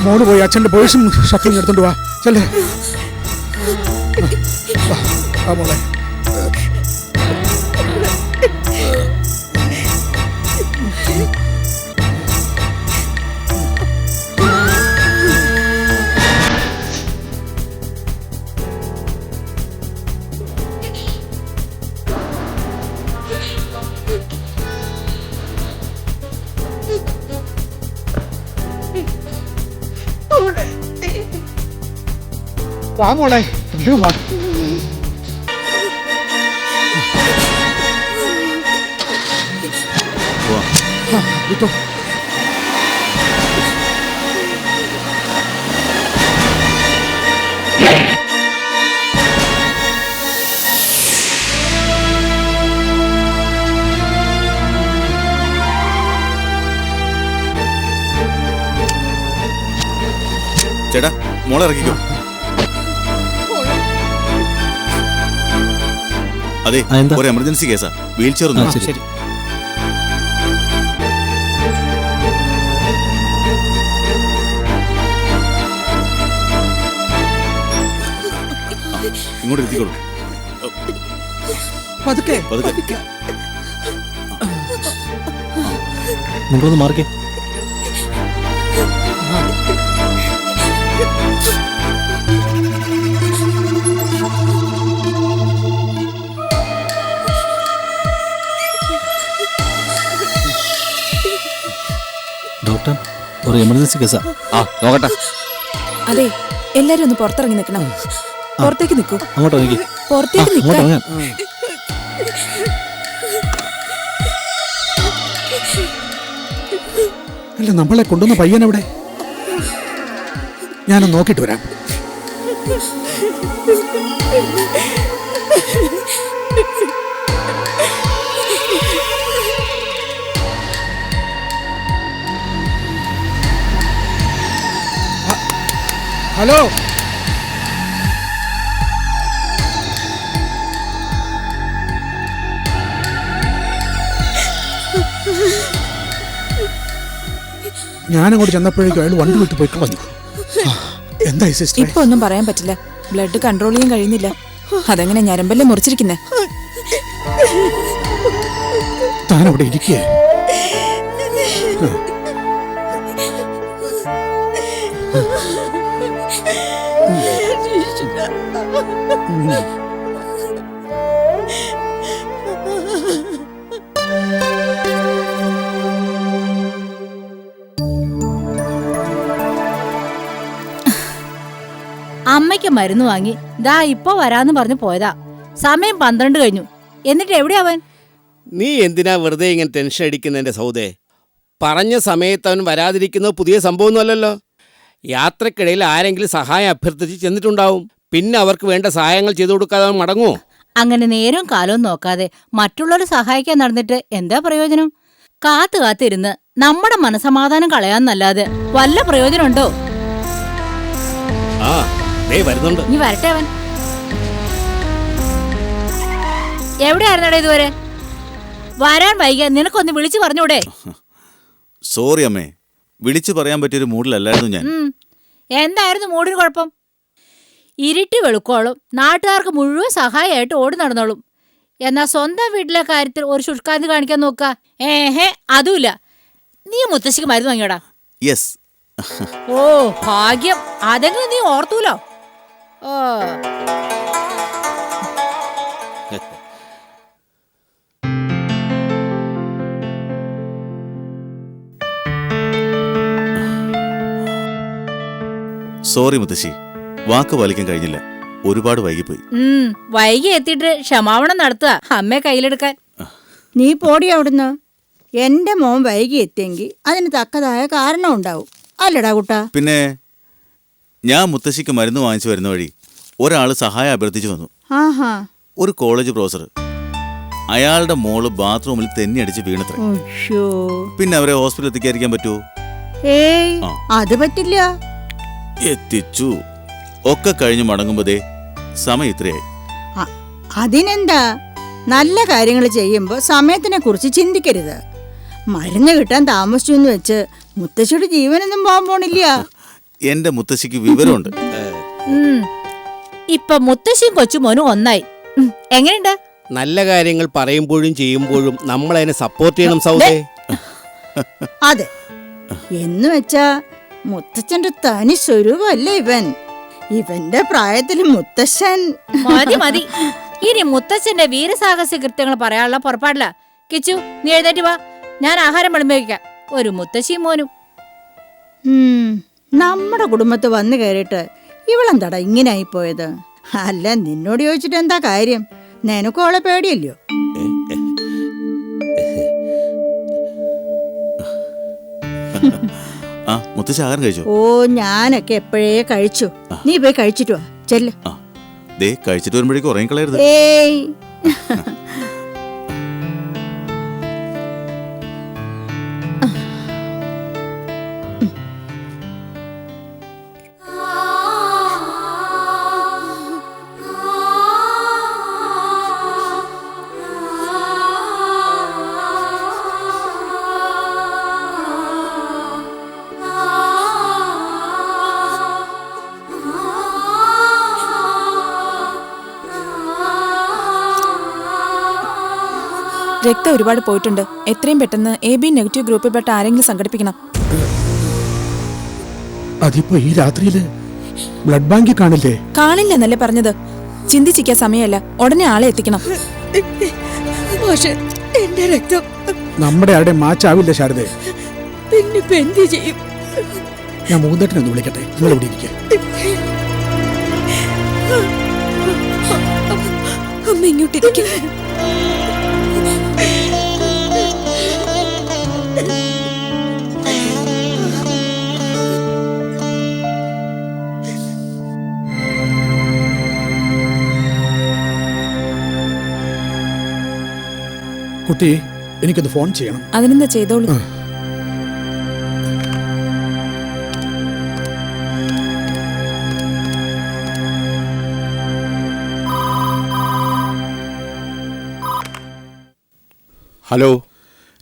മോള് പോയി അച്ഛൻ്റെ പേഴ്സും ഷർട്ടും എടുത്തോണ്ട് വാ. ചെല്ലേ മോളെ. വാ മോളെ, വാ. വിട്ടോ. ചേട്ടാ, മോളെ ഇറക്കിക്കോ. അതെ, ഒരു എമർജൻസി കേസാ. വീൽ ചെയർ ഒന്നും. ശരി. ഇങ്ങോട്ട് എത്തിക്കോളൂ. പതുക്കെ. നിങ്ങളൊന്ന് മാറിക്കേ. ഡോക്ടർ, ഒരു എമർജൻസി കേസാ. നോക്കട്ടെ. അതെ, എല്ലാരും ഒന്ന് പുറത്തിറങ്ങി നിൽക്കണം. പുറത്തേക്ക് നിൽക്കൂ. അങ്ങോട്ട് നോക്കി. പുറത്തേക്ക് നിൽക്കാൻ. അല്ല, നമ്മളെ കൊണ്ടുവന്ന പയ്യൻ എവിടെ? ഞാനൊന്ന് നോക്കിയിട്ട് വരാം. ഹലോ, ഞാനങ്ങോട്ട് ചെന്നപ്പോഴേക്കും അയാൾ വണ്ടി വിട്ട് പോയി കളഞ്ഞു. എന്തായി സിസ്റ്റർ? ഇപ്പൊ ഒന്നും പറയാൻ പറ്റില്ല. ബ്ലഡ് കൺട്രോൾ ചെയ്യാൻ കഴിയുന്നില്ല. അതെങ്ങനെ ഞരമ്പല്ലേ മുറിച്ചിരിക്കുന്നേ. താൻ അവിടെ ഇരിക്കേ. അമ്മയ്ക്ക് മരുന്ന് വാങ്ങി ദാ ഇപ്പൊ വരാന്ന് പറഞ്ഞു പോയതാ. സമയം 12 കഴിഞ്ഞു. എന്നിട്ട് എവിടെയാ അവൻ? നീ എന്തിനാ വെറുതെ ഇങ്ങനെ ടെൻഷൻ അടിക്കുന്നതിന്റെ സൗദേ? പറഞ്ഞ സമയത്ത് അവൻ വരാതിരിക്കുന്നത് പുതിയ സംഭവമൊന്നുമല്ലല്ലോ. യാത്രക്കിടയിൽ ആരെങ്കിലും സഹായം അഭ്യർത്ഥിച്ച് ചെന്നിട്ടുണ്ടാവും. പിന്നെ അവർക്ക് വേണ്ട സഹായങ്ങൾ ചെയ്തു കൊടുക്കാതെ അവൻ മടങ്ങുമോ? അങ്ങനെ നേരവും കാലവും നോക്കാതെ മറ്റുള്ളവരെ സഹായിക്കാൻ നടന്നിട്ട് എന്താ പ്രയോജനം? കാത്തിരുന്ന് നമ്മുടെ മനസമാധാനം കളയാന്നല്ലാതെ വല്ല പ്രയോജനമുണ്ടോ? വരുന്നുണ്ട്. നീ വരട്ടെ. അവൻ എവിടെയായിരുന്നടേ ഇതുവരെ? വരാൻ വൈകിയ നിനക്കൊന്ന് വിളിച്ചു പറഞ്ഞൂടെ? സോറി അമ്മേ, വിളിച്ചു പറയാൻ പറ്റിയൊരു മൂഡിലല്ലായിരുന്നു ഞാൻ. എന്തായിരുന്നു മൂടിന് കുഴപ്പം? ഇരുട്ടി വെളുക്കോളും നാട്ടുകാർക്ക് മുഴുവൻ സഹായമായിട്ട് ഓടി നടന്നോളും. എന്നാ സ്വന്തം വീട്ടിലെ കാര്യത്തിൽ ഒരു ശുഷ്കാന്തി കാണിക്കാൻ നോക്ക. അതുമില്ല. നീ മുത്തശ്ശിക്ക് മരുന്ന് വാങ്ങിയോടാ? യെസ്. ഓ ഭാഗ്യം, അതെങ്കിലും നീ ഓർത്തൂലോ. ഓ സോറി മുത്തശ്ശി, വാക്ക് പാലിക്കാൻ കഴിഞ്ഞില്ല. ഒരുപാട് വൈകിപ്പോയി. വൈകി എത്തിയിട്ട് ക്ഷമാപണം നടത്തുക അമ്മയെ കയ്യിലെടുക്കാൻ. നീ പോടി അവിടുന്ന്. എന്റെ മോൻ വൈകി എത്തിയെങ്കിൽ അതിന് തക്കതായ കാരണം ഉണ്ടാവും, അല്ലടാ കുട്ടാ? പിന്നെ ഞാൻ മുത്തശ്ശിക്ക് മരുന്ന് വാങ്ങിച്ചു വരുന്ന വഴി ഒരാൾ സഹായം അഭ്യർത്ഥിച്ചു വന്നു. ആഹാ. ഒരു കോളേജ് പ്രൊഫസർ. അയാളുടെ മോള് ബാത്റൂമിൽ തെന്നിയടിച്ച് വീണത്രേ. പിന്നെ അവരെ ഹോസ്പിറ്റലിൽ എത്തിക്കാതിരിക്കാൻ പറ്റുമോ? ഏയ്, അത് പറ്റില്ല. എത്തിച്ചു. ഒക്കെ കഴിഞ്ഞ് മടങ്ങുമ്പോഴേ സമയം ഇത്രയായി. അതിനെന്താ, നല്ല കാര്യങ്ങൾ ചെയ്യുമ്പോൾ സമയത്തിനെ കുറിച്ച് ചിന്തിക്കരുത്. മരുന്ന് കിട്ടാൻ താമസിച്ചു എന്ന് വെച്ച് മുത്തശ്ശിയുടെ ജീവനൊന്നും പോകാൻ പോണില്ല. എന്റെ മുത്തശ്ശിക്ക് വിവരമുണ്ട്. ഇപ്പൊ മുത്തശ്ശിയും കൊച്ചുമോനും ഒന്നായി. എങ്ങനെയുണ്ട്? നല്ല കാര്യങ്ങൾ പറയുമ്പോഴും ചെയ്യുമ്പോഴും നമ്മൾ അതിനെ സപ്പോർട്ട് ചെയ്യണം സൗദേ. അതെ, എന്ന് വെച്ചാ മുത്തച്ഛന്റെ തനി സ്വരൂപല്ലേ ഇവൻ. ഇവന്റെ പ്രായത്തിൽ മുത്തശ്ശൻ. മതി മതി, ഇനി മുത്തച്ഛന്റെ വീരസാഹസ്യ കൃത്യങ്ങൾ പറയാനുള്ള പുറപ്പാടില്ല. കിച്ചു, നീ എഴുന്നേറ്റ് വാ, ഞാൻ ആഹാരം വിളമ്പിക്കാം. ഒരു മുത്തശ്ശിയും മോനും. നമ്മുടെ കുടുംബത്ത് വന്നു കയറിയിട്ട് ഇവളെന്താടാ ഇങ്ങനെ ആയിപ്പോയത്? അല്ല, നിന്നോട് ചോദിച്ചിട്ട് എന്താ കാര്യം? നിനക്കും അവളെ പേടിയല്ലോ. മുത്തശ്ശി ആഹാരം കഴിച്ചോ? ഓ, ഞാനൊക്കെ എപ്പോഴേ കഴിച്ചു. നീ പോയി കഴിച്ചിട്ട് വാ, ചെല്ല്. ദേ, കഴിച്ചിട്ട് വരുമ്പോഴേക്കും ഉറങ്ങിക്കളയരുത്. ഏയ്, രക്തം ഒരുപാട് പോയിട്ടുണ്ട്. എത്രയും പെട്ടെന്ന് AB നെഗറ്റീവ് ഗ്രൂപ്പിൽപ്പെട്ട ആരെങ്കിലും സംഘടിപ്പിക്കണം. അതിപ്പോ ഈ രാത്രിയില് ബ്ലഡ് ബാങ്കിൽ കാണില്ലേ? കാണില്ലെന്നല്ലേ പറഞ്ഞത്. ചിന്തിച്ചിരിക്കാൻ സമയമല്ല, ഉടനെ ആളെ എത്തിക്കണം. എന്റെ രക്തം നമ്മുടെ ആരുടെ മാച്ചാവില്ല ശാരദേ. പിന്നെ എന്ത് ചെയ്യും? ഞാൻ മൂന്നേട്ടനൊന്ന് വിളിക്കട്ടെ, നിങ്ങൾ ഇവിടെ ഇരിക്കുക. അമ്മ ഇങ്ങോട്ടിരിക്കും. കുട്ടി, എനിക്കൊന്ന് ഫോൺ ചെയ്യണം. അതിനെന്താ, ചെയ്തോളൂ. ഹലോ,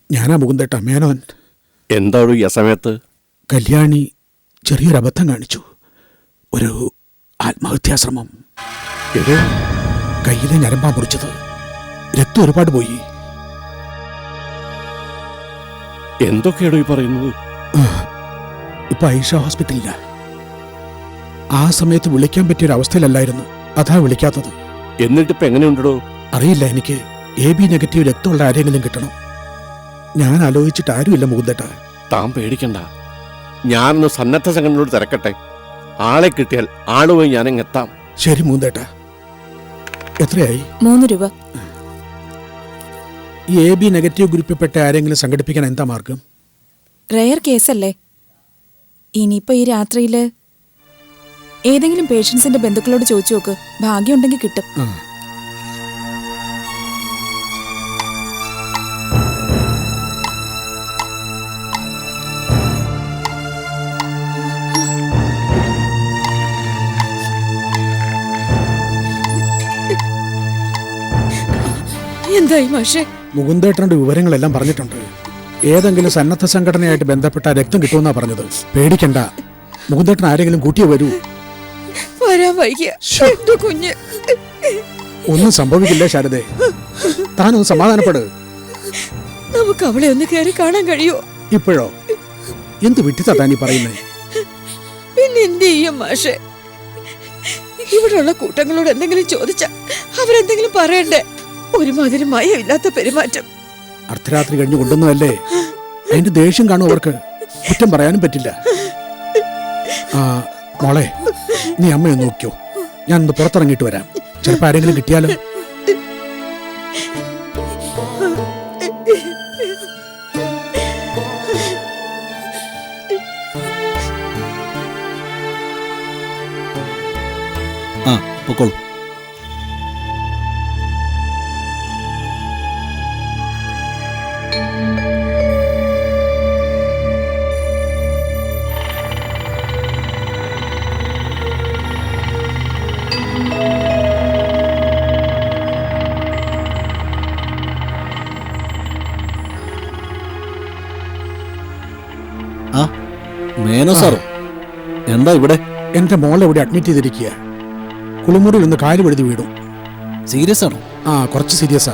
ഞാനാ മുകുന്ദേട്ട, മേനോൻ. എന്താണ് ഈ അസമയത്ത്? കല്യാണി ചെറിയൊരു അബദ്ധം കാണിച്ചു. ഒരു ആത്മഹത്യാശ്രമം. കയ്യിലെ ഞരമ്പാ മുറിച്ചത്. രക്തം ഒരുപാട് പോയി. എന്തൊക്കെയാണോ ഈ പറയുന്നത്? ഇപ്പൊ ഐഷ ഹോസ്പിറ്റലില്ല. ആ സമയത്ത് വിളിക്കാൻ പറ്റിയൊരു അവസ്ഥയിലല്ലായിരുന്നു, അതാ വിളിക്കാത്തത്. എന്നിട്ടിപ്പോ എങ്ങനെയുണ്ടോ? അറിയില്ല, എനിക്ക് AB നെഗറ്റീവ് രക്തമുള്ള ആരെങ്കിലും കിട്ടണം. ഞാൻ ആലോചിച്ചിട്ട് ആരുമില്ല മുകുന്ദേട്ട. താൻ പേടിക്കണ്ട, ഞാനൊന്ന് സന്നദ്ധ സംഘടനയോട് തിരക്കട്ടെ. ആളെ കിട്ടിയാൽ ആളുമായി ഞാനെങ്ങെത്താം. ശരി മുകുന്ദേട്ട. എത്രയായി? 3 രൂപ. ഈ AB നെഗറ്റീവ് ഗ്രൂപ്പിൽപ്പെട്ട ആരെങ്കിലും സംഘടിപ്പിക്കാൻ എന്താ മാർഗം? റെയർ കേസല്ലേ. ഇനിയിപ്പോ ഈ രാത്രിയില് ഏതെങ്കിലും പേഷ്യൻസിന്റെ ബന്ധുക്കളോട് ചോദിച്ചു നോക്ക്, ഭാഗ്യമുണ്ടെങ്കിൽ കിട്ടും. എന്തായി മാഷേ? മുകുന്ദേട്ടന്റെ വിവരങ്ങളെല്ലാം പറഞ്ഞിട്ടുണ്ട്. ഏതെങ്കിലും സന്നദ്ധ സംഘടനയായിട്ട് ബന്ധപ്പെട്ട രക്തം കിട്ടുമെന്നാ പറഞ്ഞത്. പേടിക്കണ്ട, മുകുന്ദേട്ടൻ ആരെങ്കിലും കൂട്ടിയേ വരൂ. വരാൻ വൈകിയ കുഞ്ഞ് ഒന്നും സംഭവിക്കില്ല ശാരദേ, താനൊന്ന് സമാധാനപ്പെട്. നമുക്ക് അവളെ ഒന്ന് കയറി കാണാൻ കഴിയോ? ഇപ്പോഴോ? എന്ത് വിട്ടിത്താ താനീ പറയുന്നേ? പിന്നെ എന്ത് ചെയ്യും മാഷേ? ഇവിടെയുള്ള കൂട്ടങ്ങളോട് എന്തെങ്കിലും ചോദിച്ചാ അവരെന്തെങ്കിലും പറയണ്ടേ? ഒരുമാതിരി മയമില്ലാത്ത പെരുമാറ്റം. അർദ്ധരാത്രി കഴിഞ്ഞു കൊണ്ടുവന്നതല്ലേ, അതിന്റെ ദേഷ്യം കാണും അവർക്ക്. കുറ്റം പറയാനും പറ്റില്ല. മോളെ, നീ അമ്മയെ നോക്കിയോ, ഞാനൊന്ന് പുറത്തിറങ്ങിയിട്ട് വരാം. ചിലപ്പോൾ ആരെങ്കിലും കിട്ടിയാലോ. ആ പൊക്കോളൂ. ആ മേനോ സാറോ, എന്താ ഇവിടെ? എന്റെ മോളെ ഇവിടെ അഡ്മിറ്റ് ചെയ്തിരിക്കുക. കുളിമുറിയിൽ നിന്ന് കാല് വെഴുതി വീടും. സീരിയസ് ആണോ? ആ, കുറച്ച് സീരിയസാ.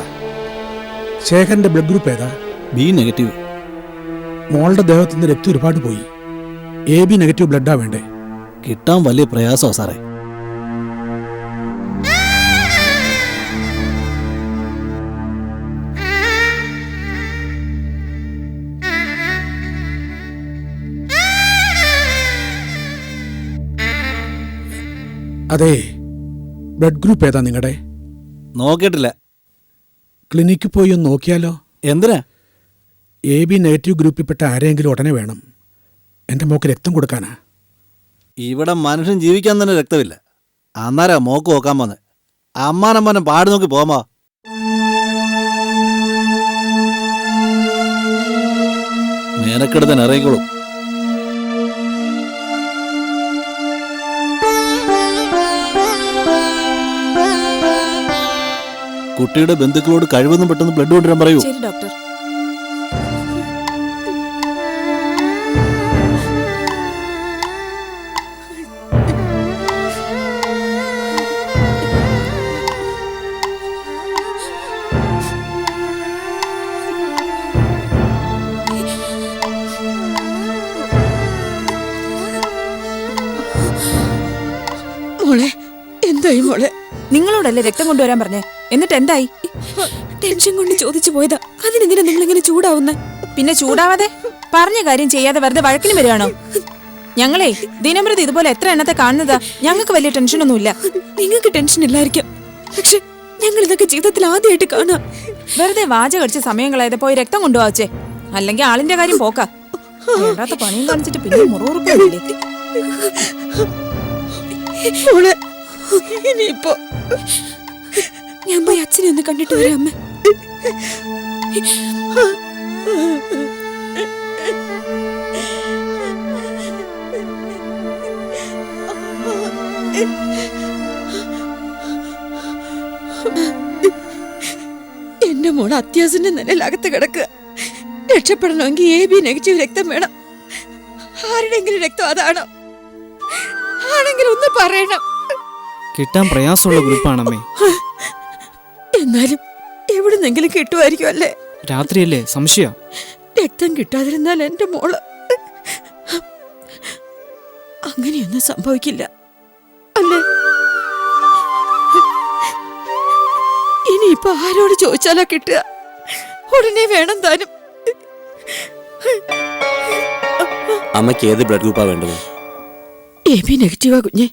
ശേഖരന്റെ ബ്ലഡ് ഗ്രൂപ്പ് ഏതാ? B negative. മോളുടെ ദേഹത്തു നിന്ന് രക്തം ഒരുപാട് പോയി. AB നെഗറ്റീവ് ബ്ലഡാ വേണ്ടേ? കിട്ടാൻ വലിയ പ്രയാസമാണ് സാറേ. അതെ, ബ്ലഡ് ഗ്രൂപ്പ് ഏതാ നിങ്ങളുടെ? നോക്കിയിട്ടില്ല. ക്ലിനിക്കിൽ പോയി ഒന്ന് നോക്കിയാലോ? എന്തിനാ? AB നെഗറ്റീവ് ഗ്രൂപ്പിൽപ്പെട്ട ആരെങ്കിലും ഉടനെ വേണം. എൻ്റെ മോക്ക് രക്തം കൊടുക്കാനാ. ഇവിടെ മനുഷ്യൻ ജീവിക്കാൻ തന്നെ രക്തമില്ല. അന്നേരാ മോക്ക് നോക്കാൻ വന്ന്. അമ്മാനമ്മനം പാടി നോക്കി പോമാ. മേനക്കെടുത്തൻ ഇറങ്ങിക്കോളും. കുട്ടിയുടെ ബന്ധുക്കളോട് കഴിവൊന്നും പെട്ടെന്ന് ബ്ലഡ് കൊണ്ടുവരാൻ പറയൂ. ശരി ഡോക്ടർ. മോളെ, എന്തായി മോളെ? നിങ്ങളോടല്ലേ രക്തം കൊണ്ടുവരാൻ പറഞ്ഞേ, എന്നിട്ട് എന്തായി? ടെൻഷൻ കൊണ്ട് ചോദിച്ചു പോയതാ. അതിനെന്തിനാ നിങ്ങൾ ഇങ്ങനെ ചൂടാവുന്ന? പിന്നെ ചൂടാവാതെ പറഞ്ഞ കാര്യം ചെയ്യാതെ വെറുതെ വഴക്കിന് വരികയാണോ? ഞങ്ങളെ ദിനംപ്രതി ഇതുപോലെ എത്ര എണ്ണത്തെ കാണുന്നതാ. ഞങ്ങൾക്ക് വലിയ ടെൻഷനൊന്നുമില്ല. നിങ്ങൾക്ക് ടെൻഷൻ ഇല്ലായിരിക്കാം, പക്ഷെ ഞങ്ങൾ ഇതൊക്കെ ജീവിതത്തിൽ ആദ്യമായിട്ട് കാണാം. വെറുതെ വാച കടിച്ച് സമയം കളയാതെ പോയി രക്തം കൊണ്ടുപോവച്ചേ, അല്ലെങ്കിൽ ആളിന്റെ കാര്യം പോക്കാ. വേണ്ടാത്ത പണിയും കാണിച്ചിട്ട് പിന്നെ മുറിവുറപ്പില്ലേ? ഇനിയിപ്പോ ഞാൻ പോയി അച്ഛനെ ഒന്ന് കണ്ടിട്ട് വരാം അമ്മ. എന്റെ മോള് അത്യാവശ്യന്റെ നിലയിലകത്ത് കിടക്കുക. രക്ഷപ്പെടണമെങ്കിൽ AB നെഗറ്റീവ് രക്തം വേണം. ആരുടെങ്കിലും രക്തം അതാണോ? ആണെങ്കിലും ഒന്ന് പറയണം. കിട്ടാൻ പ്രയാസമുള്ള ഗ്രൂപ്പാണമ്മേ. എന്നാലും എവിടുന്നെങ്കിലും കിട്ടുമായിരിക്കും അല്ലേ? രാത്രിയല്ലേ, സംശയം. രക്തം കിട്ടാതിരുന്നാൽ എന്റെ മോള് അങ്ങനെയൊന്നും സംഭവിക്കില്ല അല്ലേ? ഇനിയിപ്പൊ ആരോട് ചോദിച്ചാലോ കിട്ടുക? ഉടനെ വേണം താനും. അമ്മയ്ക്ക് ഏത് ബ്ലഡ് ഗ്രൂപ്പാ വേണ്ടത്? AB നെഗറ്റീവാ കുഞ്ഞെ.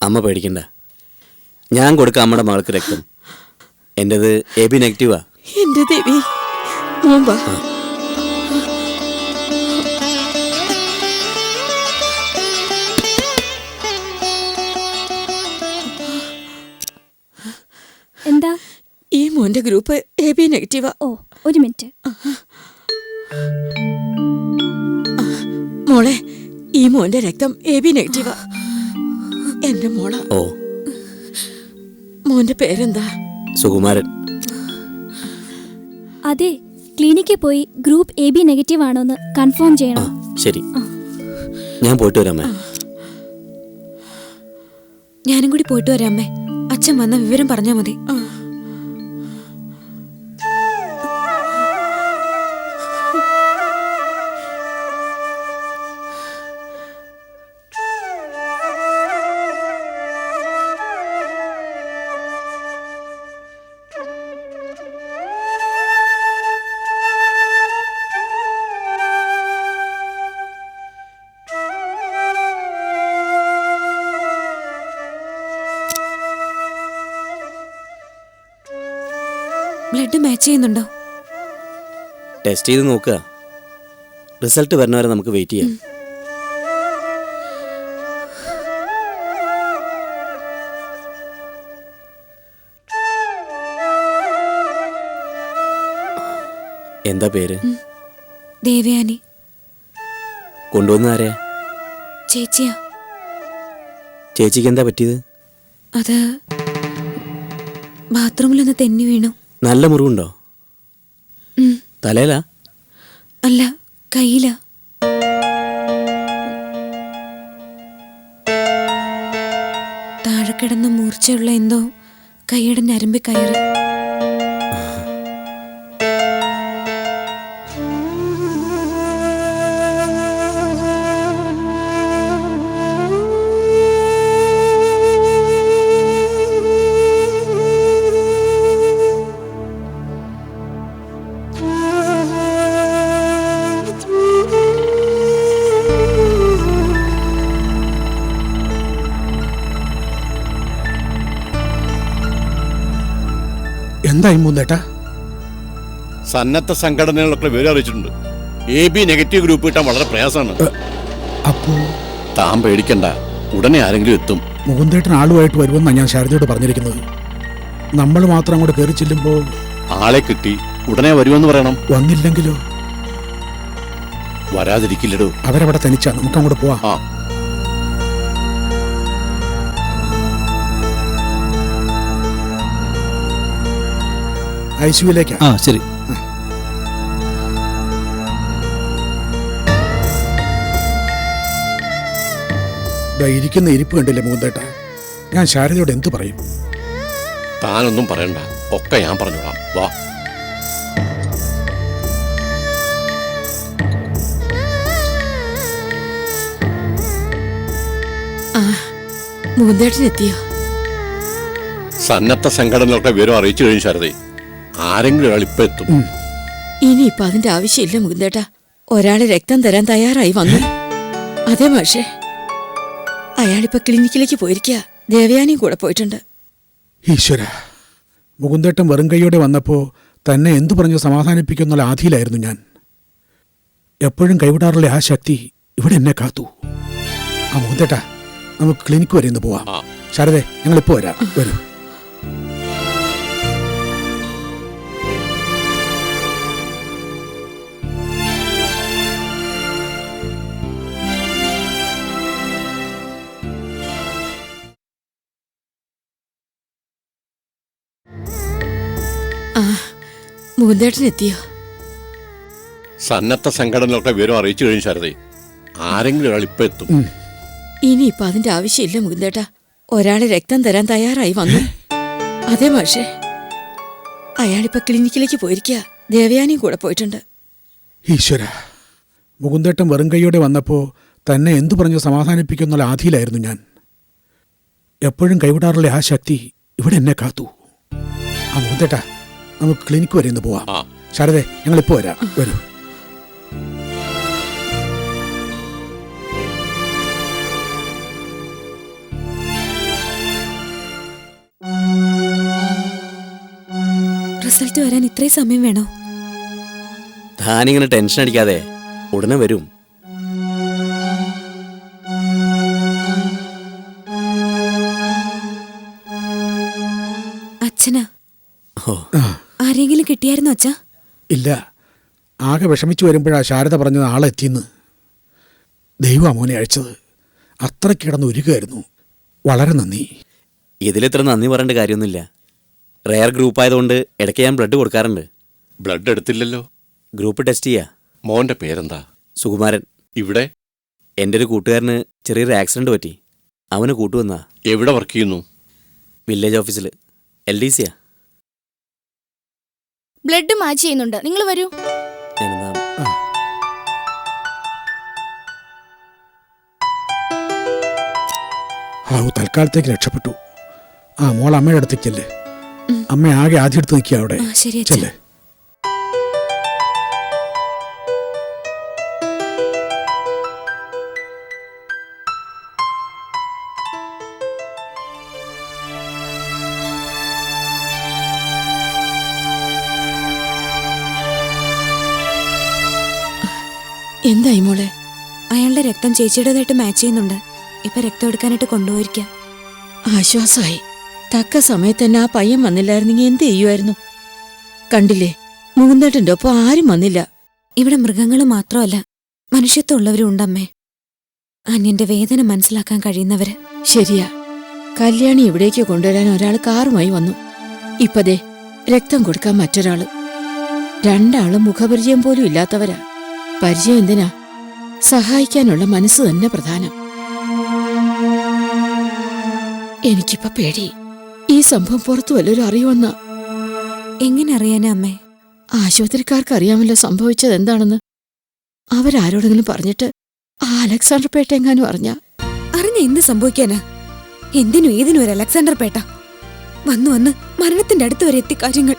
അമ്മ പേടിക്കണ്ട, ഞാൻ കൊടുക്കാം അമ്മയുടെ മകൾക്ക് രക്തം. എന്റേത് AB നെഗറ്റീവാ. എന്റെ ദേവി, മോൻ വാ. എന്താ? ഈ മോന്റെ ഗ്രൂപ്പ് AB നെഗറ്റീവാ. ഓ, ഒരു മിനിറ്റ്. മോളെ, ഈ മോന്റെ രക്തം AB നെഗറ്റീവാ. എന്റെ മോള. ഓ, മോന്റെ പേരെന്താ? സുകുമാരൻ. അതെ, ക്ലിനിക്കിൽ പോയി ഗ്രൂപ്പ് AB നെഗറ്റീവ് ആണോന്ന് കൺഫേം ചെയ്യണം. ശരി, ഞാൻ പോയിട്ട് വരാമേ. ഞാനും കൂടി പോയിട്ട് വരാം അമ്മേ. അച്ഛൻ വന്ന വിവരം പറഞ്ഞാ മതി. ബ്ലഡ് മാച്ച് ചെയ്യുന്നുണ്ടോ? ടെസ്റ്റ് ചെയ്ത് നോക്കുക. റിസൾട്ട് വരുന്നവരെ നമുക്ക് വെയിറ്റ് ചെയ്യാം. എന്താ പേര്? ദേവയാനി. കൊണ്ടുവന്ന ആരെയാ? ചേച്ചിയാ. ചേച്ചിക്ക് എന്താ പറ്റിയത്? അത് ബാത്റൂമിലൊന്ന് തെന്നി വീണു. നല്ല മുറിവുണ്ടോ? തലയിലാ? അല്ല, കയ്യിലാ. താഴെ കിടന്ന മൂർച്ചയുള്ള എന്തോ കൈയുടെ ഞരമ്പി കയറി. എന്തായി മൂന്നേട്ടാ? സന്നദ്ധ സംഘടനകളൊക്കെ വിവരം അറിയിച്ചിട്ടുണ്ട്. AB നെഗറ്റീവ് ഗ്രൂപ്പ് കിട്ടാൻ വളരെ പ്രയാസമാണ്. അപ്പോ താൻ പേടിക്കണ്ട, ഉടനെ ആരെങ്കിലും എത്തും. മുകുന്ദേട്ടൻ ആളുമായിട്ട് വരുമെന്നാണ് ഞാൻ ശാരദയോട് പറഞ്ഞിരിക്കുന്നത്. നമ്മൾ മാത്രം അങ്ങോട്ട് കയറി ചെല്ലുമ്പോ ആളെ കിട്ടി ഉടനെ വരുമെന്ന് പറയണം. വന്നില്ലെങ്കിലോ? വരാതിരിക്കില്ലടോ. അവരവിടെ തനിച്ചാ, നമുക്ക് അങ്ങോട്ട് പോവാം. ഐസിയുവിലേക്കാ. ശരി. ഇരിക്കുന്ന ഇരിപ്പ് കണ്ടില്ലേ മൂന്തേട്ട? ഞാൻ ശാരദയോട് എന്തു പറയും? താനൊന്നും പറയണ്ട, ഒക്കെ ഞാൻ പറഞ്ഞോളാം. വാ. മൂന്തേട്ടനെത്തിയോ? സന്നദ്ധ സംഘടനകളൊക്കെ വിവരം അറിയിച്ചു കഴിഞ്ഞു ശാരദേ. ആരെങ്കിലും ഒരാൾ ഇപ്പൊ എത്തും. ഇനിയിപ്പൊ അതിന്റെ ആവശ്യമില്ല മുകുന്ദേട്ടാ. ഒരാള് രക്തം തരാൻ തയ്യാറായി വന്നു. അതെ മാഷേ, അയാളിപ്പോ ക്ലിനിക്കിലേക്ക് പോയിരിക്കുക. ദേവയാനിയും കൂടെ പോയിട്ടുണ്ട്. ഈശ്വര, മുകുന്ദേട്ടൻ വെറും കൈയോടെ വന്നപ്പോ തന്നെ എന്തു പറഞ്ഞു സമാധാനിപ്പിക്കുന്നുള്ള ആധിയിലായിരുന്നു ഞാൻ. എപ്പോഴും കൈവിടാറുള്ള ആ ശക്തി ഇവിടെ എന്നെ കാത്തു. മുകുന്ദേട്ടാ, നമുക്ക് ക്ലിനിക്ക് വരെ ഇന്ന് പോവാം. ശാരദേ, ഞങ്ങളിപ്പോ വരാം. വരൂ. മൂന്തേട്ടനെത്തിയോ? സന്നദ്ധ സംഘടനകളൊക്കെ വിവരം അറിയിച്ചു കഴിഞ്ഞു ശാരദേ. ആരെങ്കിലും ഒരാൾ ഇപ്പൊ എത്തും. ഇനിയിപ്പൊ അതിന്റെ ആവശ്യമില്ല മുകുന്ദേട്ടാ. ഒരാള് രക്തം തരാൻ തയ്യാറായി വന്നു. അതെ മാഷേ, അയാളിപ്പോ ക്ലിനിക്കിലേക്ക് പോയിരിക്കുക. ദേവയാനിയും കൂടെ പോയിട്ടുണ്ട്. ഈശ്വര, മുകുന്ദേട്ടൻ വെറും കൈയോടെ വന്നപ്പോ തന്നെ എന്തു പറഞ്ഞു സമാധാനിപ്പിക്കുന്നുള്ള ആധിയിലായിരുന്നു ഞാൻ. എപ്പോഴും കൈവിടാറുള്ള ആ ശക്തി ഇവിടെ എന്നെ കാത്തു. മുകുന്ദേട്ടാ, നമുക്ക് ക്ലിനിക്ക് വരെ ഇന്ന് പോവാം. ശാരദേ, ഞങ്ങളിപ്പോ വരാം. വരൂ. റിസൾട്ട് വരാൻ ഇത്രയും സമയം വേണോ? താനിങ്ങനെ ടെൻഷൻ അടിക്കാതെ, ഉടനെ വരും. അച്ഛനാ? ആരെങ്കിലും കിട്ടിയായിരുന്നോ അച്ഛാ? ഇല്ല, ആകെ വിഷമിച്ചു വരുമ്പോഴാ ശാരദ പറഞ്ഞത് ആളെത്തിയെന്ന്. ദൈവം മോനെ അയച്ചത്. അത്രയ്ക്ക് കിടന്ന് ഒരുക്കുകയായിരുന്നു. വളരെ നന്ദി. ഇതിലിത്ര നന്ദി പറയേണ്ട കാര്യമൊന്നുമില്ല. റെയർ ഗ്രൂപ്പ് ആയതുകൊണ്ട് ഇടയ്ക്ക് ഞാൻ ബ്ലഡ് കൊടുക്കാറുണ്ട്. ബ്ലഡ് എടുത്തില്ലല്ലോ. ഗ്രൂപ്പ് ടെസ്റ്റ് ചെയ്യാ. മോന്റെ പേരെന്താ? സുകുമാരൻ. ഇവിടെ എൻ്റെ ഒരു കൂട്ടുകാരന് ചെറിയൊരു ആക്സിഡന്റ് പറ്റി. അവന് കൂട്ടുവന്നാ. എവിടെ വർക്ക് ചെയ്യുന്നു? വില്ലേജ് ഓഫീസിൽ. LDCയാ. ബ്ലഡ് മാച്ച് ചെയ്യുന്നുണ്ട്, നിങ്ങൾ വരൂ. തൽക്കാലത്തേക്ക് രക്ഷപ്പെട്ടു. മോൾ അമ്മയുടെ അടുത്തേക്കല്ലേ? അമ്മ ആകെ ആദ്യം എടുത്ത് നിൽക്കുക അവിടെ. ചെല്ലേ. എന്തായി മോളെ? അയാളുടെ രക്തം ചേച്ചിയുടേതായിട്ട് മാച്ച് ചെയ്യുന്നുണ്ട്. ഇപ്പൊ രക്തം എടുക്കാനായിട്ട് കൊണ്ടുപോയിരിക്കാം. ആശ്വാസമായി. തക്ക സമയത്ത് തന്നെ ആ പയ്യൻ വന്നില്ലായിരുന്നെങ്കിൽ എന്ത് ചെയ്യുമായിരുന്നു? കണ്ടില്ലേ, മുകുന്ദേട്ടന്റെ ഒപ്പം ആരും വന്നില്ല. ഇവിടെ മൃഗങ്ങൾ മാത്രമല്ല, മനുഷ്യത്വം ഉള്ളവരും ഉണ്ടമ്മേ. അന്യന്റെ വേദന മനസ്സിലാക്കാൻ കഴിയുന്നവര്. ശരിയാ. കല്യാണി ഇവിടേക്ക് കൊണ്ടുവരാൻ ഒരാൾ കാറുമായി വന്നു. ഇപ്പതേ രക്തം കൊടുക്കാൻ മറ്റൊരാള്. രണ്ടാളും മുഖപരിചയം പോലും ഇല്ലാത്തവരാ. പരിചയം എന്തിനാ? സഹായിക്കാനുള്ള മനസ്സ് തന്നെ പ്രധാനം. എനിക്കിപ്പ പേടി. ഈ സംഭവം പുറത്തു വല്ലവരും അറിയുമെന്ന. എങ്ങനെ അറിയാനാ അമ്മേ? ആശുപത്രിക്കാർക്ക് അറിയാമല്ലോ സംഭവിച്ചത് എന്താണെന്ന്. അവരാരോടെങ്കിലും പറഞ്ഞിട്ട് ആ അലക്സാണ്ടർ പേട്ട എങ്ങാനും അറിഞ്ഞ എന്ത് സംഭവിക്കാനാ? എന്തിനും ഏതിനും ഒരു അലക്സാണ്ടർ പേട്ട. വന്നു വന്ന് മരണത്തിന്റെ അടുത്ത് വരെ എത്തി കാര്യങ്ങൾ.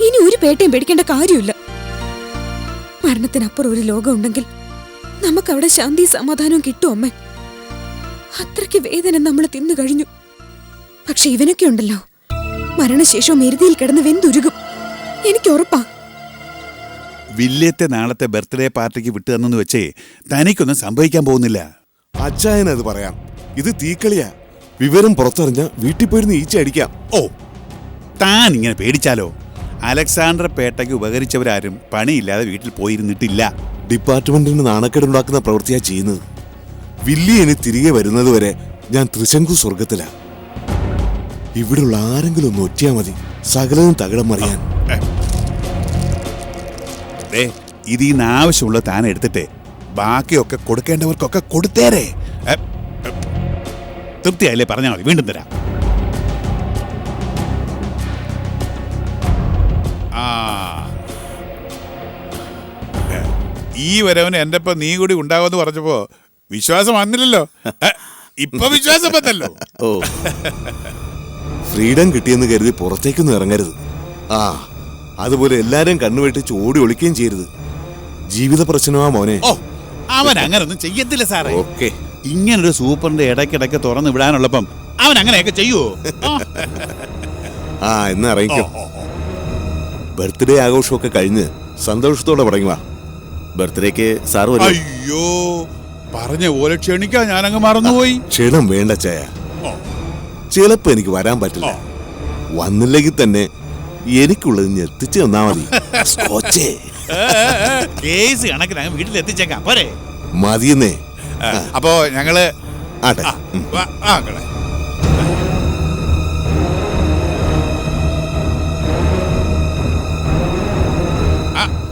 ഇനി ഒരു പേട്ടയും പേടിക്കേണ്ട കാര്യമില്ല. മരണത്തിനപ്പുറം ഒരു ലോകം ഉണ്ടെങ്കിൽ നമുക്കവിടെ ശാന്തി സമാധാനവും കിട്ടും അമ്മേ. അത്രയ്ക്ക് വേദന നമ്മൾ തിന്നു കഴിഞ്ഞു. പക്ഷെ ഇവനൊക്കെ ഉണ്ടല്ലോ, മരണശേഷവും എരുതിയിൽ കിടന്ന് വെന്തുരുകും. എനിക്ക് ഉറപ്പാ. വില്യത്തെ നാളത്തെ ബർത്ത്ഡേ പാർട്ടിക്ക് വിട്ടു തന്നെന്ന് വെച്ചേ തനിക്കൊന്നും സംഭവിക്കാൻ പോകുന്നില്ല. അച്ചായനത് പറയാം. ഇത് തീക്കളിയാ. വിവരം പുറത്തറിഞ്ഞ വീട്ടിൽ പോയിരുന്ന് ഈച്ച അടിക്കാം. ഓ, താൻ ഇങ്ങനെ പേടിച്ചാലോ? അലക്സാണ്ടർ പേട്ടയ്ക്ക് ഉപകരിച്ചവരാരും പണിയില്ലാതെ വീട്ടിൽ പോയിരുന്നിട്ടില്ല. ഡിപ്പാർട്ട്മെന്റിന് നാണക്കേടുണ്ടാക്കുന്ന പ്രവൃത്തിയാ ചെയ്യുന്നത്. വില്ലിയന് തിരികെ വരുന്നത് വരെ ഞാൻ ത്രിശങ്കു സ്വർഗത്തിലാ. ഇവിടുള്ള ആരെങ്കിലും ഒന്ന് ഒറ്റിയാ മതി, സകലവും തകിടം മറിയാൻ. ഇതിന്ന് ആവശ്യമുള്ള താൻ എടുത്തിട്ട് ബാക്കിയൊക്കെ കൊടുക്കേണ്ടവർക്കൊക്കെ കൊടുത്തേരെ. തൃപ്തിയായില്ലേ? പറഞ്ഞാൽ മതി, വീണ്ടും തരാം. ഈ വരവന് എന്റെ ഒപ്പം നീ കൂടി ഉണ്ടാവുമെന്ന് പറഞ്ഞപ്പോ വിശ്വാസം വന്നില്ലല്ലോ. ഇപ്പൊ വിശ്വാസം വന്നല്ലോ. ഓ, ഫ്രീഡം കിട്ടിയെന്ന് കരുതി പുറത്തേക്കൊന്നും ഇറങ്ങരുത്. അതുപോലെ എല്ലാരും കണ്ണുവെട്ടിച്ച് ഓടി ഒളിക്കുകയും ചെയ്യരുത്. ജീവിത പ്രശ്നമാ മോനെ. ഓ, അവൻ അങ്ങനൊന്നും ചെയ്യത്തില്ല സാറേ. ഓക്കെ, ഇങ്ങനൊരു സൂപ്പറിന്റെ ഇടയ്ക്കിടയ്ക്ക് തുറന്നു വിടാനുള്ളപ്പം അവൻ അങ്ങനെയൊക്കെ ചെയ്യുവോ? എന്നാ അറിയിക്കും. ബർത്ത്ഡേ ആഘോഷമൊക്കെ കഴിഞ്ഞ് സന്തോഷത്തോടെ തുടങ്ങി വാ. ബർത്ത്ഡേക്ക് സാറ് അയ്യോ, പറഞ്ഞ പോലെ ക്ഷണിക്കാൻ ഞാനങ്ങ് മറന്നുപോയി. ക്ഷണം വേണ്ട ചായ. ചിലപ്പോ എനിക്ക് വരാൻ പറ്റില്ല. വന്നില്ലെങ്കിൽ തന്നെ എനിക്കുള്ളത് എത്തിച്ചു തന്നാ മതി. കേസ് കണക്കിന് വീട്ടിൽ എത്തിച്ചേക്കാം പോരെ? മതിയെന്നേ. അപ്പോ ഞങ്ങള് ആട്ടെ.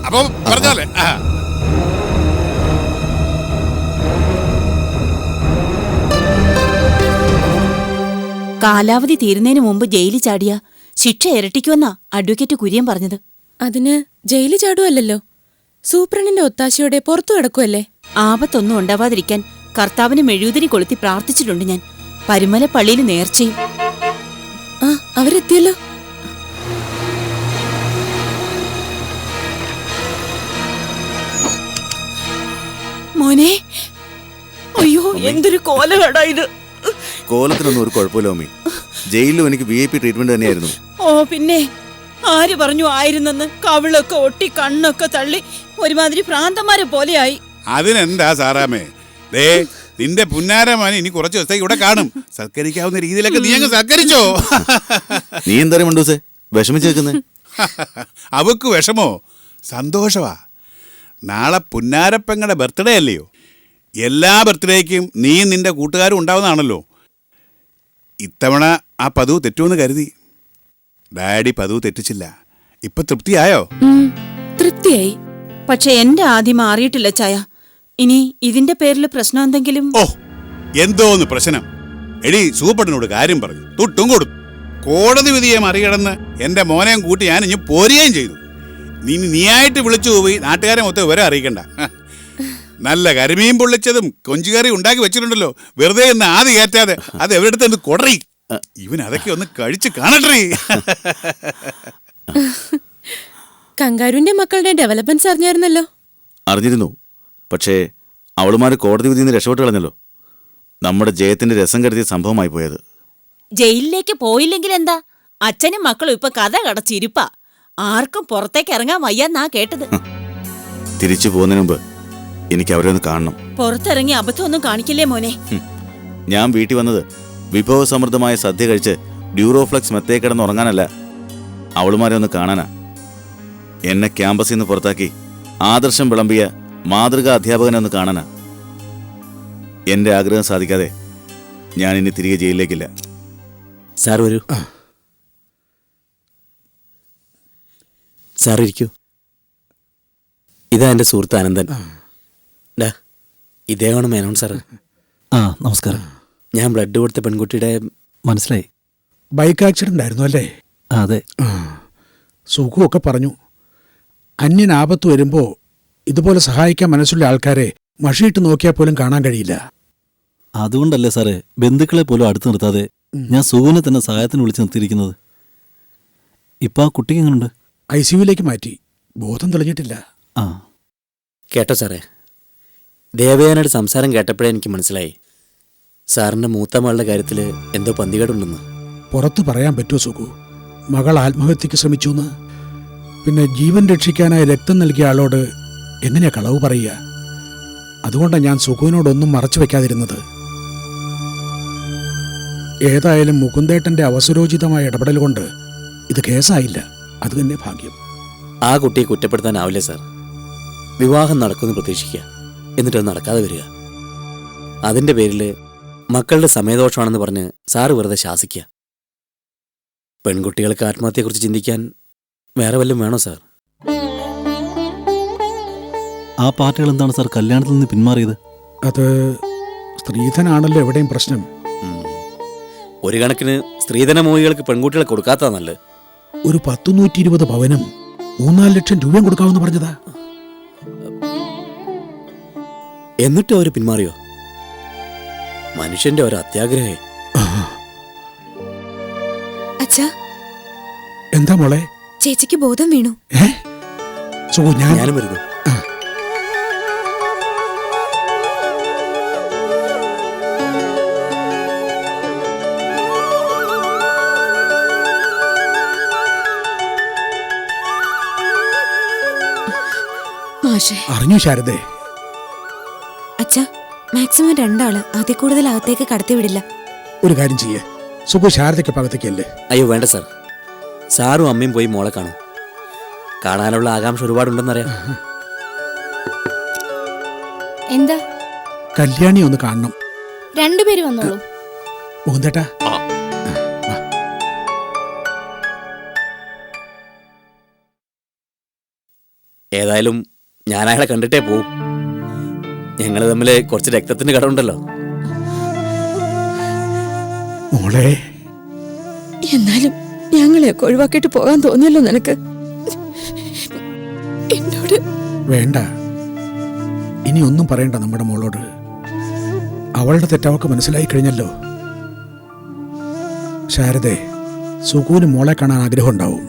അപ്പൊ പറഞ്ഞോലെ. കാലാവധി തീരുന്നതിന് മുമ്പ് ജയിലിൽ ചാടിയ ശിക്ഷ ഇരട്ടിക്കുമെന്നാ അഡ്വക്കേറ്റ് കുര്യൻ പറഞ്ഞത്. അതിന് ജയിലിൽ ചാടുവല്ലോ, സൂപ്രണ്ടിന്റെ ഒത്താശയോടെ പുറത്തു കിടക്കുമല്ലേ. ആപത്തൊന്നും ഉണ്ടാവാതിരിക്കാൻ കർത്താവിന് മെഴുകുതിരി കൊളുത്തി പ്രാർത്ഥിച്ചിട്ടുണ്ട് ഞാൻ. പരുമല പള്ളിയിൽ നേർച്ചയും. അവരെത്തിയല്ലോ. മോനെ, അയ്യോ എന്തൊരു കോലകേടാ ഇത്. കോലത്തിനൊന്നും ഒരു കുഴപ്പമില്ല മമ്മി. ജയിലിലും എനിക്ക് VIP ട്രീറ്റ്മെന്റ് തന്നെയായിരുന്നു. ഓ പിന്നെ ആര് പറഞ്ഞു ആയിരുന്നെന്ന്? കവിളൊക്കെ ഒട്ടി കണ്ണൊക്കെ തള്ളി ഒരുമാതിരി ഭ്രാന്തന്മാരെ പോലെയായി. അതിനെന്താ സാറാമേ, ദേ നിന്റെ പുന്നാരമാനി ഇനി കുറച്ച് ദിവസത്തേക്ക് ഇവിടെ കാണും. സൽക്കരിക്കാവുന്ന രീതിയിലൊക്കെ നീ അങ്ങ് സൽക്കരിച്ചോ? നീ എന്താ മണ്ടൂസേ വിഷമിച്ചേക്കുന്നേ? അവക്ക് വിഷമോ? സന്തോഷവാ. നാളെ പുന്നാരപ്പങ്ങളുടെ ബർത്ത്ഡേ അല്ലയോ? എല്ലാ ബർത്ത്ഡേക്കും നീ നിന്റെ കൂട്ടുകാരും ഉണ്ടാവുന്നതാണല്ലോ. ഇത്തവണ ആ പതിവ് തെറ്റുമെന്ന് കരുതി. ഡാഡി പതിവ് തെറ്റിച്ചില്ല. ഇപ്പൊ തൃപ്തിയായോ? തൃപ്തിയായി. പക്ഷെ എന്റെ ആദ്യം മാറിയിട്ടില്ല ചായ. ഇനി ഇതിന്റെ പേരിൽ പ്രശ്നം എന്തെങ്കിലും? ഓ, എന്തോന്ന് പ്രശ്നം? എടി സൂപ്പറിനോട് കാര്യം പറഞ്ഞു, തൊട്ടും കൊടുത്തു. കോടതി വിധിയെ മറികടന്ന് എന്റെ മോനെയും കൂട്ടി ഞാൻ ഇനി പോരുകയും ചെയ്തു. നീയായിട്ട് വിളിച്ചു പോയി നാട്ടുകാരെ മൊത്തം വിവരം അറിയിക്കണ്ട. നല്ല കരിമീൻ പൊള്ളിച്ചതും കൊഞ്ചുകറി ഉണ്ടാക്കി വെച്ചിട്ടുണ്ടല്ലോ, വെറുതെ ഒന്ന് ആദ്യം കയറ്റാതെ അത് എവിടെടുത്ത് ഒന്ന് കൊടറി. ഇവൻ അതൊക്കെ ഒന്ന് കഴിച്ച് കാണട്ടെ. കങ്കാരുവിന്റെ മക്കളുടെ ഡെവലപ്മെന്റ്സ് അറിഞ്ഞായിരുന്നല്ലോ. അറിഞ്ഞിരുന്നു. പക്ഷേ അവളുമാര് കോടതി വിധിയിൽ നിന്ന് രക്ഷപ്പെട്ട് കളഞ്ഞല്ലോ. നമ്മുടെ ജയത്തിന്റെ രസം കരുതിയ സംഭവമായി പോയത്. ജയിലിലേക്ക് പോയില്ലെങ്കിൽ എന്താ? അച്ഛനും മക്കളും ഇപ്പൊ കഥ കടച്ചിരിപ്പാ. ആർക്കും പുറത്തേക്ക് ഇറങ്ങാൻ വയ്യാന്നാ കേട്ടത്. തിരിച്ചു പോകുന്നതിന് മുമ്പ് എനിക്ക് അവരെ ഒന്ന് കാണണം. പുറത്തിറങ്ങി അബദ്ധമൊന്നും കാണിക്കില്ലേ മോനെ? ഞാൻ വീട്ടിൽ വന്നത് വിഭവസമൃദ്ധമായ സദ്യ കഴിച്ച് ഡ്യൂറോഫ്ലെക്സ് മെത്തേ കിടന്ന് ഉറങ്ങാനല്ല, അവളുമാരെ ഒന്ന് കാണാനാ. എന്നെ ക്യാമ്പസിൽ നിന്ന് പുറത്താക്കി ആദർശം വിളമ്പിയ മാതൃകാ അധ്യാപകനെ ഒന്ന് കാണാനാ. എന്റെ ആഗ്രഹം സാധിക്കാതെ ഞാൻ ഇനി തിരികെ ജയിലിലേക്കില്ല. സാർ വരൂ. സാർ ഇരിക്കൂ. ഇതാ എൻ്റെ സുഹൃത്ത് അനന്തൻ. ഇദ്ദേഹമാണ് മേനോൻ സാർ. ആ നമസ്കാരം. ഞാൻ ബ്ലഡ് കൊടുത്ത പെൺകുട്ടിയുടെ മനസ്സിലായി. ബൈക്ക് ആക്സിഡന്റ് ആയിരുന്നു അല്ലേ? അതെ. സുഖമൊക്കെ പറഞ്ഞു. അന്യൻ ആപത്ത് വരുമ്പോൾ ഇതുപോലെ സഹായിക്കാൻ മനസ്സുള്ള ആൾക്കാരെ മഷിയിട്ട് നോക്കിയാൽ പോലും കാണാൻ കഴിയില്ല. അതുകൊണ്ടല്ലേ സാറേ ബന്ധുക്കളെ പോലും അടുത്ത് നിർത്താതെ ഞാൻ സുഖുവിനെ തന്നെ സഹായത്തിന് വിളിച്ച് നിർത്തിയിരിക്കുന്നത്. ഇപ്പം ആ കുട്ടിക്ക് എങ്ങനെയുണ്ട്? ICUവിലേക്ക് മാറ്റി. ബോധം തെളിഞ്ഞിട്ടില്ല. ആ കേട്ടോ സാറേ, ദേവയാനയുടെ സംസാരം കേട്ടപ്പോഴേ എനിക്ക് മനസ്സിലായി സാറിൻ്റെ മൂത്ത മകളുടെ കാര്യത്തിൽ എന്തോ പന്തികേടുണ്ടെന്ന്. പുറത്ത് പറയാൻ പറ്റുമോ സുഖു? മകൾ ആത്മഹത്യക്ക് ശ്രമിച്ചു എന്ന്? പിന്നെ ജീവൻ രക്ഷിക്കാനായി രക്തം നൽകിയ ആളോട് എങ്ങനെയാ കളവ് പറയുക? അതുകൊണ്ടാണ് ഞാൻ സുഖുവിനോടൊന്നും മറച്ചു വെക്കാതിരുന്നത്. ഏതായാലും മുകുന്ദേട്ടന്റെ അവസരോചിതമായ ഇടപെടൽ കൊണ്ട് ഇത് കേസായില്ല. അത് തന്നെ ഭാഗ്യം. ആ കുട്ടിയെ കുറ്റപ്പെടുത്താനാവില്ല സാർ. വിവാഹം നടക്കുമെന്ന് പ്രതീക്ഷിക്കുക, എന്നിട്ട് നടക്കാതെ വരിക. അതിൻ്റെ പേരിൽ മക്കളുടെ സമയദോഷമാണെന്ന് പറഞ്ഞ് സാറ് വെറുതെ ശാസിക്കുക. പെൺകുട്ടികൾക്ക് ആത്മഹത്യയെക്കുറിച്ച് ചിന്തിക്കാൻ വേറെ വല്ലതും വേണോ സാർ? ആ പാർട്ടികൾ എന്താണ് സാർ കല്യാണത്തിൽ നിന്ന് പിന്മാറിയത്? അത് സ്ത്രീധനാണല്ലോ എവിടെയും പ്രശ്നം. ഒരു കണക്കിന് സ്ത്രീധനമോഹികൾക്ക് പെൺകുട്ടികളെ കൊടുക്കാത്തതാ നല്ലത്. ഒരു 100-120 പവനും 3-4 ലക്ഷം രൂപയും കൊടുക്കാമെന്ന് പറഞ്ഞതാ. എന്നിട്ടും അവർ പിന്മാറിയോ? മനുഷ്യന്റെ ഒരു അത്യാഗ്രഹേ. അച്ഛാ, എന്താ മോളെ? ചേച്ചിക്ക് ബോധം വീണു. ഞാനും വരുന്നു. അറിഞ്ഞു ശാരദേ? അച്ഛാ, മാക്സിമം 2 ആള്, അതിൽ കൂടുതൽ അകത്തേക്ക് കടത്തി വിടില്ല. ഒരു കാര്യം ചെയ്യേ, സുഖു ശാരദയ്ക്ക് പകത്തേക്കല്ലേ? അയ്യോ വേണ്ട സാർ, സാറും അമ്മയും പോയി മോളെ കാണും. കാണാനുള്ള ആകാംക്ഷ ഒരുപാടുണ്ടെന്നറിയാം. എന്താ? കല്യാണി ഒന്ന് കാണണം. 2 പേര് വന്നോളൂ. മുകുന്ദേട്ടാ, ഏതായാലും ഞാൻ അയാളെ കണ്ടിട്ടേ പോവും. ഞങ്ങൾ തമ്മിൽ കുറച്ച് രക്തത്തിന്റെ കടമുണ്ടല്ലോ. മോളെ, എന്നാലും ഞങ്ങളെയൊക്കെ ഒഴിവാക്കിയിട്ട് പോകാൻ തോന്നിയല്ലോ നിനക്ക്? എന്നോട് വേണ്ട, ഇനി ഒന്നും പറയണ്ട നമ്മുടെ മോളോട്. അവളുടെ തെറ്റവൾക്ക് മനസ്സിലായി കഴിഞ്ഞല്ലോ. ശാരദേ, സുഖുവിന് മോളെ കാണാൻ ആഗ്രഹം ഉണ്ടാവും.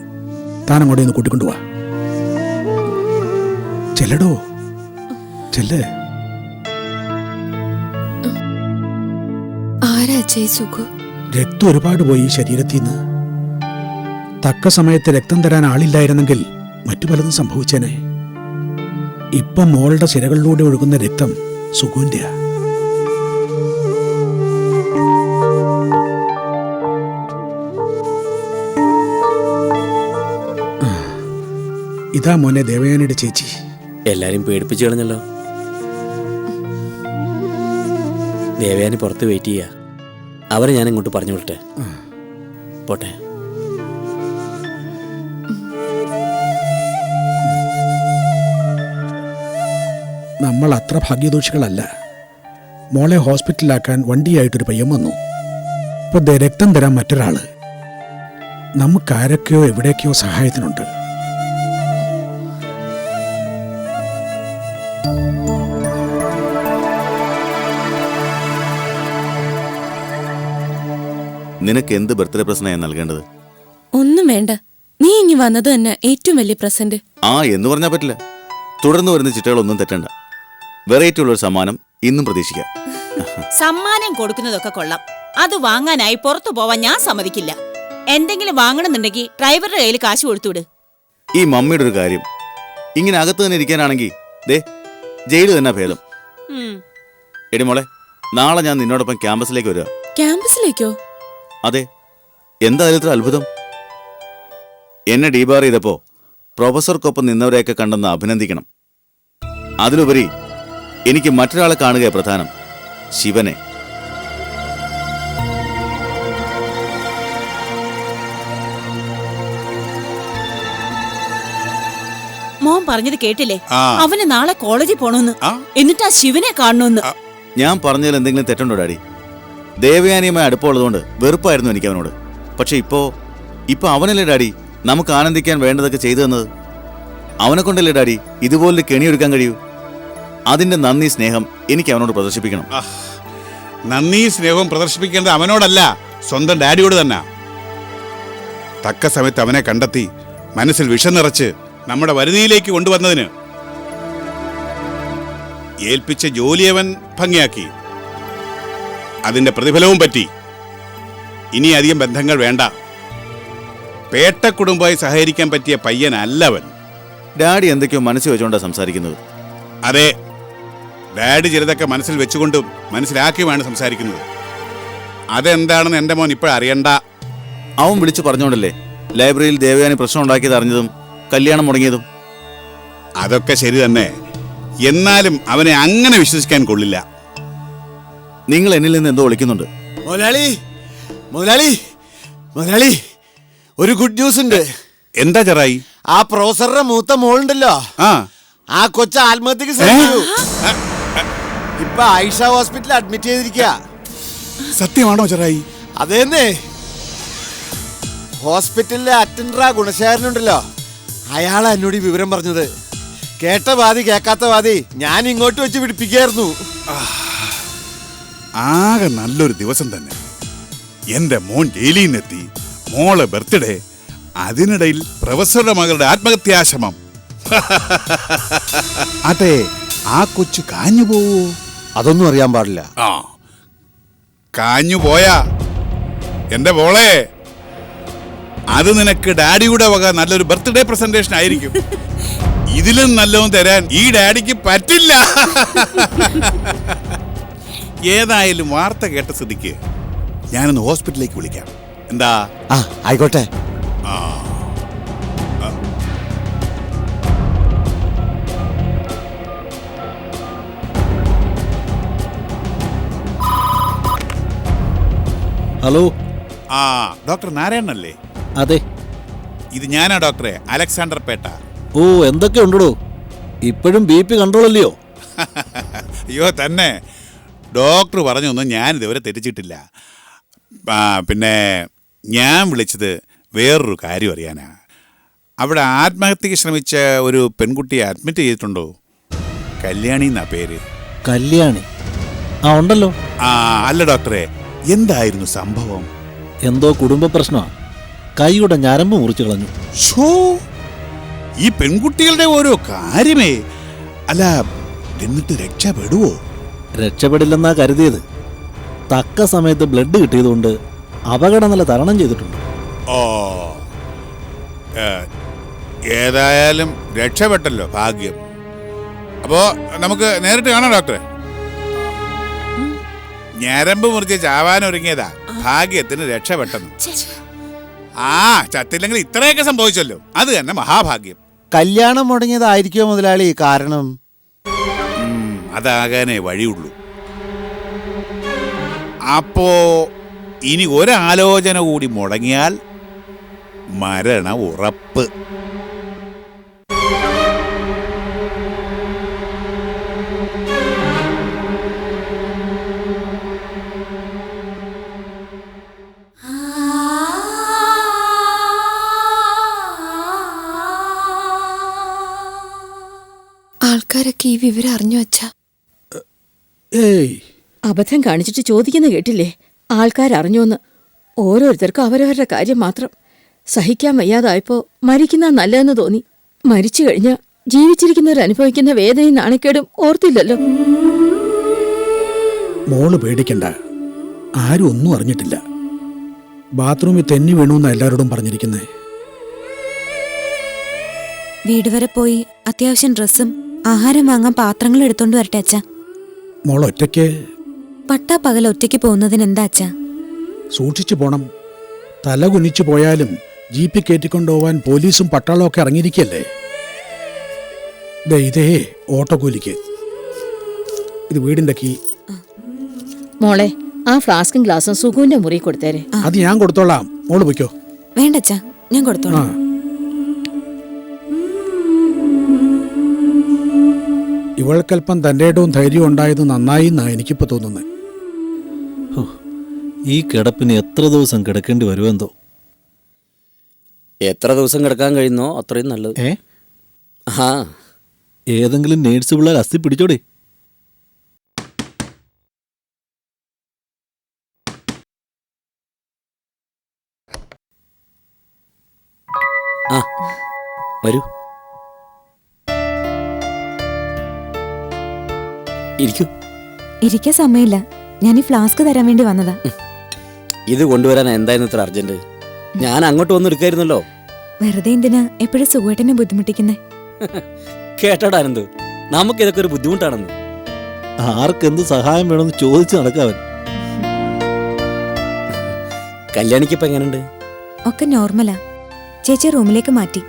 താൻ അങ്ങോട്ട് ഒന്ന് കൂട്ടിക്കൊണ്ടുപോവാ. ചെല്ലടോ, ചെല്ലേ. ആരാ സുഖു? രക്തം ഒരുപാട് പോയി ശരീരത്തിൽ നിന്ന്. തക്ക സമയത്ത് രക്തം തരാൻ ആളില്ലായിരുന്നെങ്കിൽ മറ്റു പലതും സംഭവിച്ചേനെ. ഇപ്പം മോളുടെ സിരകളിലൂടെ ഒഴുകുന്ന രക്തം സുഖുവിന്റെയാ. ഇതാ മോനെ ദേവയാനിയുടെ ചേച്ചി. എല്ലാരും പേടിപ്പിച്ചു കളഞ്ഞല്ലോ. ദേവയാനി പുറത്ത് വെയിറ്റ് ചെയ്യാ. അവരെ ഞാൻ ഇങ്ങോട്ട് പറഞ്ഞു വിട്ടെ. പോട്ടെ. നമ്മൾ അത്ര ഭാഗ്യദോഷികളല്ല. മോളെ ഹോസ്പിറ്റലിലാക്കാൻ വണ്ടിയായിട്ടൊരു പയ്യൻ വന്നു. ഇപ്പൊ രക്തം തരാൻ മറ്റൊരാള്. നമുക്കാരൊക്കെയോ എവിടേക്കോ സഹായത്തിനുണ്ട്. നിനക്ക് എന്ത് ബർത്ത്ഡേ പ്രസന്റ് ഞാൻ നൽകേണ്ടത്? ഒന്നും വേണ്ട, നീ ഇനി വന്നത് തന്നെ ഏറ്റവും വലിയ പ്രസന്റ്. ആ എന്ന് പറഞ്ഞാൽ പറ്റില്ല. തുടർന്ന് വരുന്ന ചിട്ടകളൊന്നും തെറ്റണ്ട. വെറൈറ്റി ഉള്ളൊരു സമ്മാനം ഇന്നും പ്രതീക്ഷിക്കാം. സമ്മാനം കൊടുക്കുന്നതൊക്കെ കൊള്ളാം. അത് വാങ്ങാനായി പുറത്തു പോവാൻ ഞാൻ സമ്മതിക്കില്ല. എന്തെങ്കിലും വാങ്ങണമെന്നുണ്ടെങ്കിൽ ഡ്രൈവറുടെ കയ്യിൽ കാശ് കൊടുത്തുവിട്. ഈ മമ്മിയുടെ ഒരു കാര്യം, ഇങ്ങനെ അകത്ത് തന്നെ ഇരിക്കാനാണെങ്കിൽ ദേ ജയില് തന്നെ ഭേദം. എടി മോളെ, നാളെ ഞാൻ നിന്നോടൊപ്പം ക്യാമ്പസിലേക്ക് വരിക. ക്യാമ്പസിലേക്കോ? അതെ, എന്താ അതിലത്ര അത്ഭുതം? എന്നെ ഡീബാർ ചെയ്തപ്പോ പ്രൊഫസർക്കൊപ്പം നിന്നവരെയൊക്കെ കണ്ടെന്ന് അഭിനന്ദിക്കണം. അതിലുപരി എനിക്ക് മറ്റൊരാളെ കാണുക പ്രധാനം, ശിവനെ. മോൻ പറഞ്ഞത് കേട്ടില്ലേ? അവന് നാളെ കോളേജിൽ പോണോന്ന്, എന്നിട്ട് ആ ശിവനെ കാണണമെന്ന്. ഞാൻ പറഞ്ഞതിൽ എന്തെങ്കിലും തെറ്റുണ്ടോ ഡാഡി? ദേവയാനിയുമായി അടുപ്പമുള്ളതുകൊണ്ട് വെറുപ്പായിരുന്നു എനിക്ക് അവനോട്. പക്ഷെ ഇപ്പൊ അവനല്ലേ ഡാഡി നമുക്ക് ആനന്ദിക്കാൻ വേണ്ടതൊക്കെ ചെയ്തു തന്നത്? അവനെ കൊണ്ടല്ലേ ഡാഡി ഇതുപോലെ കെണിയൊരുക്കാൻ കഴിയൂ? അതിന്റെ നന്ദി സ്നേഹം എനിക്ക് അവനോട് പ്രദർശിപ്പിക്കണം. നന്ദി സ്നേഹവും പ്രദർശിപ്പിക്കേണ്ടത് അവനോടല്ല, സ്വന്തം ഡാഡിയോട് തന്നെ. തക്ക സമയത്ത് അവനെ കണ്ടെത്തി മനസ്സിൽ വിഷം നിറച്ച് നമ്മുടെ വരുതിയിലേക്ക് കൊണ്ടുവന്നതിന് ഏൽപ്പിച്ച ജോലി അവൻ ഭംഗിയാക്കി. അതിന്റെ പ്രതിഫലവും പറ്റി. ഇനി അധികം ബന്ധങ്ങൾ വേണ്ട. പേട്ട കുടുംബമായി സഹകരിക്കാൻ പറ്റിയ പയ്യനല്ല അവൻ. ഡാഡി എന്തൊക്കെയോ മനസ്സിൽ വെച്ചുകൊണ്ടാണ് സംസാരിക്കുന്നത്. അതെ, ഡാഡി ചിലതൊക്കെ മനസ്സിൽ വെച്ചുകൊണ്ടും മനസ്സിലാക്കിയുമാണ് സംസാരിക്കുന്നത്. അതെന്താണെന്ന് എൻ്റെ മോൻ ഇപ്പോഴറിയണ്ട. അവൻ വിളിച്ചു പറഞ്ഞോണ്ടല്ലേ ലൈബ്രറിയിൽ ദേവയാനി പ്രശ്നം ഉണ്ടാക്കിയത് അറിഞ്ഞതും കല്യാണം മുടങ്ങിയതും. അതൊക്കെ ശരി തന്നെ, എന്നാലും അവനെ അങ്ങനെ വിശ്വസിക്കാൻ കൊള്ളില്ല. നിങ്ങൾ എന്നിൽ നിന്ന് എന്തോ വിളിക്കുന്നുണ്ട്. മുതലാളി, മുതലാളി, മുതലാളി, ഒരു ഗുഡ് ന്യൂസ് ഉണ്ട്. എന്താ ചെറായി? ആ പ്രൊഫസറുടെ മൂത്ത മോളുണ്ടല്ലോ, ആ കൊച്ച ആത്മഹത്യക്ക് ശ്രമിച്ചു. ഇപ്പൊ ആയിഷ ഹോസ്പിറ്റലിൽ അഡ്മിറ്റ് ചെയ്തിരിക്കുക. സത്യമാണോ ചെറായി? അതേന്നേ. ഹോസ്പിറ്റലിലെ അറ്റൻഡറാ ഗുണശേഖരനുണ്ടല്ലോ, അയാളാ എന്നോട് ഈ വിവരം പറഞ്ഞത്. കേട്ട വാതി കേൾക്കാത്ത വാതി ഞാൻ ഇങ്ങോട്ട് വെച്ച് പിടിപ്പിക്കായിരുന്നു. ആകെ നല്ലൊരു ദിവസം തന്നെ. എന്റെ മോൻ ജയിലിൽ നിന്നെത്തി, മോളെ ബർത്ത്ഡേ, അതിനിടയിൽ പ്രൊഫസറുടെ മകളുടെ ആത്മഹത്യാശ്രമം. അതെ, ആ കൊച്ചു കാഞ്ഞു പോവോ? അതൊന്നും അറിയാൻ പാടില്ല. കാഞ്ഞു പോയാ എന്റെ മോളെ, അത് നിനക്ക് ഡാഡിയുടെ വക നല്ലൊരു ബർത്ത്ഡേ പ്രസന്റേഷൻ ആയിരിക്കും. ഇതിലും നല്ലതും തരാൻ ഈ ഡാഡിക്ക് പറ്റില്ല. ഏതായാലും വാർത്ത കേട്ട സ്ഥിതിക്ക് ഞാനൊന്ന് ഹോസ്പിറ്റലിലേക്ക് വിളിക്കാം. എന്താ? ആയിക്കോട്ടെ. ഹലോ. ഡോക്ടർ നാരായണനല്ലേ? അതെ. ഇത് ഞാനാ ഡോക്ടറെ, അലക്സാണ്ടർ പേട്ട. ഓ, എന്തൊക്കെ ഉണ്ടോ? ഇപ്പോഴും BP കൺട്രോൾ അല്ലയോ? അയ്യോ തന്നെ, ഡോക്ടർ പറഞ്ഞൊന്നും ഞാൻ ഇതുവരെ തെറ്റിച്ചിട്ടില്ല. പിന്നെ ഞാൻ വിളിച്ചത് വേറൊരു കാര്യം അറിയാനാ. അവിടെ ആത്മഹത്യക്ക് ശ്രമിച്ച ഒരു പെൺകുട്ടിയെ അഡ്മിറ്റ് ചെയ്തിട്ടുണ്ടോ? കല്യാണി എന്നാ പേര്. കല്യാണി? ഉണ്ടല്ലോ. അല്ല ഡോക്ടറെ, എന്തായിരുന്നു സംഭവം? എന്തോ കുടുംബ പ്രശ്നമാണ്. കൈയുടെ ഞരമ്പ് മുറിച്ചു കളഞ്ഞു. ഈ പെൺകുട്ടികളുടെ ഓരോ കാര്യമേ. അല്ല, എന്നിട്ട് രക്ഷപ്പെടുവോ? രക്ഷപ്പെടില്ലെന്നാ കരുതിയത്. തക്ക സമയത്ത് ബ്ലഡ് കിട്ടിയതുകൊണ്ട് അപകടനില തരണം ചെയ്തിട്ടുണ്ട്. ഏതായാലും രക്ഷപ്പെട്ടല്ലോ, ഭാഗ്യം. അപ്പോ നമുക്ക് നേരിട്ട് കാണാം ഡോക്ടറെ. ഞരമ്പ് മുറിച്ച് ചാവാനൊരുങ്ങിയതാ, ഭാഗ്യത്തിന് രക്ഷപ്പെട്ടെന്ന്. ചത്തില്ലെങ്കിൽ ഇത്രയൊക്കെ സംഭവിച്ചല്ലോ, അത് തന്നെ മഹാഭാഗ്യം. കല്യാണം മുടങ്ങിയതായിരിക്കുമോ മുതലാളി കാരണം? അതാകാനേ വഴിയുള്ളൂ. അപ്പോ ഇനി ഒരാലോചന കൂടി മുടങ്ങിയാൽ മരണ ഉറപ്പ്. ആൾക്കാരൊക്കെ ഈ വിവരം അറിഞ്ഞു വച്ചാ? അബദ്ധം കാണിച്ചിട്ട് ചോദിക്കുന്ന കേട്ടില്ലേ? ആൾക്കാരറിഞ്ഞോന്ന്. ഓരോരുത്തർക്കും അവരവരുടെ കാര്യം മാത്രം. സഹിക്കാൻ വയ്യാതായപ്പോ മരിക്കുന്ന നല്ലതെന്ന് തോന്നി. മരിച്ചു കഴിഞ്ഞാൽ ജീവിച്ചിരിക്കുന്നവരനുഭവിക്കുന്ന വേദനയും നാണക്കേടും ഓർത്തില്ലല്ലോ. മോള് പേടിക്കണ്ട, ആരും ഒന്നും അറിഞ്ഞിട്ടില്ല. ബാത്റൂമിൽ തെന്നി വീണുന്ന എല്ലാവരോടും പറഞ്ഞിരിക്കുന്നേ. വീട് വരെ പോയി അത്യാവശ്യം ഡ്രസ്സും ആഹാരം വാങ്ങാൻ പാത്രങ്ങൾ എടുത്തോണ്ട് വരട്ടെ അച്ഛാ. മോൾ ഒറ്റയ്ക്ക് പട്ടാ പകൽ ഒറ്റയ്ക്ക് പോകുന്നതിന് എന്താ അച്ഛാ? സൂക്ഷിച്ചു പോണം. തല കുനിച്ചു പോയാലും ജീപ്പിൽ കയറ്റിക്കൊണ്ടുപോവാൻ പോലീസും പട്ടാളവും ഒക്കെ ഇറങ്ങിയിരിക്കല്ലേ. ഇതേ ഓട്ടോക്കൂലിക്ക്. ഇത് വീടിന്റെ കീ. മോളെ ആ ഫ്ലാസ്കും ഗ്ലാസും സുഖുവിന്റെ മുറി കൊടുത്തേരെ. അത് ഞാൻ കൊടുത്തോളാം, മോള് പൊയ്ക്കോ. വേണ്ട അച്ഛാ, ഞാൻ കൊടുത്തോളാം. ഇവൾക്കല്പം തൻ്റെ ഇടവും ധൈര്യവും ഉണ്ടായത് നന്നായി എന്നാ എനിക്കിപ്പോ തോന്നുന്നത്. ഈ കിടപ്പിന് എത്ര ദിവസം കിടക്കേണ്ടി വരുമെന്തോ. എത്ര ദിവസം കിടക്കാൻ കഴിയുന്നോ അത്രയും നല്ലത്. ആ ഏതെങ്കിലും നേഴ്സ് പിള്ളേർ അസ്ഥി പിടിച്ചോടെ. ആ വരൂ, ഇരിക്കൂ. ഇരിക്കാൻ സമയമില്ല, ഞാൻ ഈ ഫ്ലാസ്ക് തരാൻ വേണ്ടി വന്നതാ. ഇത് കൊണ്ടുവരാൻ എന്തായിരുന്നു ഇത്ര അർജന്റ്? ഞാൻ അങ്ങോട്ട് വന്ന് എടുക്കായിരുന്നല്ലോ. വെറുതെ എന്തിനാ എപ്പോഴും സുഖേട്ടനെ ബുദ്ധിമുട്ടിക്കുന്നേ? കേട്ടോടാ ആനന്ദ്, നമുക്കിതൊക്കെ ഒരു ബുദ്ധിമുട്ടാണെന്ന്. ആർക്കെന്ത് സഹായം വേണമെന്ന് ചോദിച്ചു നടക്കാവൻ. കല്യാണിക്കിപ്പോ എങ്ങനെയുണ്ട്? ഒക്കെ നോർമലാ. ചേച്ചി റൂമിലേക്ക് മാറ്റി.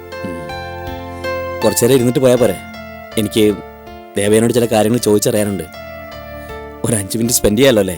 കുറച്ചേരം ഇരുന്നിട്ട് പോയാ പോരെ? എനിക്ക് ദേവയാനോട് ചില കാര്യങ്ങൾ ചോദിച്ചറിയാനുണ്ട്. ഒരു 5 മിനിറ്റ് സ്പെൻഡ് ചെയ്യാലോ അല്ലേ?